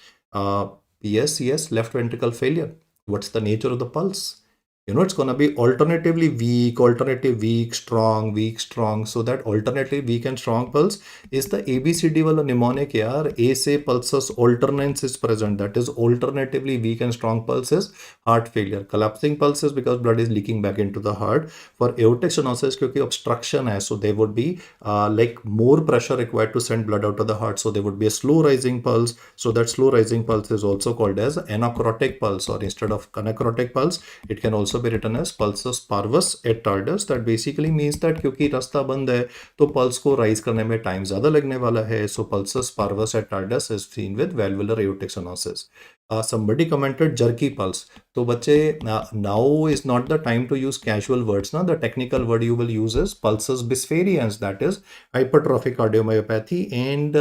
yes, left ventricle failure. What's the nature of the pulse? You know, it's going to be alternatively weak, strong. So that alternative weak and strong pulse is the ABCD wala mnemonic yaar. A say pulses alternance is present. That is alternatively weak and strong pulses, heart failure. Collapsing pulses because blood is leaking back into the heart. For aortic stenosis, because obstruction hai, so there would be like more pressure required to send blood out of the heart. So there would be a slow rising pulse. So that slow rising pulse is also called as anacrotic pulse, or instead of anacrotic pulse, it can also be written as pulsus parvus et tardus. That basically means that क्योंकि रास्ता बंद है तो pulse को rise करने में time ज्यादा लगने वाला है. So pulsus parvus et tardus is seen with valvular aortic stenosis. Somebody commented jerky pulse. तो बच्चे, now is not the time to use casual words. Now the technical word you will use is pulsus bispherians, that is hypertrophic cardiomyopathy. And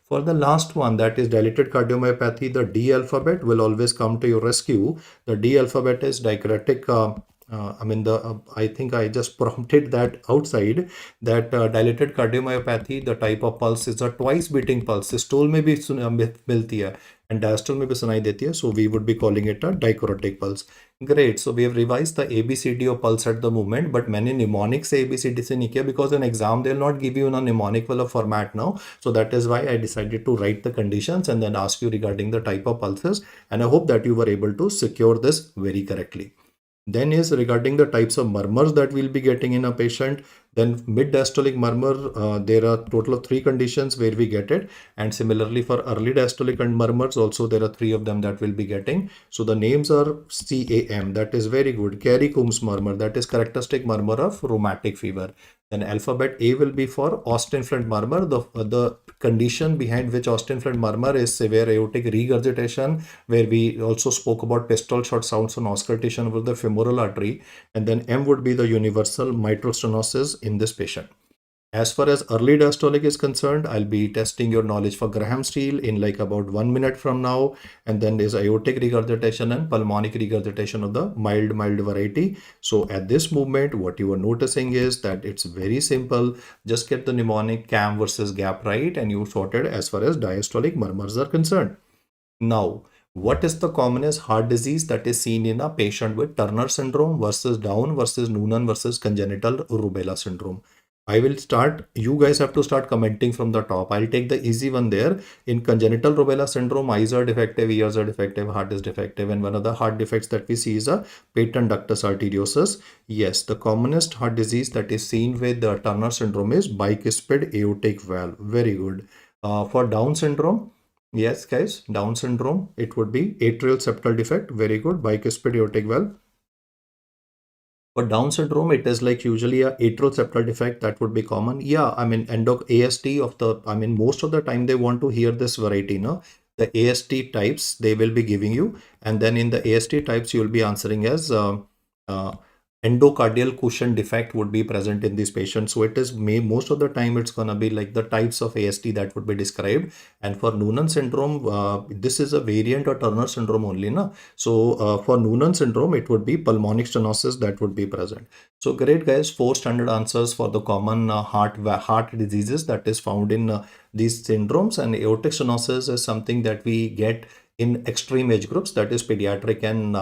for the last one, that is dilated cardiomyopathy, the D alphabet will always come to your rescue. The D alphabet is dichrotic. I think I just prompted that outside, that dilated cardiomyopathy, the type of pulse is a twice beating pulse. Systole में भी मिलती है and diastole में भी सुनाई देती है. So we would be calling it a dichrotic pulse. Great. So we have revised the ABCD of pulse at the moment, but मैंने mnemonic से ABCD से नहीं किया because in exam they'll not give you in a mnemonic वाला format now. So that is why I decided to write the conditions and then ask you regarding the type of pulses, and I hope that you were able to secure this very correctly. Then is regarding the types of murmurs that we'll be getting in a patient. Then mid-diastolic murmur, there are total of 3 conditions where we get it. And similarly for early diastolic and murmurs also there are 3 of them that we'll be getting. So the names are CAM, that is very good. Carey-Coombs murmur, that is characteristic murmur of rheumatic fever. Then alphabet A will be for Austen-Flint murmur. The condition behind which Austen-Flint murmur is severe aortic regurgitation, where we also spoke about pistol shot sounds on auscultation over the femoral artery. And then M would be the universal mitral stenosis in this patient. As far as early diastolic is concerned, I'll be testing your knowledge for Graham Steele in like about 1 minute from now. And then there's aortic regurgitation and pulmonic regurgitation of the mild variety. So at this moment, what you are noticing is that it's very simple. Just get the mnemonic CAM versus GAP right, and you sorted as far as diastolic murmurs are concerned. Now, what is the commonest heart disease that is seen in a patient with Turner syndrome versus Down versus Noonan versus congenital rubella syndrome? I will start, you guys have to start commenting from the top. I'll take the easy one there. In congenital rubella syndrome, eyes are defective, ears are defective, heart is defective, and one of the heart defects that we see is a patent ductus arteriosus. Yes, the commonest heart disease that is seen with the Turner syndrome is bicuspid aortic valve. Very good. For Down syndrome, yes, guys, Down syndrome, it would be atrial septal defect. Very good. Bicuspid aortic valve. For Down syndrome, it is like usually a atrial septal defect that would be common. Yeah, I mean, AST of the, I mean, most of the time they want to hear this variety, no? The AST types they will be giving you, and then in the AST types you will be answering as uh, endocardial cushion defect would be present in these patients. So it is most of the time it's gonna be like the types of AST that would be described. And for Noonan syndrome, this is a variant of Turner syndrome only, na? So for Noonan syndrome, it would be pulmonic stenosis that would be present. So great, guys. 4 standard answers for the common heart diseases that is found in these syndromes. And aortic stenosis is something that we get in extreme age groups, that is pediatric and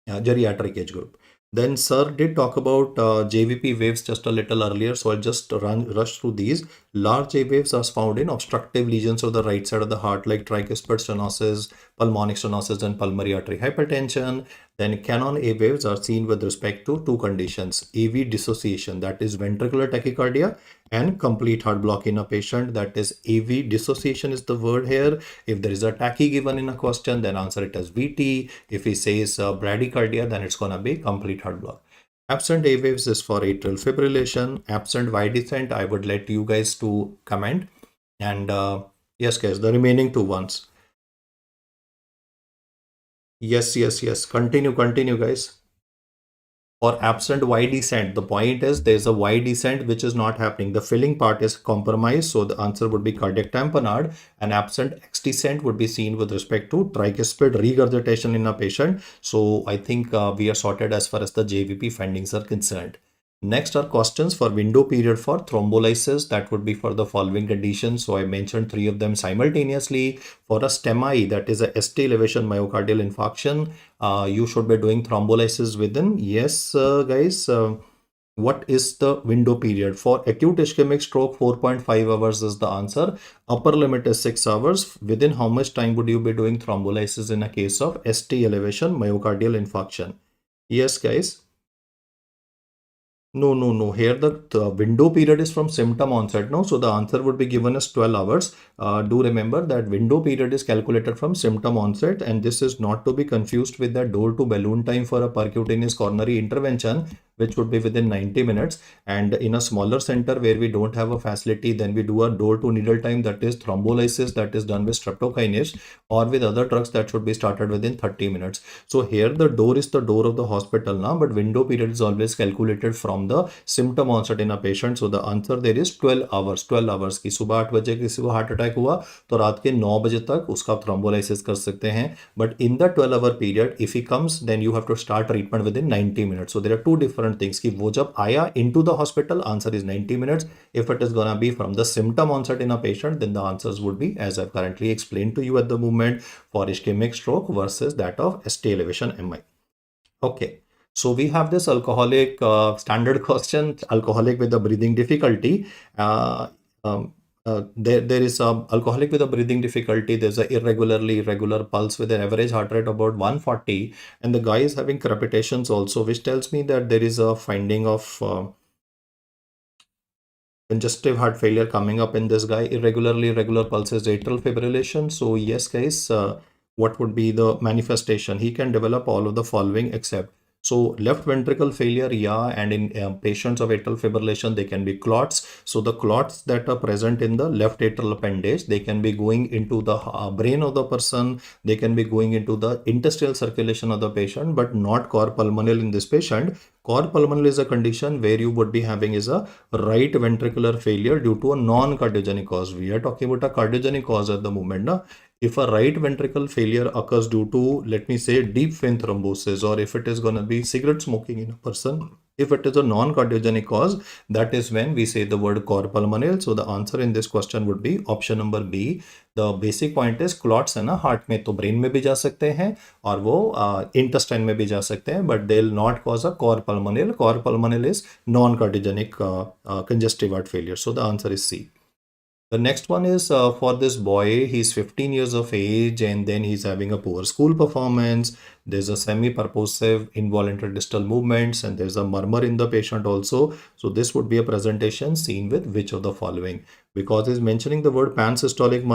geriatric age group. Then sir did talk about JVP waves just a little earlier, so I'll just rush through these. Large A waves are found in obstructive lesions of the right side of the heart, like tricuspid stenosis, pulmonic stenosis, and pulmonary artery hypertension. Then Canon A waves are seen with respect to 2 conditions: AV dissociation, that is ventricular tachycardia, and complete heart block in a patient, that is AV dissociation is the word here. If there is a tachy given in a question, then answer it as VT. If he says bradycardia, then it's gonna be complete heart block. Absent A waves is for atrial fibrillation. Absent Y descent, I would let you guys to comment. And yes, guys, the remaining 2 ones. Yes. Continue, guys. For absent Y descent, the point is there's a Y descent which is not happening. The filling part is compromised, so the answer would be cardiac tamponade. And absent X descent would be seen with respect to tricuspid regurgitation in a patient. So I think we are sorted as far as the JVP findings are concerned. Next are questions for window period for thrombolysis. That would be for the following conditions. So I mentioned 3 of them simultaneously. For a STEMI, that is a ST elevation myocardial infarction, you should be doing thrombolysis within. Yes, guys. What is the window period? For acute ischemic stroke, 4.5 hours is the answer. Upper limit is 6 hours. Within how much time would you be doing thrombolysis in a case of ST elevation myocardial infarction? Yes, guys. No. Here the window period is from symptom onset. No, so the answer would be given as 12 hours. Do remember that window period is calculated from symptom onset, and this is not to be confused with the door to balloon time for a percutaneous coronary intervention, which would be within 90 minutes. And in a smaller center where we don't have a facility, then we do a door to needle time, that is thrombolysis, that is done with streptokinase or with other drugs that should be started within 30 minutes. So here the door is the door of the hospital now, but window period is always calculated from the symptom onset in a patient. So the answer there is 12 hours. 12 hours की सुबह 8 बजे किसी को heart attack हुआ तो रात के 9 बजे तक उसका थ्रोम्बोलाइसिस कर सकते हैं. But in the 12-hour period, if he comes, then you have to start treatment within 90 minutes. So there are 2 different things कि वो जब आया into the hospital, answer is 90 minutes. If it is gonna be from the symptom onset in a patient, then the answers would be as I've currently explained to you at the moment for ischemic stroke versus that of ST elevation MI. Okay. So we have this alcoholic standard question, alcoholic with a breathing difficulty. There is a alcoholic with a breathing difficulty. There's a irregular pulse with an average heart rate of about 140, and the guy is having crepitations also, which tells me that there is a finding of congestive heart failure coming up in this guy, irregular pulses, atrial fibrillation. So yes, guys, what would be the manifestation? He can develop all of the following except. So left ventricle failure, yeah, and in patients of atrial fibrillation, they can be clots. So the clots that are present in the left atrial appendage, they can be going into the brain of the person, they can be going into the intestinal circulation of the patient, but not cor pulmonale in this patient. Cor pulmonale is a condition where you would be having is a right ventricular failure due to a non-cardiogenic cause. We are talking about a cardiogenic cause at the moment. Na? If a right ventricle failure occurs due to, let me say, deep vein thrombosis, or if it is going to be cigarette smoking in a person, if it is a non-cardiogenic cause, that is when we say the word cor pulmonale. So the answer in this question would be option number B. The basic point is clots है ना heart में तो brain में भी जा सकते हैं और वो intestine में भी जा सकते हैं, but they will not cause a cor pulmonale. Cor pulmonale is non-cardiogenic congestive heart failure. So the answer is C. The next one is for this boy, he's 15 years of age and then he's having a poor school performance. There's a semi-purposive involuntary distal movements and there's a murmur in the patient also. So this would be a presentation seen with which of the following? Because he's mentioning the word pansystolic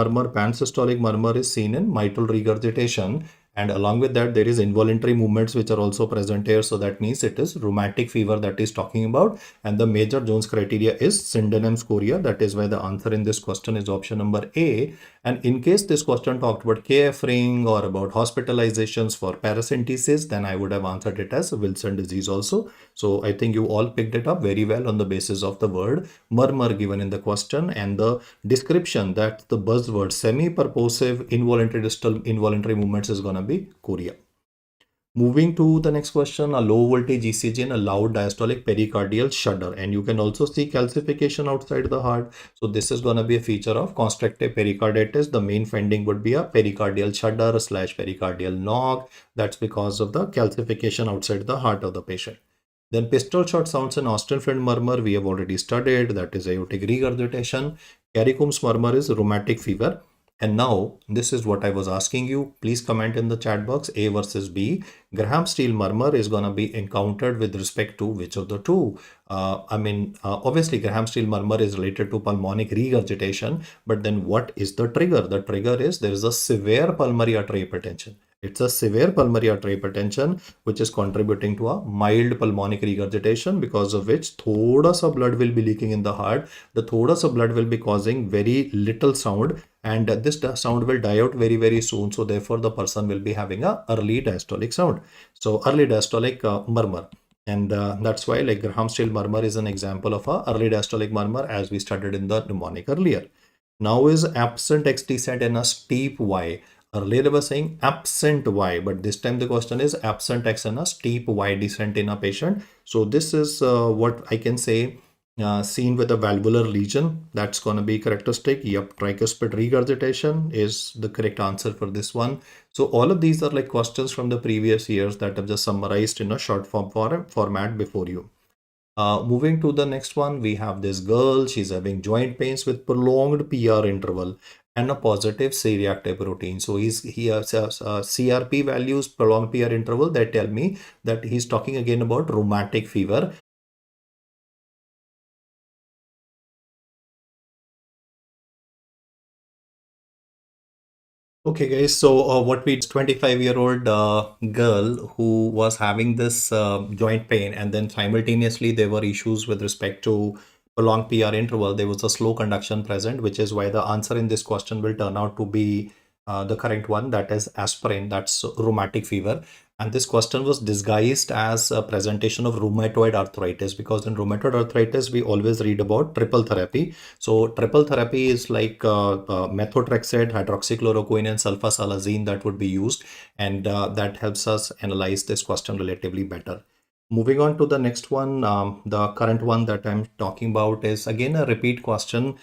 murmur is seen in mitral regurgitation. And along with that, there is involuntary movements which are also present here. So that means it is rheumatic fever that is talking about. And the major Jones criteria is syndrome chorea. That is why the answer in this question is option number A. And in case this question talked about KF ring or about hospitalizations for paracentesis, then I would have answered it as Wilson disease also. So I think you all picked it up very well on the basis of the word murmur given in the question and the description that the buzzword semi-purposive involuntary distal involuntary movements is going to be chorea. Moving to the next question, a low voltage ECG and a loud diastolic pericardial shudder. And you can also see calcification outside the heart. So this is going to be a feature of constrictive pericarditis. The main finding would be a pericardial shudder / pericardial knock. That's because of the calcification outside the heart of the patient. Then pistol shot sounds and Austen-Friend murmur we have already studied. That is aortic regurgitation. Caricombs murmur is rheumatic fever. And now, this is what I was asking you. Please comment in the chat box A versus B. Graham-Steele murmur is going to be encountered with respect to which of the two? Obviously, Graham-Steele murmur is related to pulmonic regurgitation. But then what is the trigger? The trigger is there is a severe pulmonary artery hypertension. It's a severe pulmonary artery hypertension which is contributing to a mild pulmonic regurgitation because of which thoda sa blood will be leaking in the heart. The thoda sa blood will be causing very little sound and this sound will die out very, very soon. So therefore the person will be having a early diastolic sound. So early diastolic murmur. And that's why like Graham-Steele murmur is an example of a early diastolic murmur as we studied in the mnemonic earlier. Now is absent X descent and a steep Y. Earlier I was saying absent Y, but this time the question is absent X and a steep Y descent in a patient. So this is what I can say seen with a valvular lesion. That's going to be characteristic. Yep, tricuspid regurgitation is the correct answer for this one. So all of these are like questions from the previous years that I've just summarized in a short form format before you. Moving to the next one, we have this girl. She's having joint pains with prolonged PR interval and a positive C-reactive protein. So he has CRP values, prolonged PR interval that tell me that he's talking again about rheumatic fever. Okay guys, so what we 25-year-old girl who was having this joint pain and then simultaneously there were issues with respect to prolonged PR interval. There was a slow conduction present, which is why the answer in this question will turn out to be the correct one, that is aspirin, that's rheumatic fever. And this question was disguised as a presentation of rheumatoid arthritis because in rheumatoid arthritis, we always read about triple therapy. So triple therapy is like methotrexate, hydroxychloroquine and sulfasalazine that would be used. And that helps us analyze this question relatively better. Moving on to the next one, the current one that I'm talking about is again a repeat question.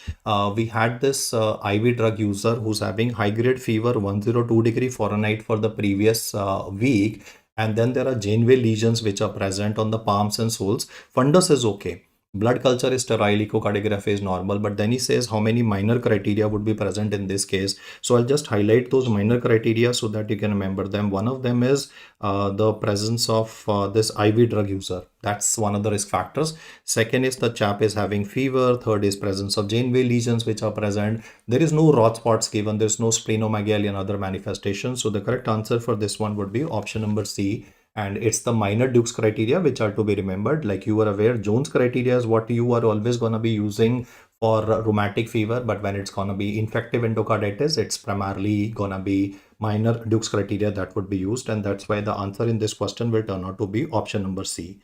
We had this IV drug user who's having high-grade fever 102 degree Fahrenheit for the previous week. And then there are Janeway lesions which are present on the palms and soles. Fundus is okay. Blood culture is sterile, echocardiography is normal, but then he says how many minor criteria would be present in this case. So I'll just highlight those minor criteria so that you can remember them. One of them is the presence of this IV drug user. That's one of the risk factors. Second is the chap is having fever. Third is presence of Janeway lesions which are present. There is no Roth spots given. There's no splenomegaly and other manifestations. So the correct answer for this one would be option number C. And it's the minor Dukes criteria which are to be remembered. Like you are aware, Jones criteria is what you are always going to be using for rheumatic fever, but when it's going to be infective endocarditis, it's primarily going to be minor Dukes criteria that would be used, and that's why the answer in this question will turn out to be option number C.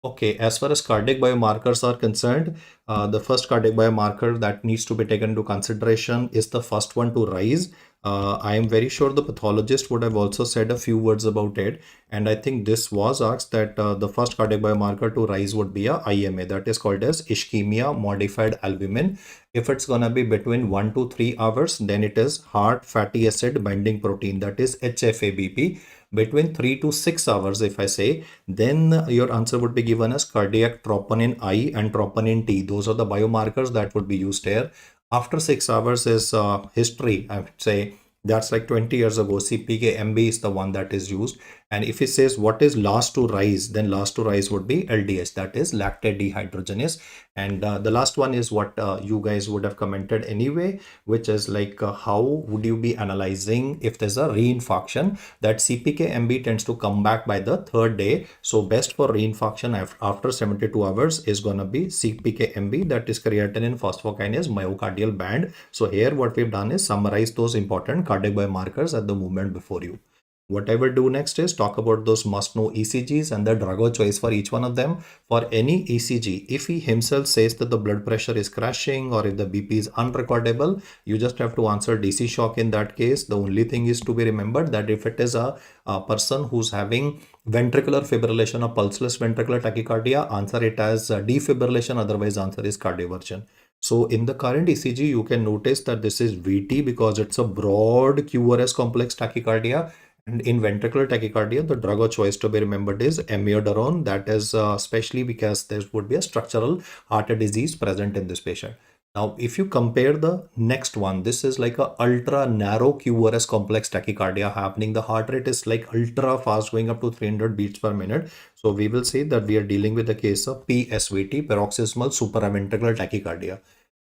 Okay, as far as cardiac biomarkers are concerned, the first cardiac biomarker that needs to be taken into consideration is the first one to rise. I am very sure the pathologist would have also said a few words about it, and I think this was asked that the first cardiac biomarker to rise would be a IMA, that is called as ischemia modified albumin. If it's gonna be between 1 to 3 hours, then it is heart fatty acid binding protein, that is HFABP. Between 3 to 6 hours, if I say, then your answer would be given as cardiac troponin I and troponin T. Those are the biomarkers that would be used here. After 6 hours is history, I would say. That's like 20 years ago. CPK-MB is the one that is used. And if it says what is last to rise, then last to rise would be LDH, that is lactate dehydrogenase. And the last one is what you guys would have commented anyway, which is like how would you be analyzing if there's a reinfarction? That CPK-MB tends to come back by the third day. So best for reinfarction after 72 hours is going to be CPK-MB, that is creatinine phosphokinase myocardial band. So here what we've done is summarize those important cardiac biomarkers at the movement before you. What I will do next is talk about those must-know ECGs and the drug of choice for each one of them. For any ECG, if he himself says that the blood pressure is crashing or if the BP is unrecordable, you just have to answer DC shock in that case. The only thing is to be remembered that if it is a person who's having ventricular fibrillation or pulseless ventricular tachycardia, answer it as defibrillation, otherwise answer is cardioversion. So in the current ECG, you can notice that this is VT because it's a broad QRS complex tachycardia. And in ventricular tachycardia, the drug of choice to be remembered is amiodarone. That is especially because there would be a structural heart disease present in this patient. Now, if you compare the next one, this is like a ultra narrow QRS complex tachycardia happening. The heart rate is like ultra fast, going up to 300 beats per minute. So we will say that we are dealing with the case of PSVT, paroxysmal supraventricular tachycardia.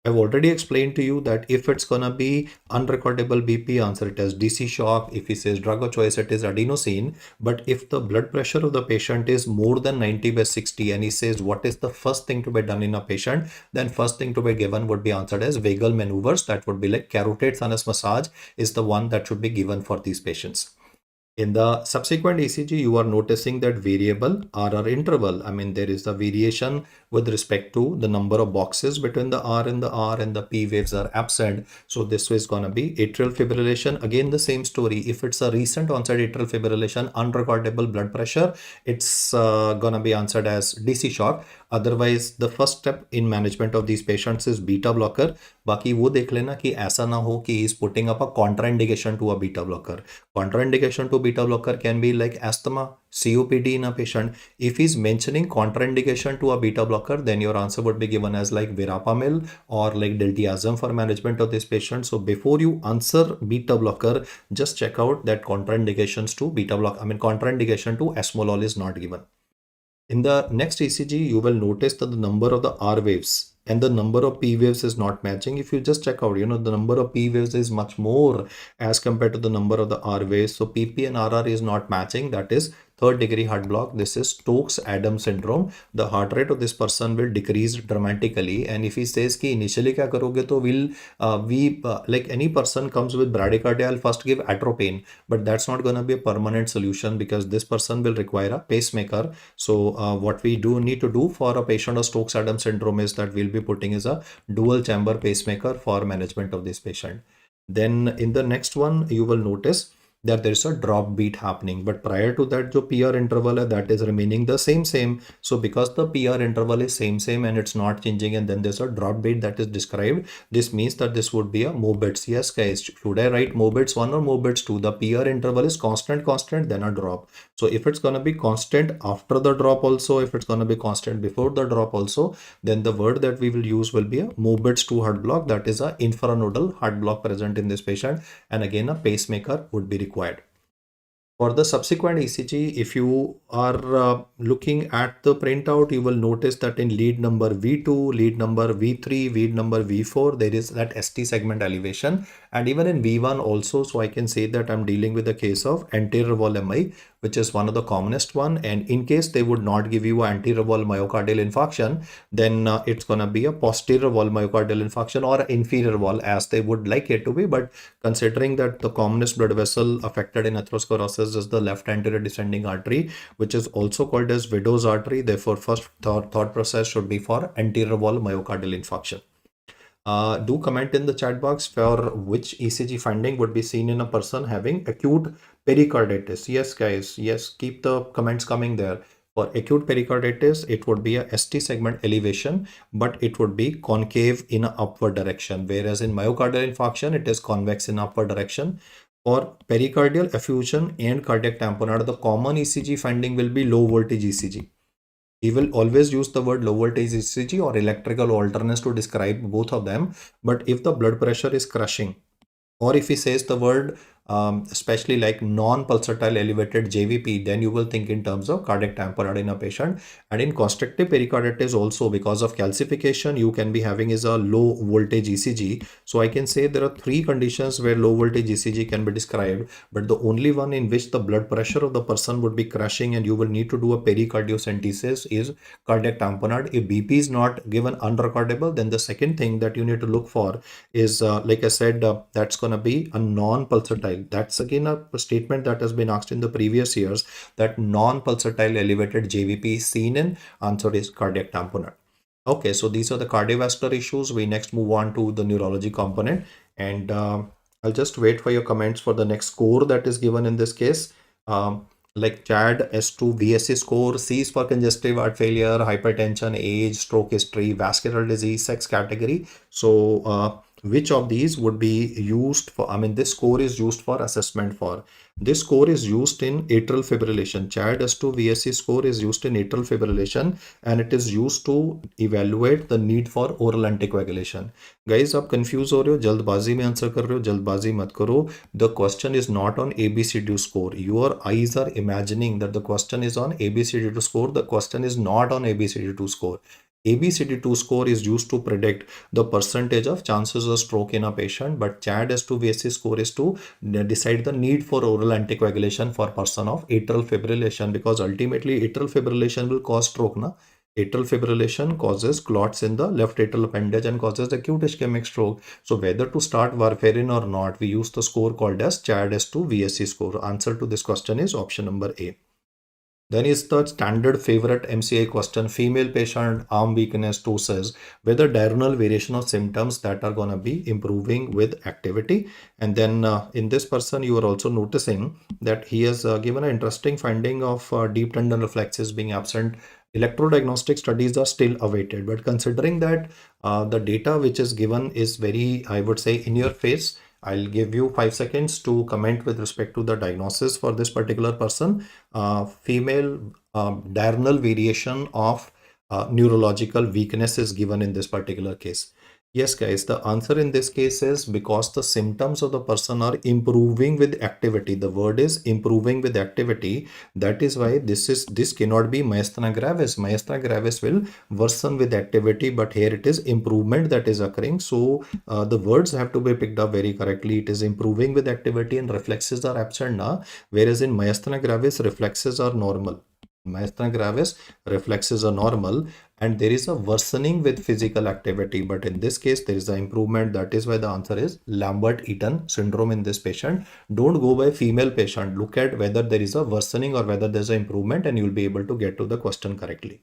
I've already explained to you that if it's gonna be unrecordable BP, answer it as DC shock. If he says drug of choice, it is adenosine. But if the blood pressure of the patient is more than 90/60 and he says what is the first thing to be done in a patient, then first thing to be given would be answered as vagal maneuvers. That would be like carotid sinus massage is the one that should be given for these patients. In the subsequent ECG, you are noticing that variable RR interval. I mean, there is the variation with respect to the number of boxes between the R and the P waves are absent. So this is going to be atrial fibrillation. Again, the same story. If it's a recent onset atrial fibrillation, unrecordable blood pressure, it's going to be answered as DC shock. Otherwise, the first step in management of these patients is beta blocker. बाकी वो देख लेना कि ऐसा ना हो कि is putting up a contraindication to a beta blocker. Contraindication to beta blocker can be like asthma, COPD in a patient. If he's mentioning contraindication to a beta blocker, then your answer would be given as like verapamil or like diltiazem for management of this patient. So before you answer beta blocker, just check out that contraindications to beta blocker. I mean contraindication to esmolol is not given. In the next ECG, you will notice that the number of the R waves and the number of P waves is not matching. If you just check out, the number of P waves is much more as compared to the number of the R waves. So PP and RR is not matching. That is third degree heart block. This is Stokes-Adams syndrome. The heart rate of this person will decrease dramatically. And if he says कि initially क्या करोगे तो like any person comes with bradycardia, I'll first give atropine, but that's not going to be a permanent solution because this person will require a pacemaker. So what we do need to do for a patient of Stokes-Adams syndrome is that we'll be putting is a dual chamber pacemaker for management of this patient. Then in the next one, you will notice that there is a drop beat happening. But prior to that, जो PR interval है, that is remaining the same. So because the PR interval is same and it's not changing, and then there's a drop beat that is described, this means that this would be a Mobitz. Yes, guys, should I write Mobitz 1 or Mobitz 2? The PR interval is constant, then a drop. So if it's going to be constant after the drop also, if it's going to be constant before the drop also, then the word that we will use will be a Mobitz 2 heart block. That is a infranodal heart block present in this patient, and again a pacemaker would be required. For the subsequent ECG, if you are looking at the printout, you will notice that in lead number V2, lead number V3, lead number V4, there is that ST segment elevation, and even in V1 also. So I can say that I'm dealing with the case of anterior wall MI, which is one of the commonest one. And in case they would not give you anterior wall myocardial infarction, then it's gonna be a posterior wall myocardial infarction or inferior wall, as they would like it to be. But considering that the commonest blood vessel affected in atherosclerosis is the left anterior descending artery, which is also called as widow's artery, therefore first thought process should be for anterior wall myocardial infarction. Do comment in the chat box for which ECG finding would be seen in a person having acute pericarditis. Yes, guys. Yes, keep the comments coming there. For acute pericarditis, it would be a ST segment elevation, but it would be concave in an upward direction. Whereas in myocardial infarction, it is convex in upward direction. For pericardial effusion and cardiac tamponade, the common ECG finding will be low voltage ECG. He will always use the word low voltage ECG or electrical alternates to describe both of them. But if the blood pressure is crushing, or if he says the word especially like non-pulsatile elevated JVP, then you will think in terms of cardiac tamponade in a patient. And in constrictive pericarditis also, because of calcification, you can be having is a low voltage ECG. So I can say there are three conditions where low voltage ECG can be described, but the only one in which the blood pressure of the person would be crashing and you will need to do a pericardiocentesis is cardiac tamponade. If BP is not given unrecordable, then the second thing that you need to look for is like I said, that's going to be a non-pulsatile. That's again a statement that has been asked in the previous years, that non-pulsatile elevated JVP is seen in, answer is cardiac tamponade. Okay, so these are the cardiovascular issues. We next move on to the neurology component, and I'll just wait for your comments for the next score that is given in this case. Like CHAD, S2, VSC score, C is for congestive heart failure, hypertension, age, stroke history, vascular disease, sex category. So which of these would be used for, I mean, this score is used for assessment for. This score is used in atrial fibrillation. CHAD S2 VSC score is used in atrial fibrillation, and it is used to evaluate the need for oral anticoagulation. Guys, आप confuse हो रहे हो, जल्दबाजी में answer कर रहे हो, जल्दबाजी मत करो. The question is not on ABCD score. Your eyes are imagining that the question is on ABCD2 score. The question is not on ABCD2 score. ABCD2 score is used to predict the percentage of chances of stroke in a patient, but CHAD S2 VSC score is to decide the need for oral anticoagulation for person of atrial fibrillation, because ultimately atrial fibrillation will cause stroke. Atrial fibrillation causes clots in the left atrial appendage and causes acute ischemic stroke. So whether to start warfarin or not, we use the score called as CHAD S2 VSC score. Answer to this question is option number A. Then is the standard favorite MCI question, female patient, arm weakness, ptosis, whether diurnal variation of symptoms that are going to be improving with activity. And then in this person, you are also noticing that he has given an interesting finding of deep tendon reflexes being absent. Electrodiagnostic studies are still awaited, but considering that the data which is given is very, I would say, in your face, I'll give you 5 seconds to comment with respect to the diagnosis for this particular person. Female diurnal variation of neurological weakness is given in this particular case. Yes, guys, the answer in this case is because the symptoms of the person are improving with activity. The word is improving with activity. That is why this cannot be myasthenia gravis. Myasthenia gravis will worsen with activity, but here it is improvement that is occurring. So the words have to be picked up very correctly. It is improving with activity and reflexes are absent now, whereas in myasthenia gravis reflexes are normal. Myasthenia gravis reflexes are normal and there is a worsening with physical activity, but in this case there is an improvement. That is why the answer is Lambert-Eaton syndrome in this patient. Don't go by female patient, look at whether there is a worsening or whether there is an improvement, and you will be able to get to the question correctly.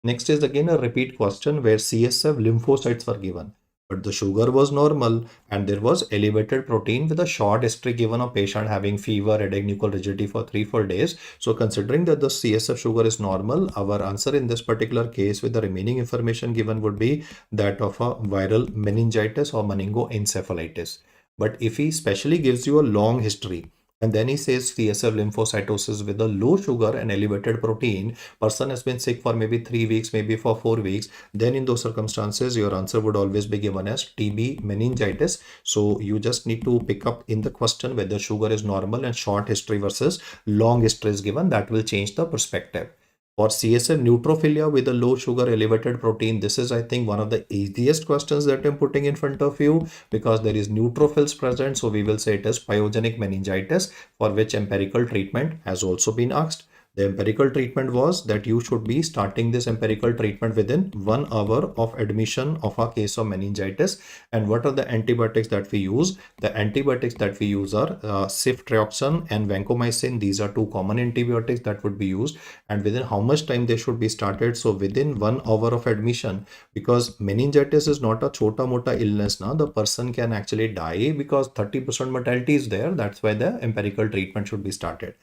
Next is again a repeat question where CSF lymphocytes were given. but the sugar was normal and there was elevated protein with a short history given a patient having fever, headache, nuchal rigidity for 3-4 days. So considering that the CSF sugar is normal, our answer in this particular case with the remaining information given would be that of a viral meningitis or meningoencephalitis. But if he specially gives you a long history, and then he says CSF lymphocytosis with a low sugar and elevated protein, person has been sick for maybe 3 weeks, maybe for 4 weeks, then in those circumstances, your answer would always be given as TB meningitis. So you just need to pick up in the question whether sugar is normal and short history versus long history is given. That will change the perspective. For CSF neutrophilia with a low sugar elevated protein, this is I think one of the easiest questions that I'm putting in front of you because there is neutrophils present. So we will say it is pyogenic meningitis, for which empirical treatment has also been asked. The empirical treatment was that you should be starting this empirical treatment within 1 hour of admission of a case of meningitis. And what are the antibiotics that we use? The antibiotics that we use are ceftriaxone and vancomycin. These are two common antibiotics that would be used. And within how much time they should be started? So within 1 hour of admission, because meningitis is not a chota mota illness. Now the person can actually die because 30% mortality is there. That's why the empirical treatment should be started.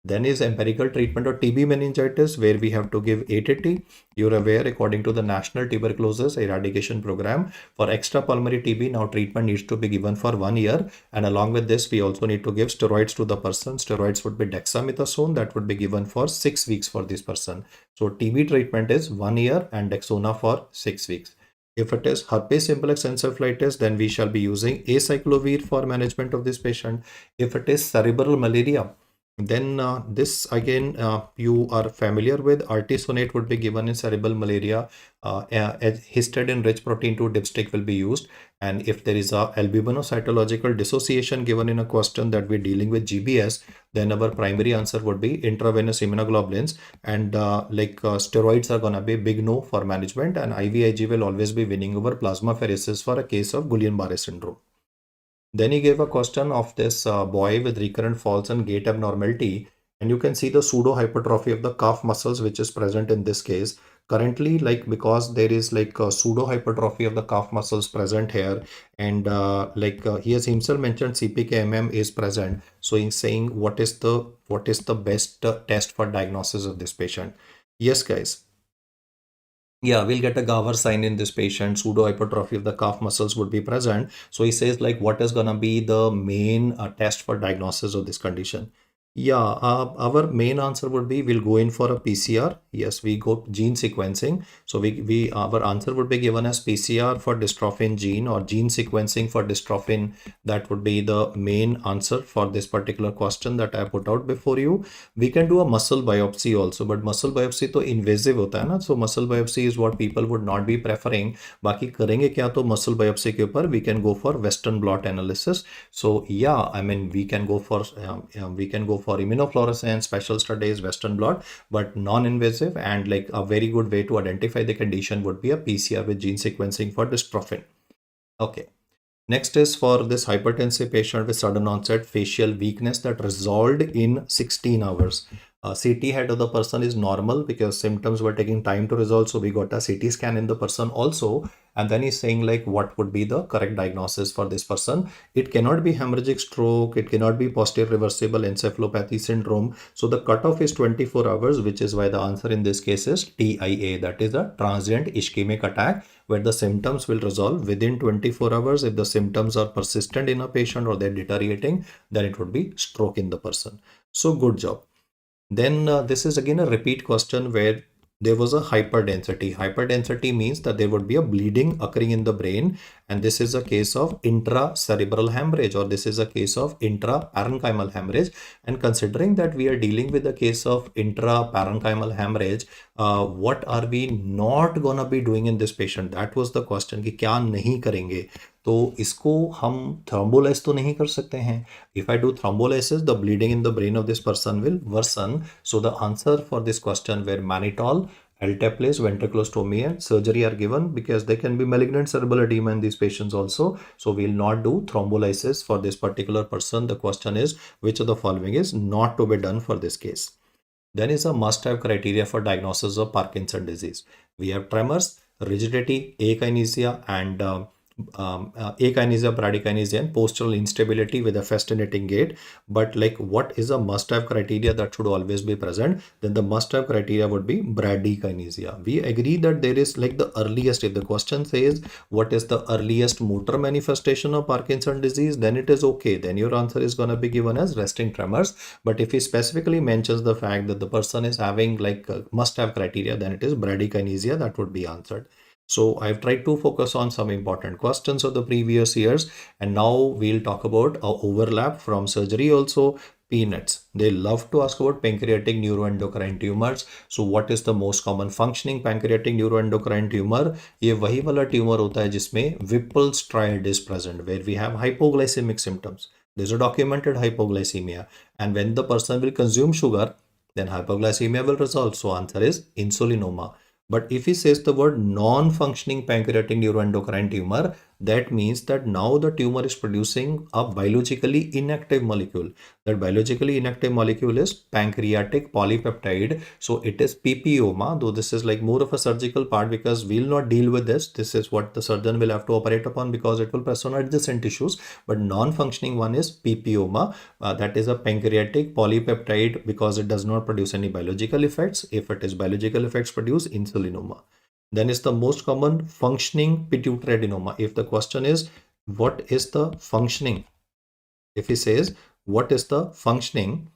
Then is empirical treatment of TB meningitis, where we have to give ATT. You're aware, according to the National Tuberculosis Eradication Program, for extrapulmonary TB, now treatment needs to be given for 1 year. And along with this, we also need to give steroids to the person. Steroids would be dexamethasone, that would be given for 6 weeks for this person. So TB treatment is 1 year and Dexona for 6 weeks. If it is herpes simplex encephalitis, then we shall be using acyclovir for management of this patient. If it is cerebral malaria, then this again you are familiar with. Artesunate would be given in cerebral malaria. Histidine rich protein 2 dipstick will be used. And if there is a albuminocytological dissociation given in a question that we're dealing with GBS, then our primary answer would be intravenous immunoglobulins. And steroids are gonna be big no for management, and IVIG will always be winning over plasmapheresis for a case of Guillain-Barré syndrome. Then he gave a question of this boy with recurrent falls and gait abnormality, and you can see the pseudo hypertrophy of the calf muscles which is present in this case. Currently, because there is a pseudo hypertrophy of the calf muscles present here, and he has himself mentioned CPKMM is present. So he's saying what is the best test for diagnosis of this patient? Yes, guys. Yeah, we'll get a Gawar sign in this patient. Pseudo hypertrophy of the calf muscles would be present. So he says what is gonna be the main test for diagnosis of this condition? Yeah, our main answer would be we'll go in for a PCR. Yes, we go gene sequencing. So our answer would be given as PCR for dystrophin gene or gene sequencing for dystrophin. That would be the main answer for this particular question that I put out before you. We can do a muscle biopsy also, but muscle biopsy तो invasive होता है ना. So muscle biopsy is what people would not be preferring. बाकी करेंगे क्या तो muscle biopsy के ऊपर we can go for Western blot analysis. So yeah, I mean we can go for immunofluorescence, special studies, Western blot, but non-invasive and a very good way to identify the condition would be a PCR with gene sequencing for dystrophin. Okay. Next is for this hypertensive patient with sudden onset facial weakness that resolved in 16 hours. CT head of the person is normal because symptoms were taking time to resolve. So we got a CT scan in the person also. And then he's saying what would be the correct diagnosis for this person. It cannot be hemorrhagic stroke. It cannot be posterior reversible encephalopathy syndrome. So the cutoff is 24 hours, which is why the answer in this case is TIA. That is a transient ischemic attack where the symptoms will resolve within 24 hours. If the symptoms are persistent in a patient or they're deteriorating, then it would be stroke in the person. So good job. Then this is again a repeat question where there was a hyperdensity. Hyperdensity means that there would be a bleeding occurring in the brain, and this is a case of intracerebral hemorrhage, or this is a case of intraparenchymal hemorrhage. And considering that we are dealing with a case of intraparenchymal hemorrhage, what are we not gonna be doing in this patient? That was the question कि क्या नहीं करेंगे. तो इसको हम थ्रोम्बोलाइज तो नहीं कर सकते हैं. If I do thrombolysis, the bleeding in the brain of this person will worsen. So the answer for this question where mannitol, alteplase, ventriculostomy and surgery are given because there can be malignant cerebral edema in these patients also. So we will not do thrombolysis for this particular person. The question is which of the following is not to be done for this case. Then is a must-have criteria for diagnosis of Parkinson disease. We have tremors, rigidity, akinesia, and akinesia, bradykinesia, and postural instability with a fascinating gait. But like, what is a must-have criteria that should always be present? Then the must-have criteria would be bradykinesia. We agree that there is like the earliest, if the question says what is the earliest motor manifestation of Parkinson disease, then it is okay. Then your answer is going to be given as resting tremors. But if he specifically mentions the fact that the person is having like must-have criteria, then it is bradykinesia that would be answered. So I've tried to focus on some important questions of the previous years, and now we'll talk about a overlap from surgery also. Peanuts. They love to ask about pancreatic neuroendocrine tumors. So what is the most common functioning pancreatic neuroendocrine tumor? ये वही वाला tumour होता है जिसमें Whipple's triad is present, where we have hypoglycemic symptoms. There's a documented hypoglycemia, and when the person will consume sugar, then hypoglycemia will resolve. So answer is insulinoma. But if he says the word non-functioning pancreatic neuroendocrine tumor, that means that now the tumor is producing a biologically inactive molecule. That biologically inactive molecule is pancreatic polypeptide. So it is PPOMA, though this is like more of a surgical part because we'll not deal with this. This is what the surgeon will have to operate upon because it will press on adjacent tissues. But non-functioning one is PPOMA. That is a pancreatic polypeptide because it does not produce any biological effects. If it is biological effects produce insulinoma. Then is the most common functioning pituitary adenoma. If the question is what is the functioning, if he says what is the functioning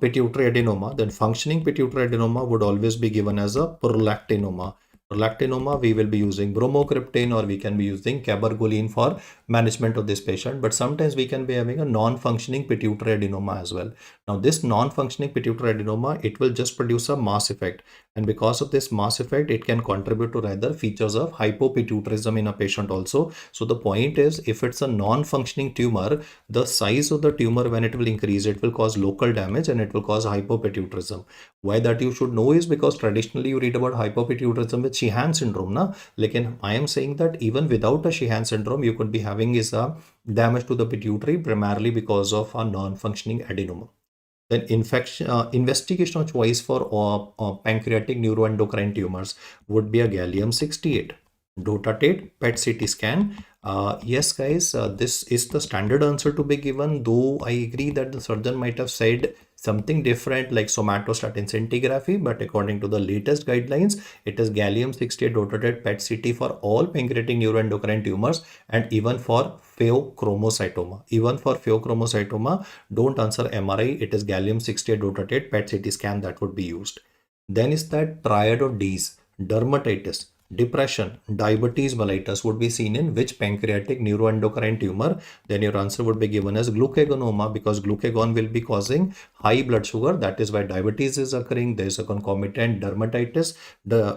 pituitary adenoma, then functioning pituitary adenoma would always be given as a prolactinoma. Prolactinoma, we will be using bromocriptine or we can be using cabergoline for management of this patient. But sometimes we can be having a non-functioning pituitary adenoma as well. Now this non-functioning pituitary adenoma, it will just produce a mass effect. And because of this mass effect, it can contribute to rather features of hypopituitarism in a patient also. So the point is, if it's a non-functioning tumor, the size of the tumor, when it will increase, it will cause local damage and it will cause hypopituitarism. Why that you should know is because traditionally you read about hypopituitarism with Sheehan syndrome, na? Lekin I am saying that even without a Sheehan syndrome, you could be having is a damage to the pituitary primarily because of a non-functioning adenoma. Then investigational choice for pancreatic neuroendocrine tumors would be a gallium-68. Dotatate, PET CT scan. Yes, guys, this is the standard answer to be given, though I agree that the surgeon might have said something different like somatostatin scintigraphy, but according to the latest guidelines, it is gallium-68 dotatate PET CT for all pancreatic neuroendocrine tumors and even for pheochromocytoma. Even for pheochromocytoma, don't answer MRI, it is gallium-68 dotatate PET CT scan that would be used. Then is that triad of D's, dermatitis, depression, diabetes mellitus would be seen in which pancreatic neuroendocrine tumor? Then your answer would be given as glucagonoma because glucagon will be causing high blood sugar. That is why diabetes is occurring. There is a concomitant dermatitis.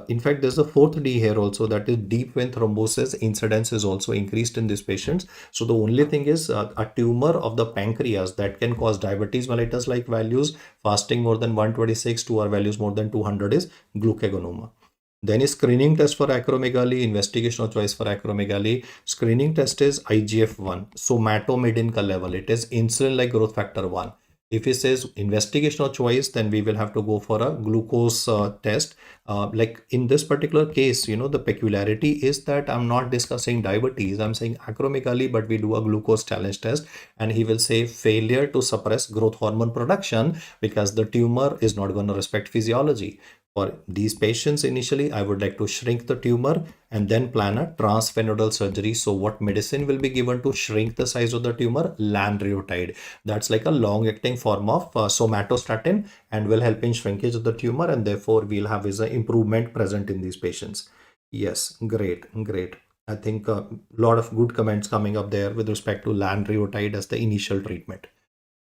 In fact, there's a fourth D here also, that is deep vein thrombosis incidence is also increased in these patients. So the only thing is a tumor of the pancreas that can cause diabetes mellitus like values, fasting more than 126 to our values more than 200 is glucagonoma. Then is screening test for acromegaly, investigational choice for acromegaly. Screening test is IGF-1, somatomedin ka level. It is insulin-like growth factor 1. If he says investigational choice, then we will have to go for a glucose test. Like in this particular case, the peculiarity is that I'm not discussing diabetes. I'm saying acromegaly, but we do a glucose challenge test. And he will say failure to suppress growth hormone production because the tumor is not going to respect physiology. For these patients, initially, I would like to shrink the tumor and then plan a transphenodal surgery. So what medicine will be given to shrink the size of the tumor? Lanreotide. That's like a long-acting form of somatostatin and will help in shrinkage of the tumor, and therefore we'll have is an improvement present in these patients. Yes, great, great. I think a lot of good comments coming up there with respect to lanreotide as the initial treatment.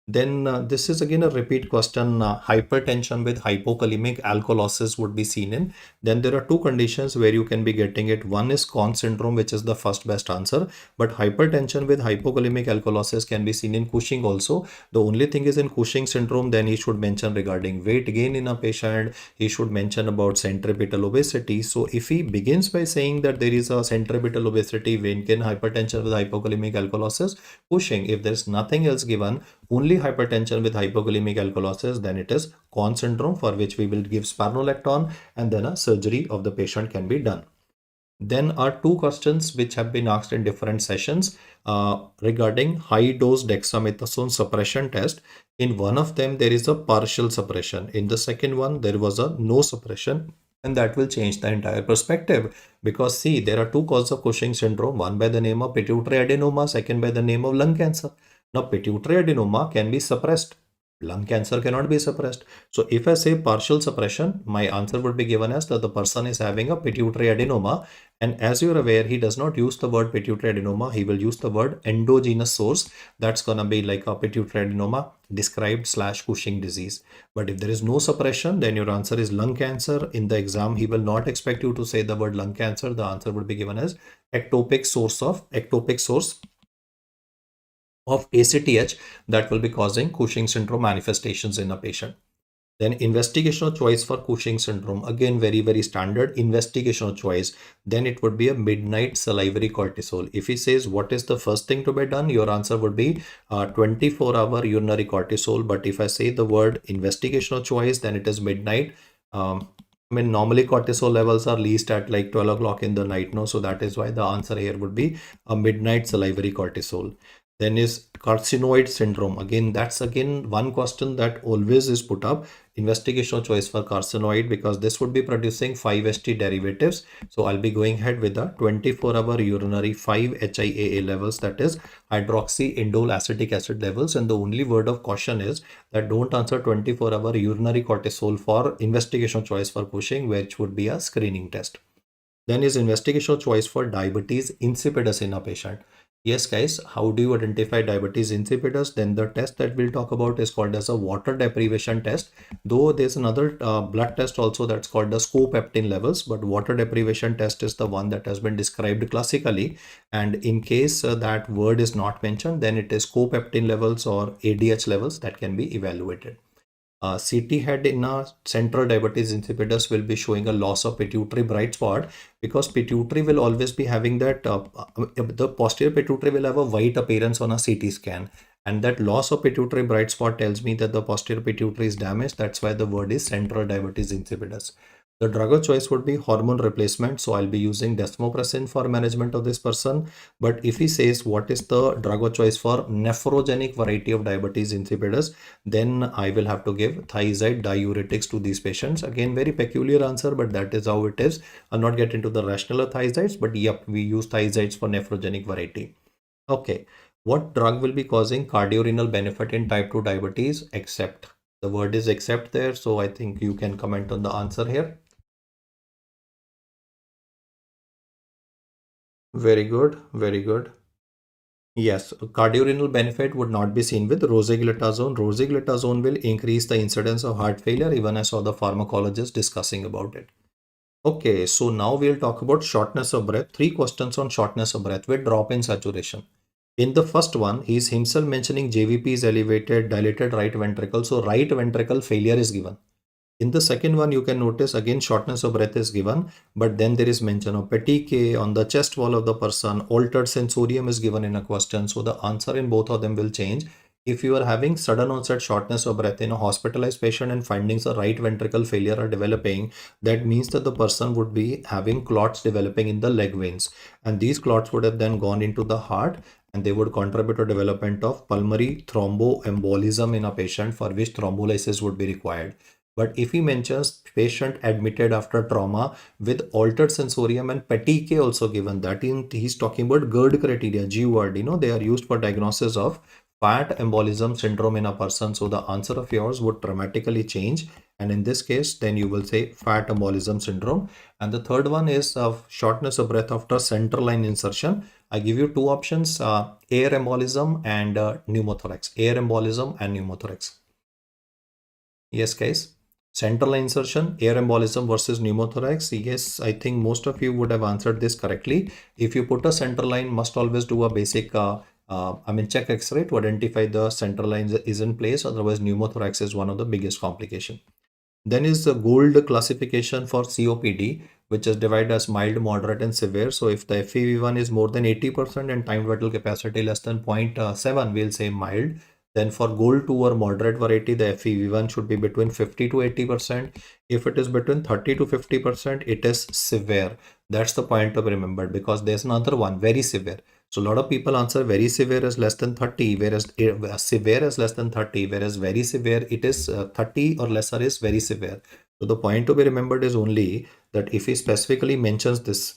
Then this is again a repeat question. Hypertension with hypokalemic alkalosis would be seen in. Then there are two conditions where you can be getting it. One is Conn syndrome, which is the first best answer. But hypertension with hypokalemic alkalosis can be seen in Cushing also. The only thing is in Cushing syndrome, then he should mention regarding weight gain in a patient. He should mention about centripetal obesity. So if he begins by saying that there is a centripetal obesity, weight gain, hypertension with hypokalemic alkalosis, Cushing, if there is nothing else given, only hypertension with hypokalemic alkalosis, then it is Conn syndrome, for which we will give spironolactone and then a surgery of the patient can be done. Then are two questions which have been asked in different sessions regarding high dose dexamethasone suppression test. In one of them, there is a partial suppression. In the second one, there was a no suppression. And that will change the entire perspective, because see, there are two causes of Cushing syndrome, one by the name of pituitary adenoma, second by the name of lung cancer. Now, pituitary adenoma can be suppressed. Lung cancer cannot be suppressed. So if I say partial suppression, my answer would be given as that the person is having a pituitary adenoma. And as you're aware, he does not use the word pituitary adenoma. He will use the word endogenous source. That's going to be like a pituitary adenoma described / Cushing disease. But if there is no suppression, then your answer is lung cancer. In the exam, he will not expect you to say the word lung cancer. The answer would be given as ectopic source of ACTH that will be causing Cushing syndrome manifestations in a patient. Then investigational choice for Cushing syndrome, again very, very standard investigational choice. Then it would be a midnight salivary cortisol. If he says what is the first thing to be done, your answer would be 24-hour urinary cortisol. But if I say the word investigational choice, then it is midnight. I mean, normally cortisol levels are least at like 12 o'clock in the night, no? So that is why the answer here would be a midnight salivary cortisol. Then is carcinoid syndrome. Again, that's again one question that always is put up. Investigational choice for carcinoid, because this would be producing 5-HT derivatives. So I'll be going ahead with the 24-hour urinary 5-HIAA levels, that is hydroxyindole acetic acid levels. And the only word of caution is that don't answer 24-hour urinary cortisol for investigational choice for Cushing, which would be a screening test. Then is investigational choice for diabetes insipidus in a patient. Yes, guys, how do you identify diabetes insipidus? Then the test that we'll talk about is called as a water deprivation test. Though there's another blood test also that's called the scopeptin levels, but water deprivation test is the one that has been described classically. And in case that word is not mentioned, then it is scopeptin levels or ADH levels that can be evaluated. CT head in a central diabetes insipidus will be showing a loss of pituitary bright spot, because pituitary will always be having that the posterior pituitary will have a white appearance on a CT scan, and that loss of pituitary bright spot tells me that the posterior pituitary is damaged. That's why the word is central diabetes insipidus. The drug of choice would be hormone replacement. So I'll be using desmopressin for management of this person. But if he says what is the drug of choice for nephrogenic variety of diabetes insipidus, then I will have to give thiazide diuretics to these patients. Again, very peculiar answer, but that is how it is. I'll not get into the rationale of thiazides, but yep, we use thiazides for nephrogenic variety. Okay, what drug will be causing cardiorenal benefit in type 2 diabetes? Except. The word is except there, so I think you can comment on the answer here. Very good, very good. Yes, cardiorenal benefit would not be seen with rosiglitazone. Rosiglitazone will increase the incidence of heart failure. Even I saw the pharmacologist discussing about it. Okay, so now we'll talk about shortness of breath. Three questions on shortness of breath with drop in saturation. In the first one, he is himself mentioning JVP is elevated, dilated right ventricle. So right ventricle failure is given. In the second one, you can notice again shortness of breath is given, but then there is mention of petechiae on the chest wall of the person. Altered sensorium is given in a question. So the answer in both of them will change. If you are having sudden onset shortness of breath in a hospitalized patient and findings of right ventricle failure are developing, that means that the person would be having clots developing in the leg veins. And these clots would have then gone into the heart, and they would contribute to development of pulmonary thromboembolism in a patient, for which thrombolysis would be required. But if he mentions patient admitted after trauma with altered sensorium and petechiae also given, that in he's talking about GERD criteria, G word, they are used for diagnosis of fat embolism syndrome in a person. So the answer of yours would dramatically change. And in this case, then you will say fat embolism syndrome. And the third one is of shortness of breath after central line insertion. I give you two options, air embolism and pneumothorax. Air embolism and pneumothorax. Yes, guys. Central line insertion, air embolism versus pneumothorax. Yes, I think most of you would have answered this correctly. If you put a central line, must always do a basic, check X-ray to identify the central line is in place. Otherwise, pneumothorax is one of the biggest complication. Then is the gold classification for COPD, which is divided as mild, moderate, and severe. So if the FEV1 is more than 80% and time vital capacity less than 0.7, we'll say mild. Then for gold 2 or moderate variety, the FEV1 should be between 50 to 80%. If it is between 30 to 50%, it is severe. That's the point to be remembered, because there's another one, very severe. So a lot of people answer very severe is less than 30, whereas severe is less than 30, whereas very severe, it is 30 or lesser is very severe. So the point to be remembered is only that if he specifically mentions this,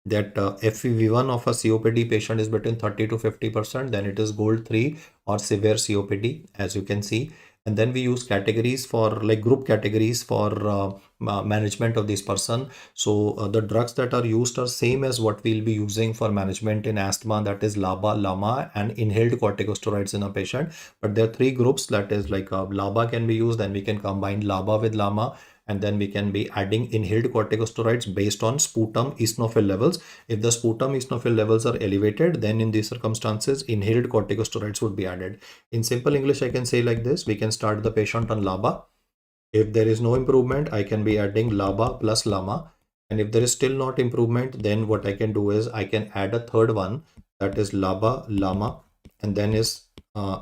that FEV1 of a COPD patient is between 30 to 50%, then it is gold 3 or severe COPD, as you can see. And then we use categories for, like, group categories for management of this person. So the drugs that are used are same as what we'll be using for management in asthma, that is LABA, LAMA, and inhaled corticosteroids in a patient. But there are three groups, that is like LABA can be used, then we can combine LABA with LAMA, and then we can be adding inhaled corticosteroids based on sputum eosinophil levels. If the sputum eosinophil levels are elevated, then in these circumstances, inhaled corticosteroids would be added. In simple English, I can say like this: we can start the patient on LABA. If there is no improvement, I can be adding LABA plus LAMA. And if there is still not improvement, then what I can do is I can add a third one, that is LABA, LAMA, and then is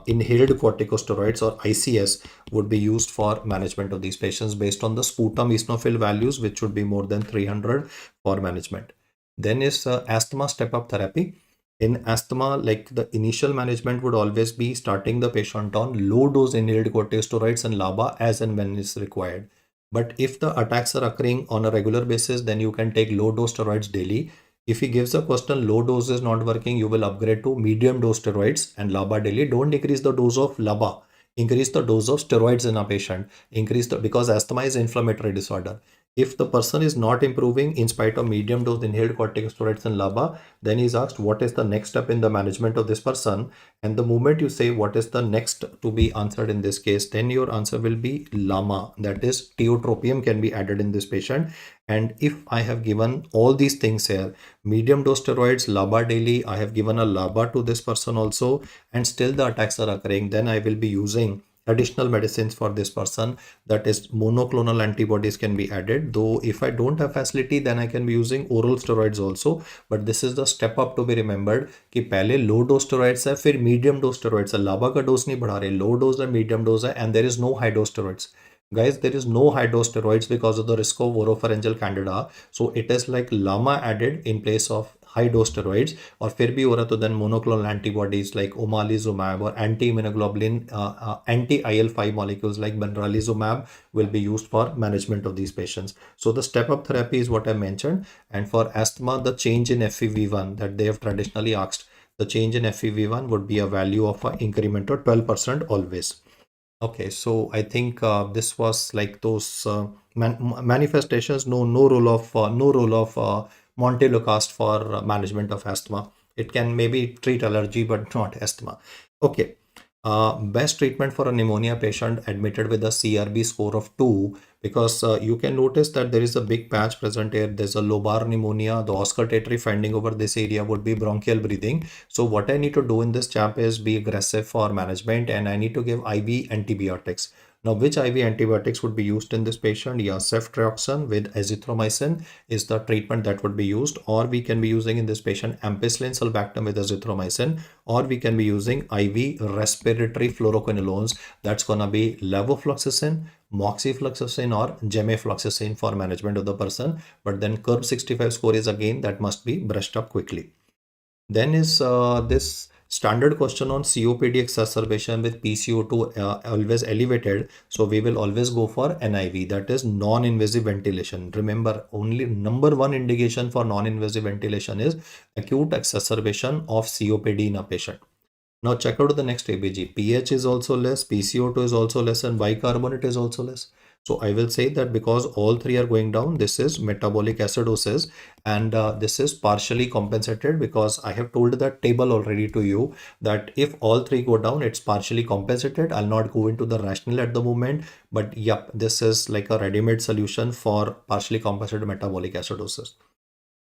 inhaled corticosteroids, or ICS, would be used for management of these patients based on the sputum eosinophil values, which should be more than 300 for management. Then is asthma step-up therapy. In asthma, like, the initial management would always be starting the patient on low dose inhaled corticosteroids and LABA as and when is required. But if the attacks are occurring on a regular basis, then you can take low dose steroids daily. If he gives a question low dose is not working, you will upgrade to medium dose steroids and LABA daily. Don't increase the dose of LABA. Increase the dose of steroids in a patient. Because asthma is inflammatory disorder. If the person is not improving in spite of medium dose inhaled corticosteroids and LABA, then he's asked what is the next step in the management of this person. And the moment you say what is the next to be answered in this case, then your answer will be LAMA, that is tiotropium can be added in this patient. And if I have given all these things here, medium dose steroids, LABA daily, I have given a LABA to this person also, and still the attacks are occurring, then I will be using additional medicines for this person, that is monoclonal antibodies can be added. Though if I don't have facility, then I can be using oral steroids also. But this is the step up to be remembered कि पहले low dose steroids है, फिर medium dose steroids है. लाबा का dose नहीं बढ़ा रहे, low dose है, medium dose है, and there is no high dose steroids. Guys, there is no high dose steroids because of the risk of oropharyngeal candida. So it is like LAMA added in place of high dose steroids. और फिर भी हो रहा तो then monoclonal antibodies like omalizumab or anti-immunoglobulin, anti-IL-5 molecules like benralizumab will be used for management of these patients. So the step-up therapy is what I mentioned. And for asthma, the change in FEV1 that they have traditionally asked, the change in FEV1 would be a value of an increment of 12% always. Okay, so I think this was like those manifestations. No role of Montelukast for management of asthma. It can maybe treat allergy, but not asthma. Okay. Best treatment for a pneumonia patient admitted with a CRB score of 2, because you can notice that there is a big patch present here. There's a lobar pneumonia. The auscultatory finding over this area would be bronchial breathing. So what I need to do in this chap is be aggressive for management, and I need to give IV antibiotics. Now, which IV antibiotics would be used in this patient? Yeah, ceftriaxone with azithromycin is the treatment that would be used, or we can be using in this patient ampicillin sulbactam with azithromycin, or we can be using IV respiratory fluoroquinolones. That's gonna be levofloxacin, moxifloxacin, or gemifloxacin for management of the person. But then curve 65 score is again that must be brushed up quickly. Then is this standard question on COPD exacerbation with PCO2 always elevated. So we will always go for NIV, that is non-invasive ventilation. Remember, only number one indication for non-invasive ventilation is acute exacerbation of COPD in a patient. Now check out the next ABG. pH is also less, PCO2 is also less, and bicarbonate is also less. So I will say that because all three are going down, this is metabolic acidosis, and this is partially compensated because I have told that table already to you that if all three go down, it's partially compensated. I'll not go into the rationale at the moment, but yep, this is like a ready-made solution for partially compensated metabolic acidosis.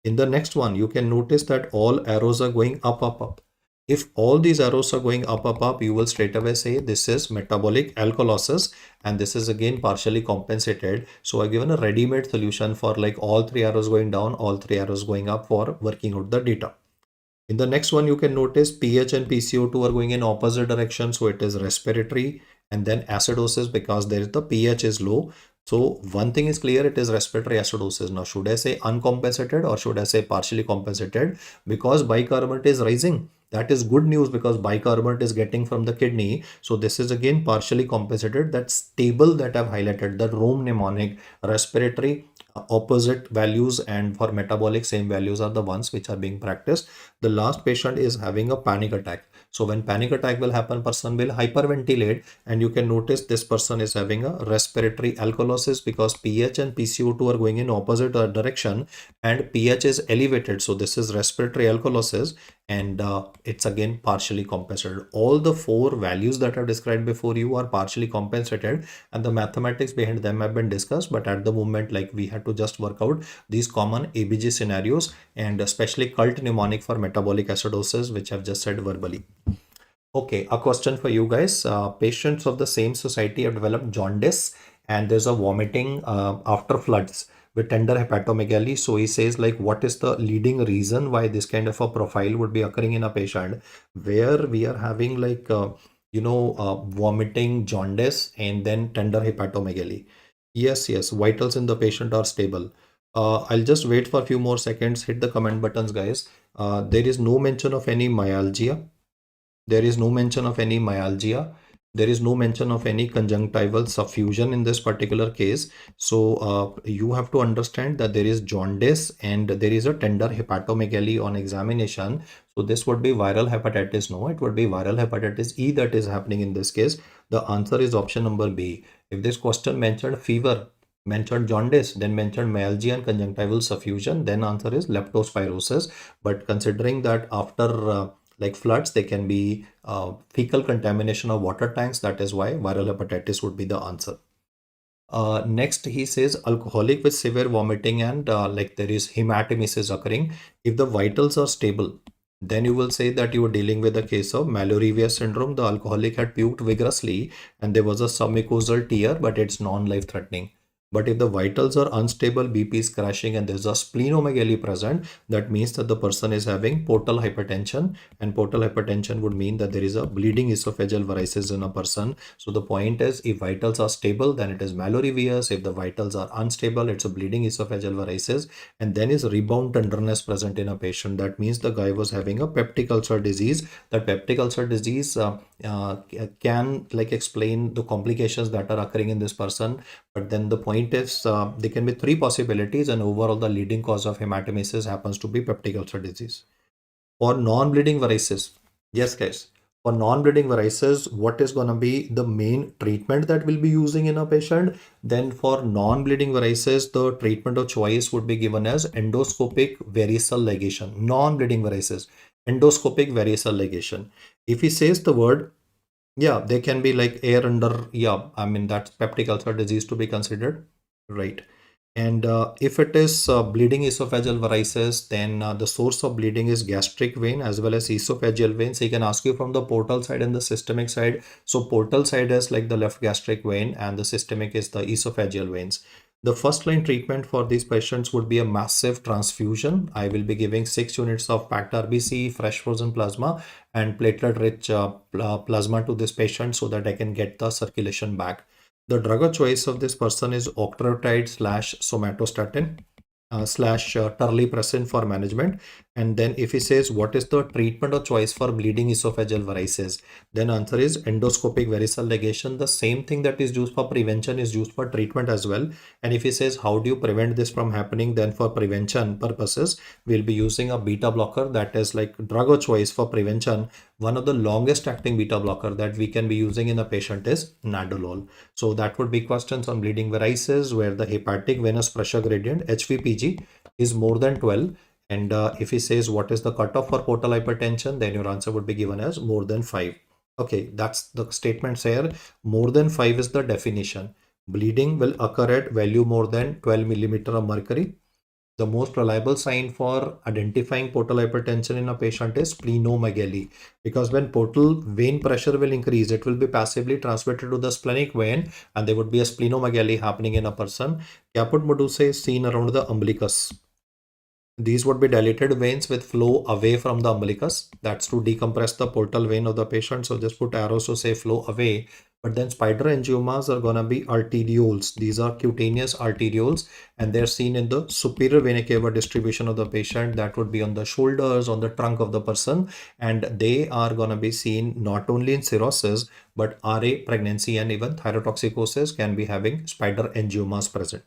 In the next one, you can notice that all arrows are going up, up, up. If all these arrows are going up, up, up, you will straight away say this is metabolic alkalosis, and this is again partially compensated. So I've given a ready-made solution for like all three arrows going down, all three arrows going up for working out the data. In the next one, you can notice pH and PCO2 are going in opposite direction. So it is respiratory, and then acidosis because there is the pH is low. So one thing is clear, it is respiratory acidosis. Now, should I say uncompensated or should I say partially compensated? Because bicarbonate is rising. That is good news because bicarbonate is getting from the kidney. So this is again partially compensated. That table that I've highlighted, the Rome mnemonic, respiratory opposite values, and for metabolic same values are the ones which are being practiced. The last patient is having a panic attack. So when panic attack will happen, person will hyperventilate, and you can notice this person is having a respiratory alkalosis because pH and PCO2 are going in opposite direction and pH is elevated. So this is respiratory alkalosis, and it's again partially compensated. All the four values that I've described before you are partially compensated, and the mathematics behind them have been discussed, but at the moment, like, we had to just work out these common ABG scenarios, and especially cult mnemonic for metabolic acidosis, which I've just said verbally. Okay, a question for you guys. Patients of the same society have developed jaundice, and there's a vomiting after floods with tender hepatomegaly. So he says, like, what is the leading reason why this kind of a profile would be occurring in a patient where we are having like vomiting, jaundice, and then tender hepatomegaly? Yes, yes, vitals in the patient are stable. I'll just wait for a few more seconds. Hit the comment buttons, guys. There is no mention of any myalgia. There is no mention of any myalgia. There is no mention of any conjunctival suffusion in this particular case. So you have to understand that there is jaundice and there is a tender hepatomegaly on examination. So this would be viral hepatitis. No, it would be viral hepatitis E that is happening in this case. The answer is option number B. If this question mentioned fever, mentioned jaundice, then mentioned myalgia and conjunctival suffusion, then answer is leptospirosis. But considering that after like floods, they can be fecal contamination of water tanks. That is why viral hepatitis would be the answer. Next, he says alcoholic with severe vomiting and like there is hematemesis occurring. If the vitals are stable, then you will say that you are dealing with a case of Mallory-Weiss syndrome. The alcoholic had puked vigorously and there was a submucosal tear, but it's non-life threatening. But if the vitals are unstable, BP is crashing, and there's a splenomegaly present, that means that the person is having portal hypertension, and portal hypertension would mean that there is a bleeding esophageal varices in a person. So the point is, if vitals are stable, then it is Mallory-Weiss. If the vitals are unstable, it's a bleeding esophageal varices, and then is rebound tenderness present in a patient. That means the guy was having a peptic ulcer disease. That peptic ulcer disease can like explain the complications that are occurring in this person. But then the point is, there can be three possibilities, and overall the leading cause of hematemesis happens to be peptic ulcer disease. For non-bleeding varices, yes guys, for non-bleeding varices, what is going to be the main treatment that we'll be using in a patient? Then for non-bleeding varices, the treatment of choice would be given as endoscopic varicose ligation. Non-bleeding varices, endoscopic varicose ligation. If he says the word, yeah, they can be like air under, yeah, I mean, that's peptic ulcer disease to be considered, right? And if it is bleeding esophageal varices, then the source of bleeding is gastric vein as well as esophageal vein. So he can ask you from the portal side and the systemic side. So portal side is like the left gastric vein and the systemic is the esophageal veins. The first line treatment for these patients would be a massive transfusion. I will be giving 6 units of packed RBC, fresh frozen plasma, and platelet rich plasma to this patient so that I can get the circulation back. The drug of choice of this person is octreotide slash somatostatin slash terlipressin for management. And then if he says what is the treatment of choice for bleeding esophageal varices, then answer is endoscopic varicose ligation. The same thing that is used for prevention is used for treatment as well. And if he says how do you prevent this from happening, then for prevention purposes we'll be using a beta blocker. That is like drug of choice for prevention. One of the longest acting beta blocker that we can be using in a patient is nadolol. So that would be questions on bleeding varices where the hepatic venous pressure gradient HVPG is more than 12. And if he says what is the cutoff for portal hypertension, then your answer would be given as more than 5. Okay, that's the statements here. More than 5 is the definition. Bleeding will occur at value more than 12 millimeter of mercury. The most reliable sign for identifying portal hypertension in a patient is splenomegaly, because when portal vein pressure will increase, it will be passively transmitted to the splenic vein and there would be a splenomegaly happening in a person. Caput medusae is seen around the umbilicus. These would be dilated veins with flow away from the umbilicus. That's to decompress the portal vein of the patient. So just put arrows to say flow away. But then spider angiomas are gonna be arterioles. These are cutaneous arterioles, and they're seen in the superior vena cava distribution of the patient. That would be on the shoulders, on the trunk of the person, and they are gonna be seen not only in cirrhosis, but RA, pregnancy, and even thyrotoxicosis can be having spider angiomas present.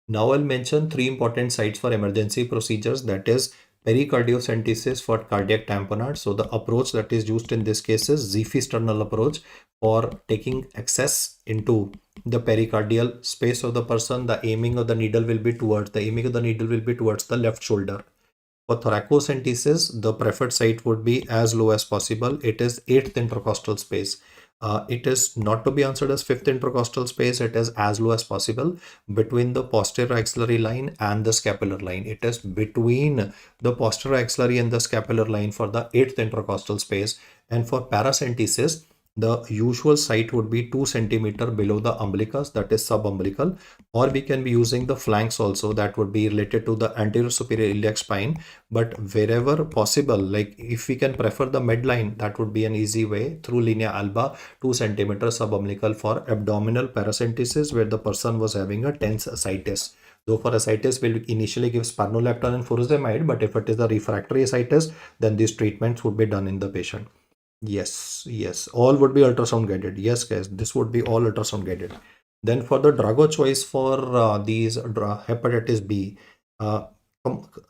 Now I'll mention three important sites for emergency procedures, that is pericardiocentesis for cardiac tamponade. So the approach that is used in this case is Zifi-sternal approach for taking access into the pericardial space of the person. The aiming of the needle will be towards the left shoulder. For thoracocentesis, the preferred site would be as low as possible. It is 8th intercostal space. It is not to be answered as 5th intercostal space. It is as low as possible between the posterior axillary line and the scapular line. It is between the posterior axillary and the scapular line for the 8th intercostal space. And for paracentesis, the usual site would be 2 centimeter below the umbilicus, that is subumbilical, or we can be using the flanks also, that would be related to the anterior superior iliac spine. But wherever possible, like if we can prefer the midline, that would be an easy way through linea alba, 2 centimeter subumbilical for abdominal paracentesis where the person was having a tense ascites. Though for ascites, we'll initially give spironolactone and furosemide, but if it is a refractory ascites, then these treatments would be done in the patient. Yes, all would be ultrasound guided. Yes, guys, this would be all ultrasound guided. Then for the drug of choice for these hepatitis B, uh,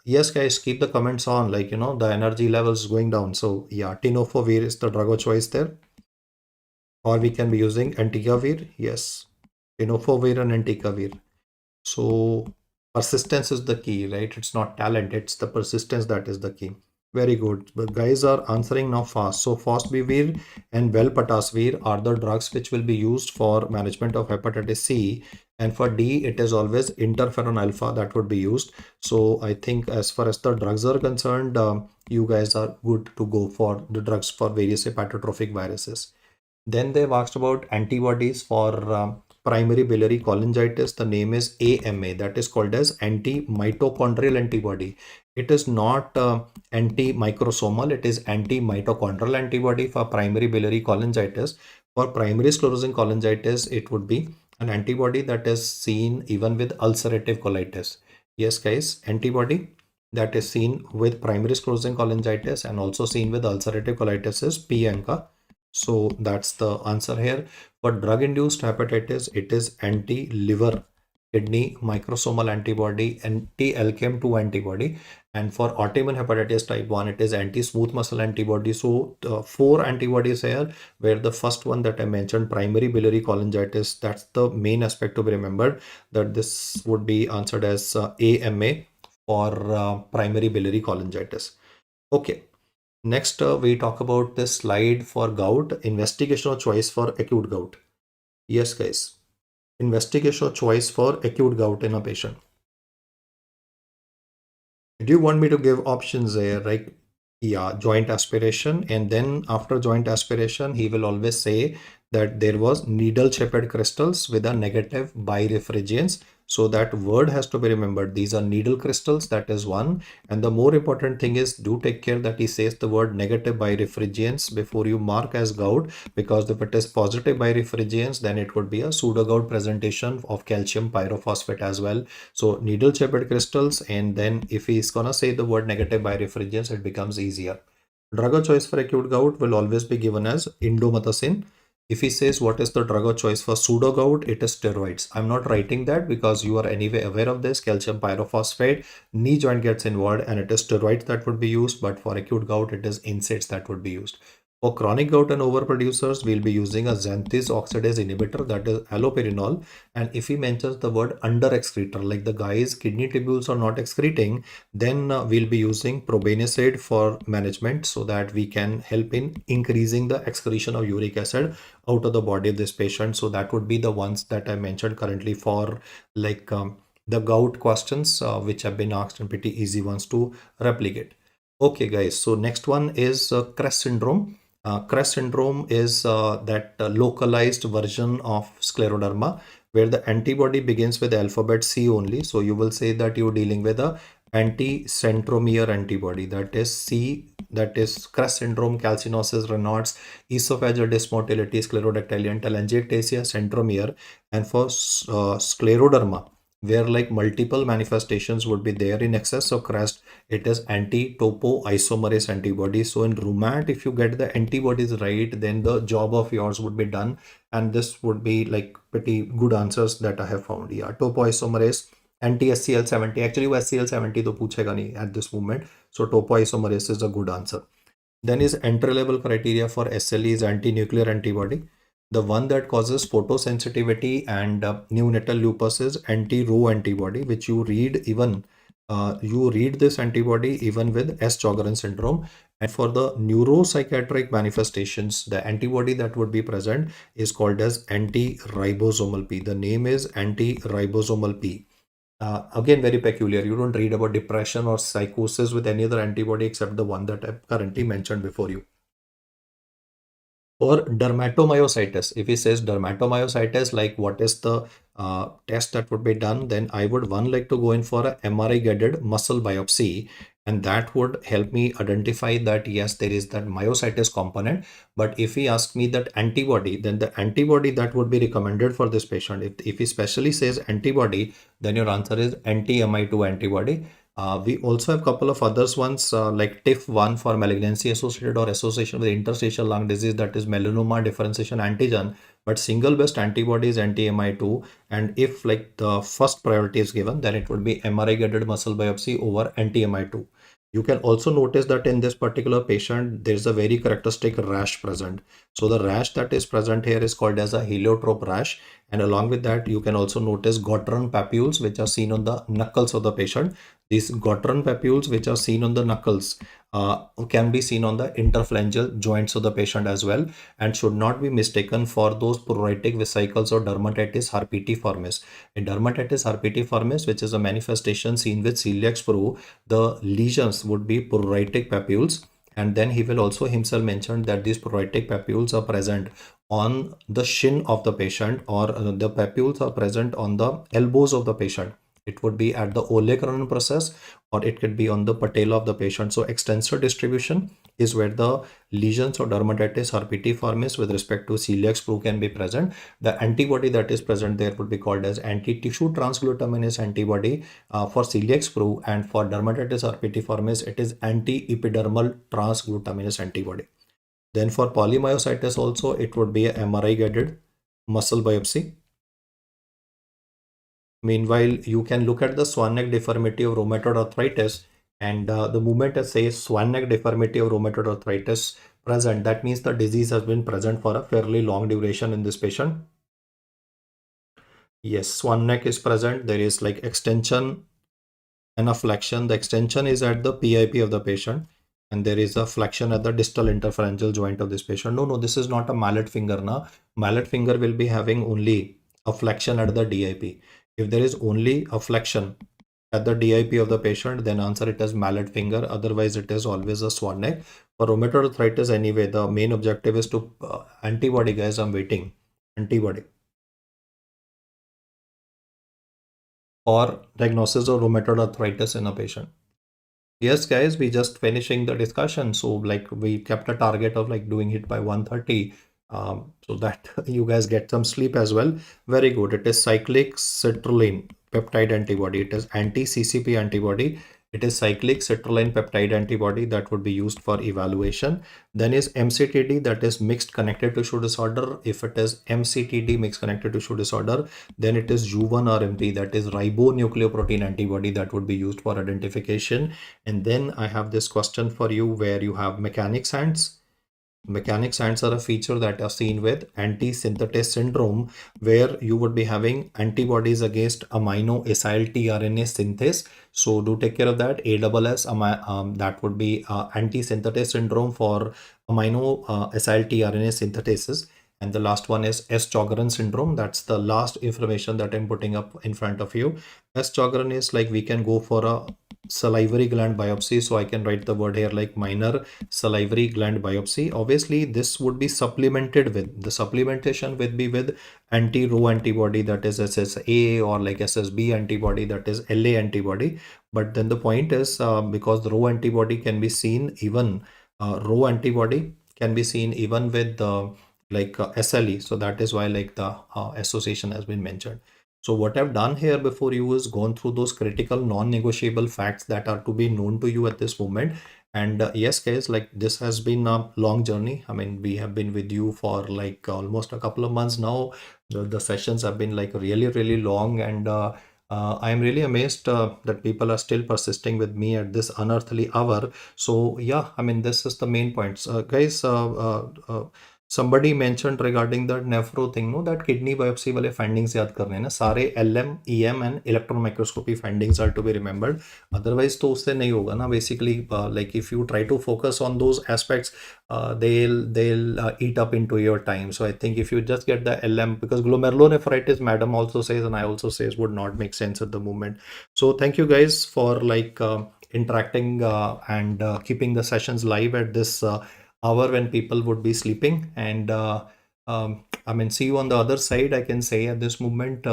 yes, guys, keep the comments on, like, the energy levels going down. So yeah, tenofovir is the drug of choice there, or we can be using entecavir. Yes, tenofovir and entecavir. So persistence is the key, right? It's not talent, it's the persistence that is the key. Very good. But guys are answering now fast. So fosbuvir and velpatasvir are the drugs which will be used for management of hepatitis C. And for D, it is always interferon alpha that would be used. So I think as far as the drugs are concerned, you guys are good to go for the drugs for various hepatotrophic viruses. Then they've asked about antibodies for primary biliary cholangitis. The name is AMA, that is called as anti-mitochondrial antibody. It is not anti-microsomal, it is anti-mitochondrial antibody for primary biliary cholangitis. For primary sclerosing cholangitis, it would be an antibody that is seen even with ulcerative colitis. Yes, guys, antibody that is seen with primary sclerosing cholangitis and also seen with ulcerative colitis is P-ANCA. So that's the answer here. For drug-induced hepatitis, it is anti-liver kidney microsomal antibody, anti-LCAM2 antibody. And for autoimmune hepatitis type 1, it is anti-smooth muscle antibody. So 4 antibodies here, where the first one that I mentioned, primary biliary cholangitis, that's the main aspect to be remembered, that this would be answered as AMA for primary biliary cholangitis. Okay. Next, we talk about this slide for gout, investigation of choice for acute gout. Yes, guys, investigation of choice for acute gout in a patient. Do you want me to give options there? Like, yeah, joint aspiration, and then after joint aspiration, he will always say that there was needle shaped crystals with a negative birefringence. So that word has to be remembered. These are needle crystals, that is one. And the more important thing is, do take care that he says the word negative birefringence before you mark as gout, because if it is positive birefringence, then it would be a pseudogout presentation of calcium pyrophosphate as well. So needle shaped crystals, and then if he's gonna say the word negative birefringence, it becomes easier. Drug of choice for acute gout will always be given as indomethacin. If he says what is the drug of choice for pseudo gout, it is steroids. I'm not writing that because you are anyway aware of this. Calcium pyrophosphate, knee joint gets involved, and it is steroids that would be used. But for acute gout, it is NSAIDs that would be used. For chronic gout and overproducers, we'll be using a xanthine oxidase inhibitor, that is allopurinol. And if he mentions the word under excretor, like the guy's kidney tubules are not excreting, then we'll be using probenecid for management, so that we can help in increasing the excretion of uric acid out of the body of this patient. So that would be the ones that I mentioned currently for like the gout questions, which have been asked, and pretty easy ones to replicate. Okay, guys, so next one is CREST syndrome. CREST syndrome is that localized version of scleroderma, where the antibody begins with alphabet C only. So you will say that you're dealing with a anti-centromere antibody, that is C, that is Crest syndrome, calcinosis, Raynaud's, esophageal dysmotility, sclerodactyly, and telangiectasia, centromere. And for scleroderma, where like multiple manifestations would be there in excess of Crest, it is anti-topoisomerase antibody. So in rheumatoid, if you get the antibodies right, then the job of yours would be done, and this would be like pretty good answers that I have found. Yeah, topoisomerase, anti-SCL70. Actually, वो SCL70 तो पूछेगा नहीं at this moment. So topoisomerase is a good answer. Then is entry level criteria for SLE is anti-nuclear antibody. The one that causes photosensitivity and neonatal lupus is anti-Rho antibody, which you read even you read this antibody even with S-Sjogren syndrome. And for the neuropsychiatric manifestations, the antibody that would be present is called as anti-ribosomal P. The name is anti-ribosomal P. Again, very peculiar. You don't read about depression or psychosis with any other antibody except the one that I've currently mentioned before you. For dermatomyositis, if he says dermatomyositis, like what is the test that would be done, then I would like to go in for a MRI guided muscle biopsy, and that would help me identify that yes, there is that myositis component. But if he asks me that antibody, then the antibody that would be recommended for this patient, if he specially says antibody, then your answer is anti-MI2 antibody. We also have a couple of others ones like TIF1 for malignancy associated or association with interstitial lung disease, that is melanoma differentiation antigen. But single best antibody is anti-MI2, and if like the first priority is given, then it would be MRI guided muscle biopsy over anti-MI2. You can also notice that in this particular patient, there is a very characteristic rash present. So the rash that is present here is called as a heliotrope rash. And along with that, you can also notice Gottron papules, which are seen on the knuckles of the patient. These Gottron papules, which are seen on the knuckles, can be seen on the interphalangeal joints of the patient as well, and should not be mistaken for those pruritic vesicles or dermatitis herpetiformis. In dermatitis herpetiformis, which is a manifestation seen with celiac sprue, the lesions would be pruritic papules. And then he will also himself mention that these pruritic papules are present on the shin of the patient, or the papules are present on the elbows of the patient. It would be at the olecranon process, or it could be on the patella of the patient. So extensor distribution is where the lesions or dermatitis herpetiformis with respect to celiac sprue can be present. The antibody that is present there would be called as anti-tissue transglutaminase antibody for celiac sprue, and for dermatitis herpetiformis, it is anti-epidermal transglutaminase antibody. Then for polymyositis also, it would be a MRI guided muscle biopsy. Meanwhile, you can look at the swan neck deformity of rheumatoid arthritis, and the moment it says swan neck deformity of rheumatoid arthritis present, that means the disease has been present for a fairly long duration in this patient. Yes, swan neck is present. There is like extension and a flexion. The extension is at the PIP of the patient, and there is a flexion at the distal interphalangeal joint of this patient. No, this is not a mallet finger now. Mallet finger will be having only a flexion at the DIP. If there is only a flexion at the DIP of the patient, then answer it as mallet finger. Otherwise, it is always a swan neck. For rheumatoid arthritis, anyway, the main objective is to antibody, guys. I'm waiting. Antibody or diagnosis of rheumatoid arthritis in a patient. Yes, guys, we just finishing the discussion. So like we kept a target of like doing it by 1:30. So that you guys get some sleep as well. Very good. It is cyclic citrulline peptide antibody. It is anti-CCP antibody. It is cyclic citrulline peptide antibody that would be used for evaluation. Then is MCTD, that is mixed connective tissue disorder. If it is MCTD, mixed connective tissue disorder, then it is U1RMP, that is ribonucleoprotein antibody, that would be used for identification. And then I have this question for you where you have mechanic ants. Mechanic ants are a feature that are seen with anti-synthetase syndrome, where you would be having antibodies against amino acyl tRNA synthase. So do take care of that. ASS, that would be anti-synthetase syndrome for amino acyl tRNA synthetases. And the last one is S-Sjogren syndrome. That's the last information that I'm putting up in front of you. S-Sjogren is like we can go for a salivary gland biopsy. So I can write the word here like minor salivary gland biopsy. Obviously, this would be supplemented with, the supplementation will be with anti-Rho antibody, that is SSA, or like SSB antibody, that is LA antibody. But then the point is, because the Rho antibody can be seen even, Rho antibody can be seen even with SLE. So that is why like the association has been mentioned. So what I've done here before you is gone through those critical non-negotiable facts that are to be known to you at this moment. And yes, guys, like this has been a long journey. I mean, we have been with you for like almost a couple of months now. The sessions have been like really, really long, and I'm really amazed that people are still persisting with me at this unearthly hour. So yeah, I mean, this is the main points, guys. Somebody mentioned regarding the nephro thing, no, that kidney biopsy वाले findings याद करने हैं ना सारे, LM, EM and electron microscopy findings are to be remembered. Otherwise तो उससे नहीं होगा ना. Basically, like if you try to focus on those aspects, they'll eat up into your time. So I think if you just get the LM, because glomerulonephritis, madam also says and I also says, would not make sense at the moment. So thank you guys for like interacting and keeping the sessions live at this hour when people would be sleeping. And I mean, see you on the other side. I can say at this moment,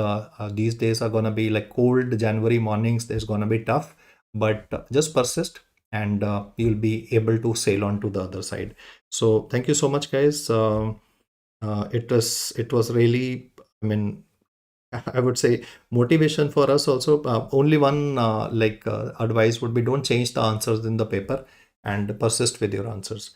these days are gonna be like cold January mornings. There's gonna be tough, but just persist, and you'll be able to sail on to the other side. So thank you so much, guys. It was really, I mean, I would say motivation for us also. Only one advice would be, don't change the answers in the paper and persist with your answers.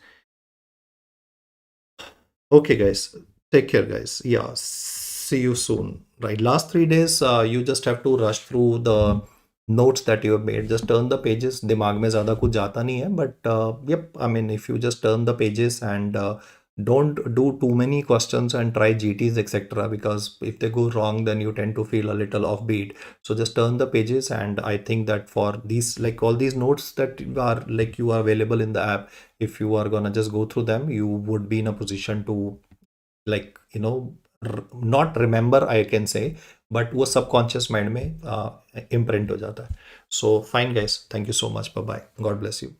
Okay, guys. Take care, guys. Yeah. See you soon. Right. Last 3 days, you just have to rush through the notes that you have made. Just turn the pages. दिमाग में ज़्यादा कुछ जाता नहीं है. But yep, I mean, if you just turn the pages and don't do too many questions and try GTs, etc. Because if they go wrong, then you tend to feel a little offbeat. So just turn the pages, and I think that for these, like all these notes that are like you are available in the app, if you are gonna just go through them, you would be in a position to like not remember, I can say, but वो subconscious mind में imprint हो जाता है. So fine, guys. Thank you so much. Bye bye. God bless you.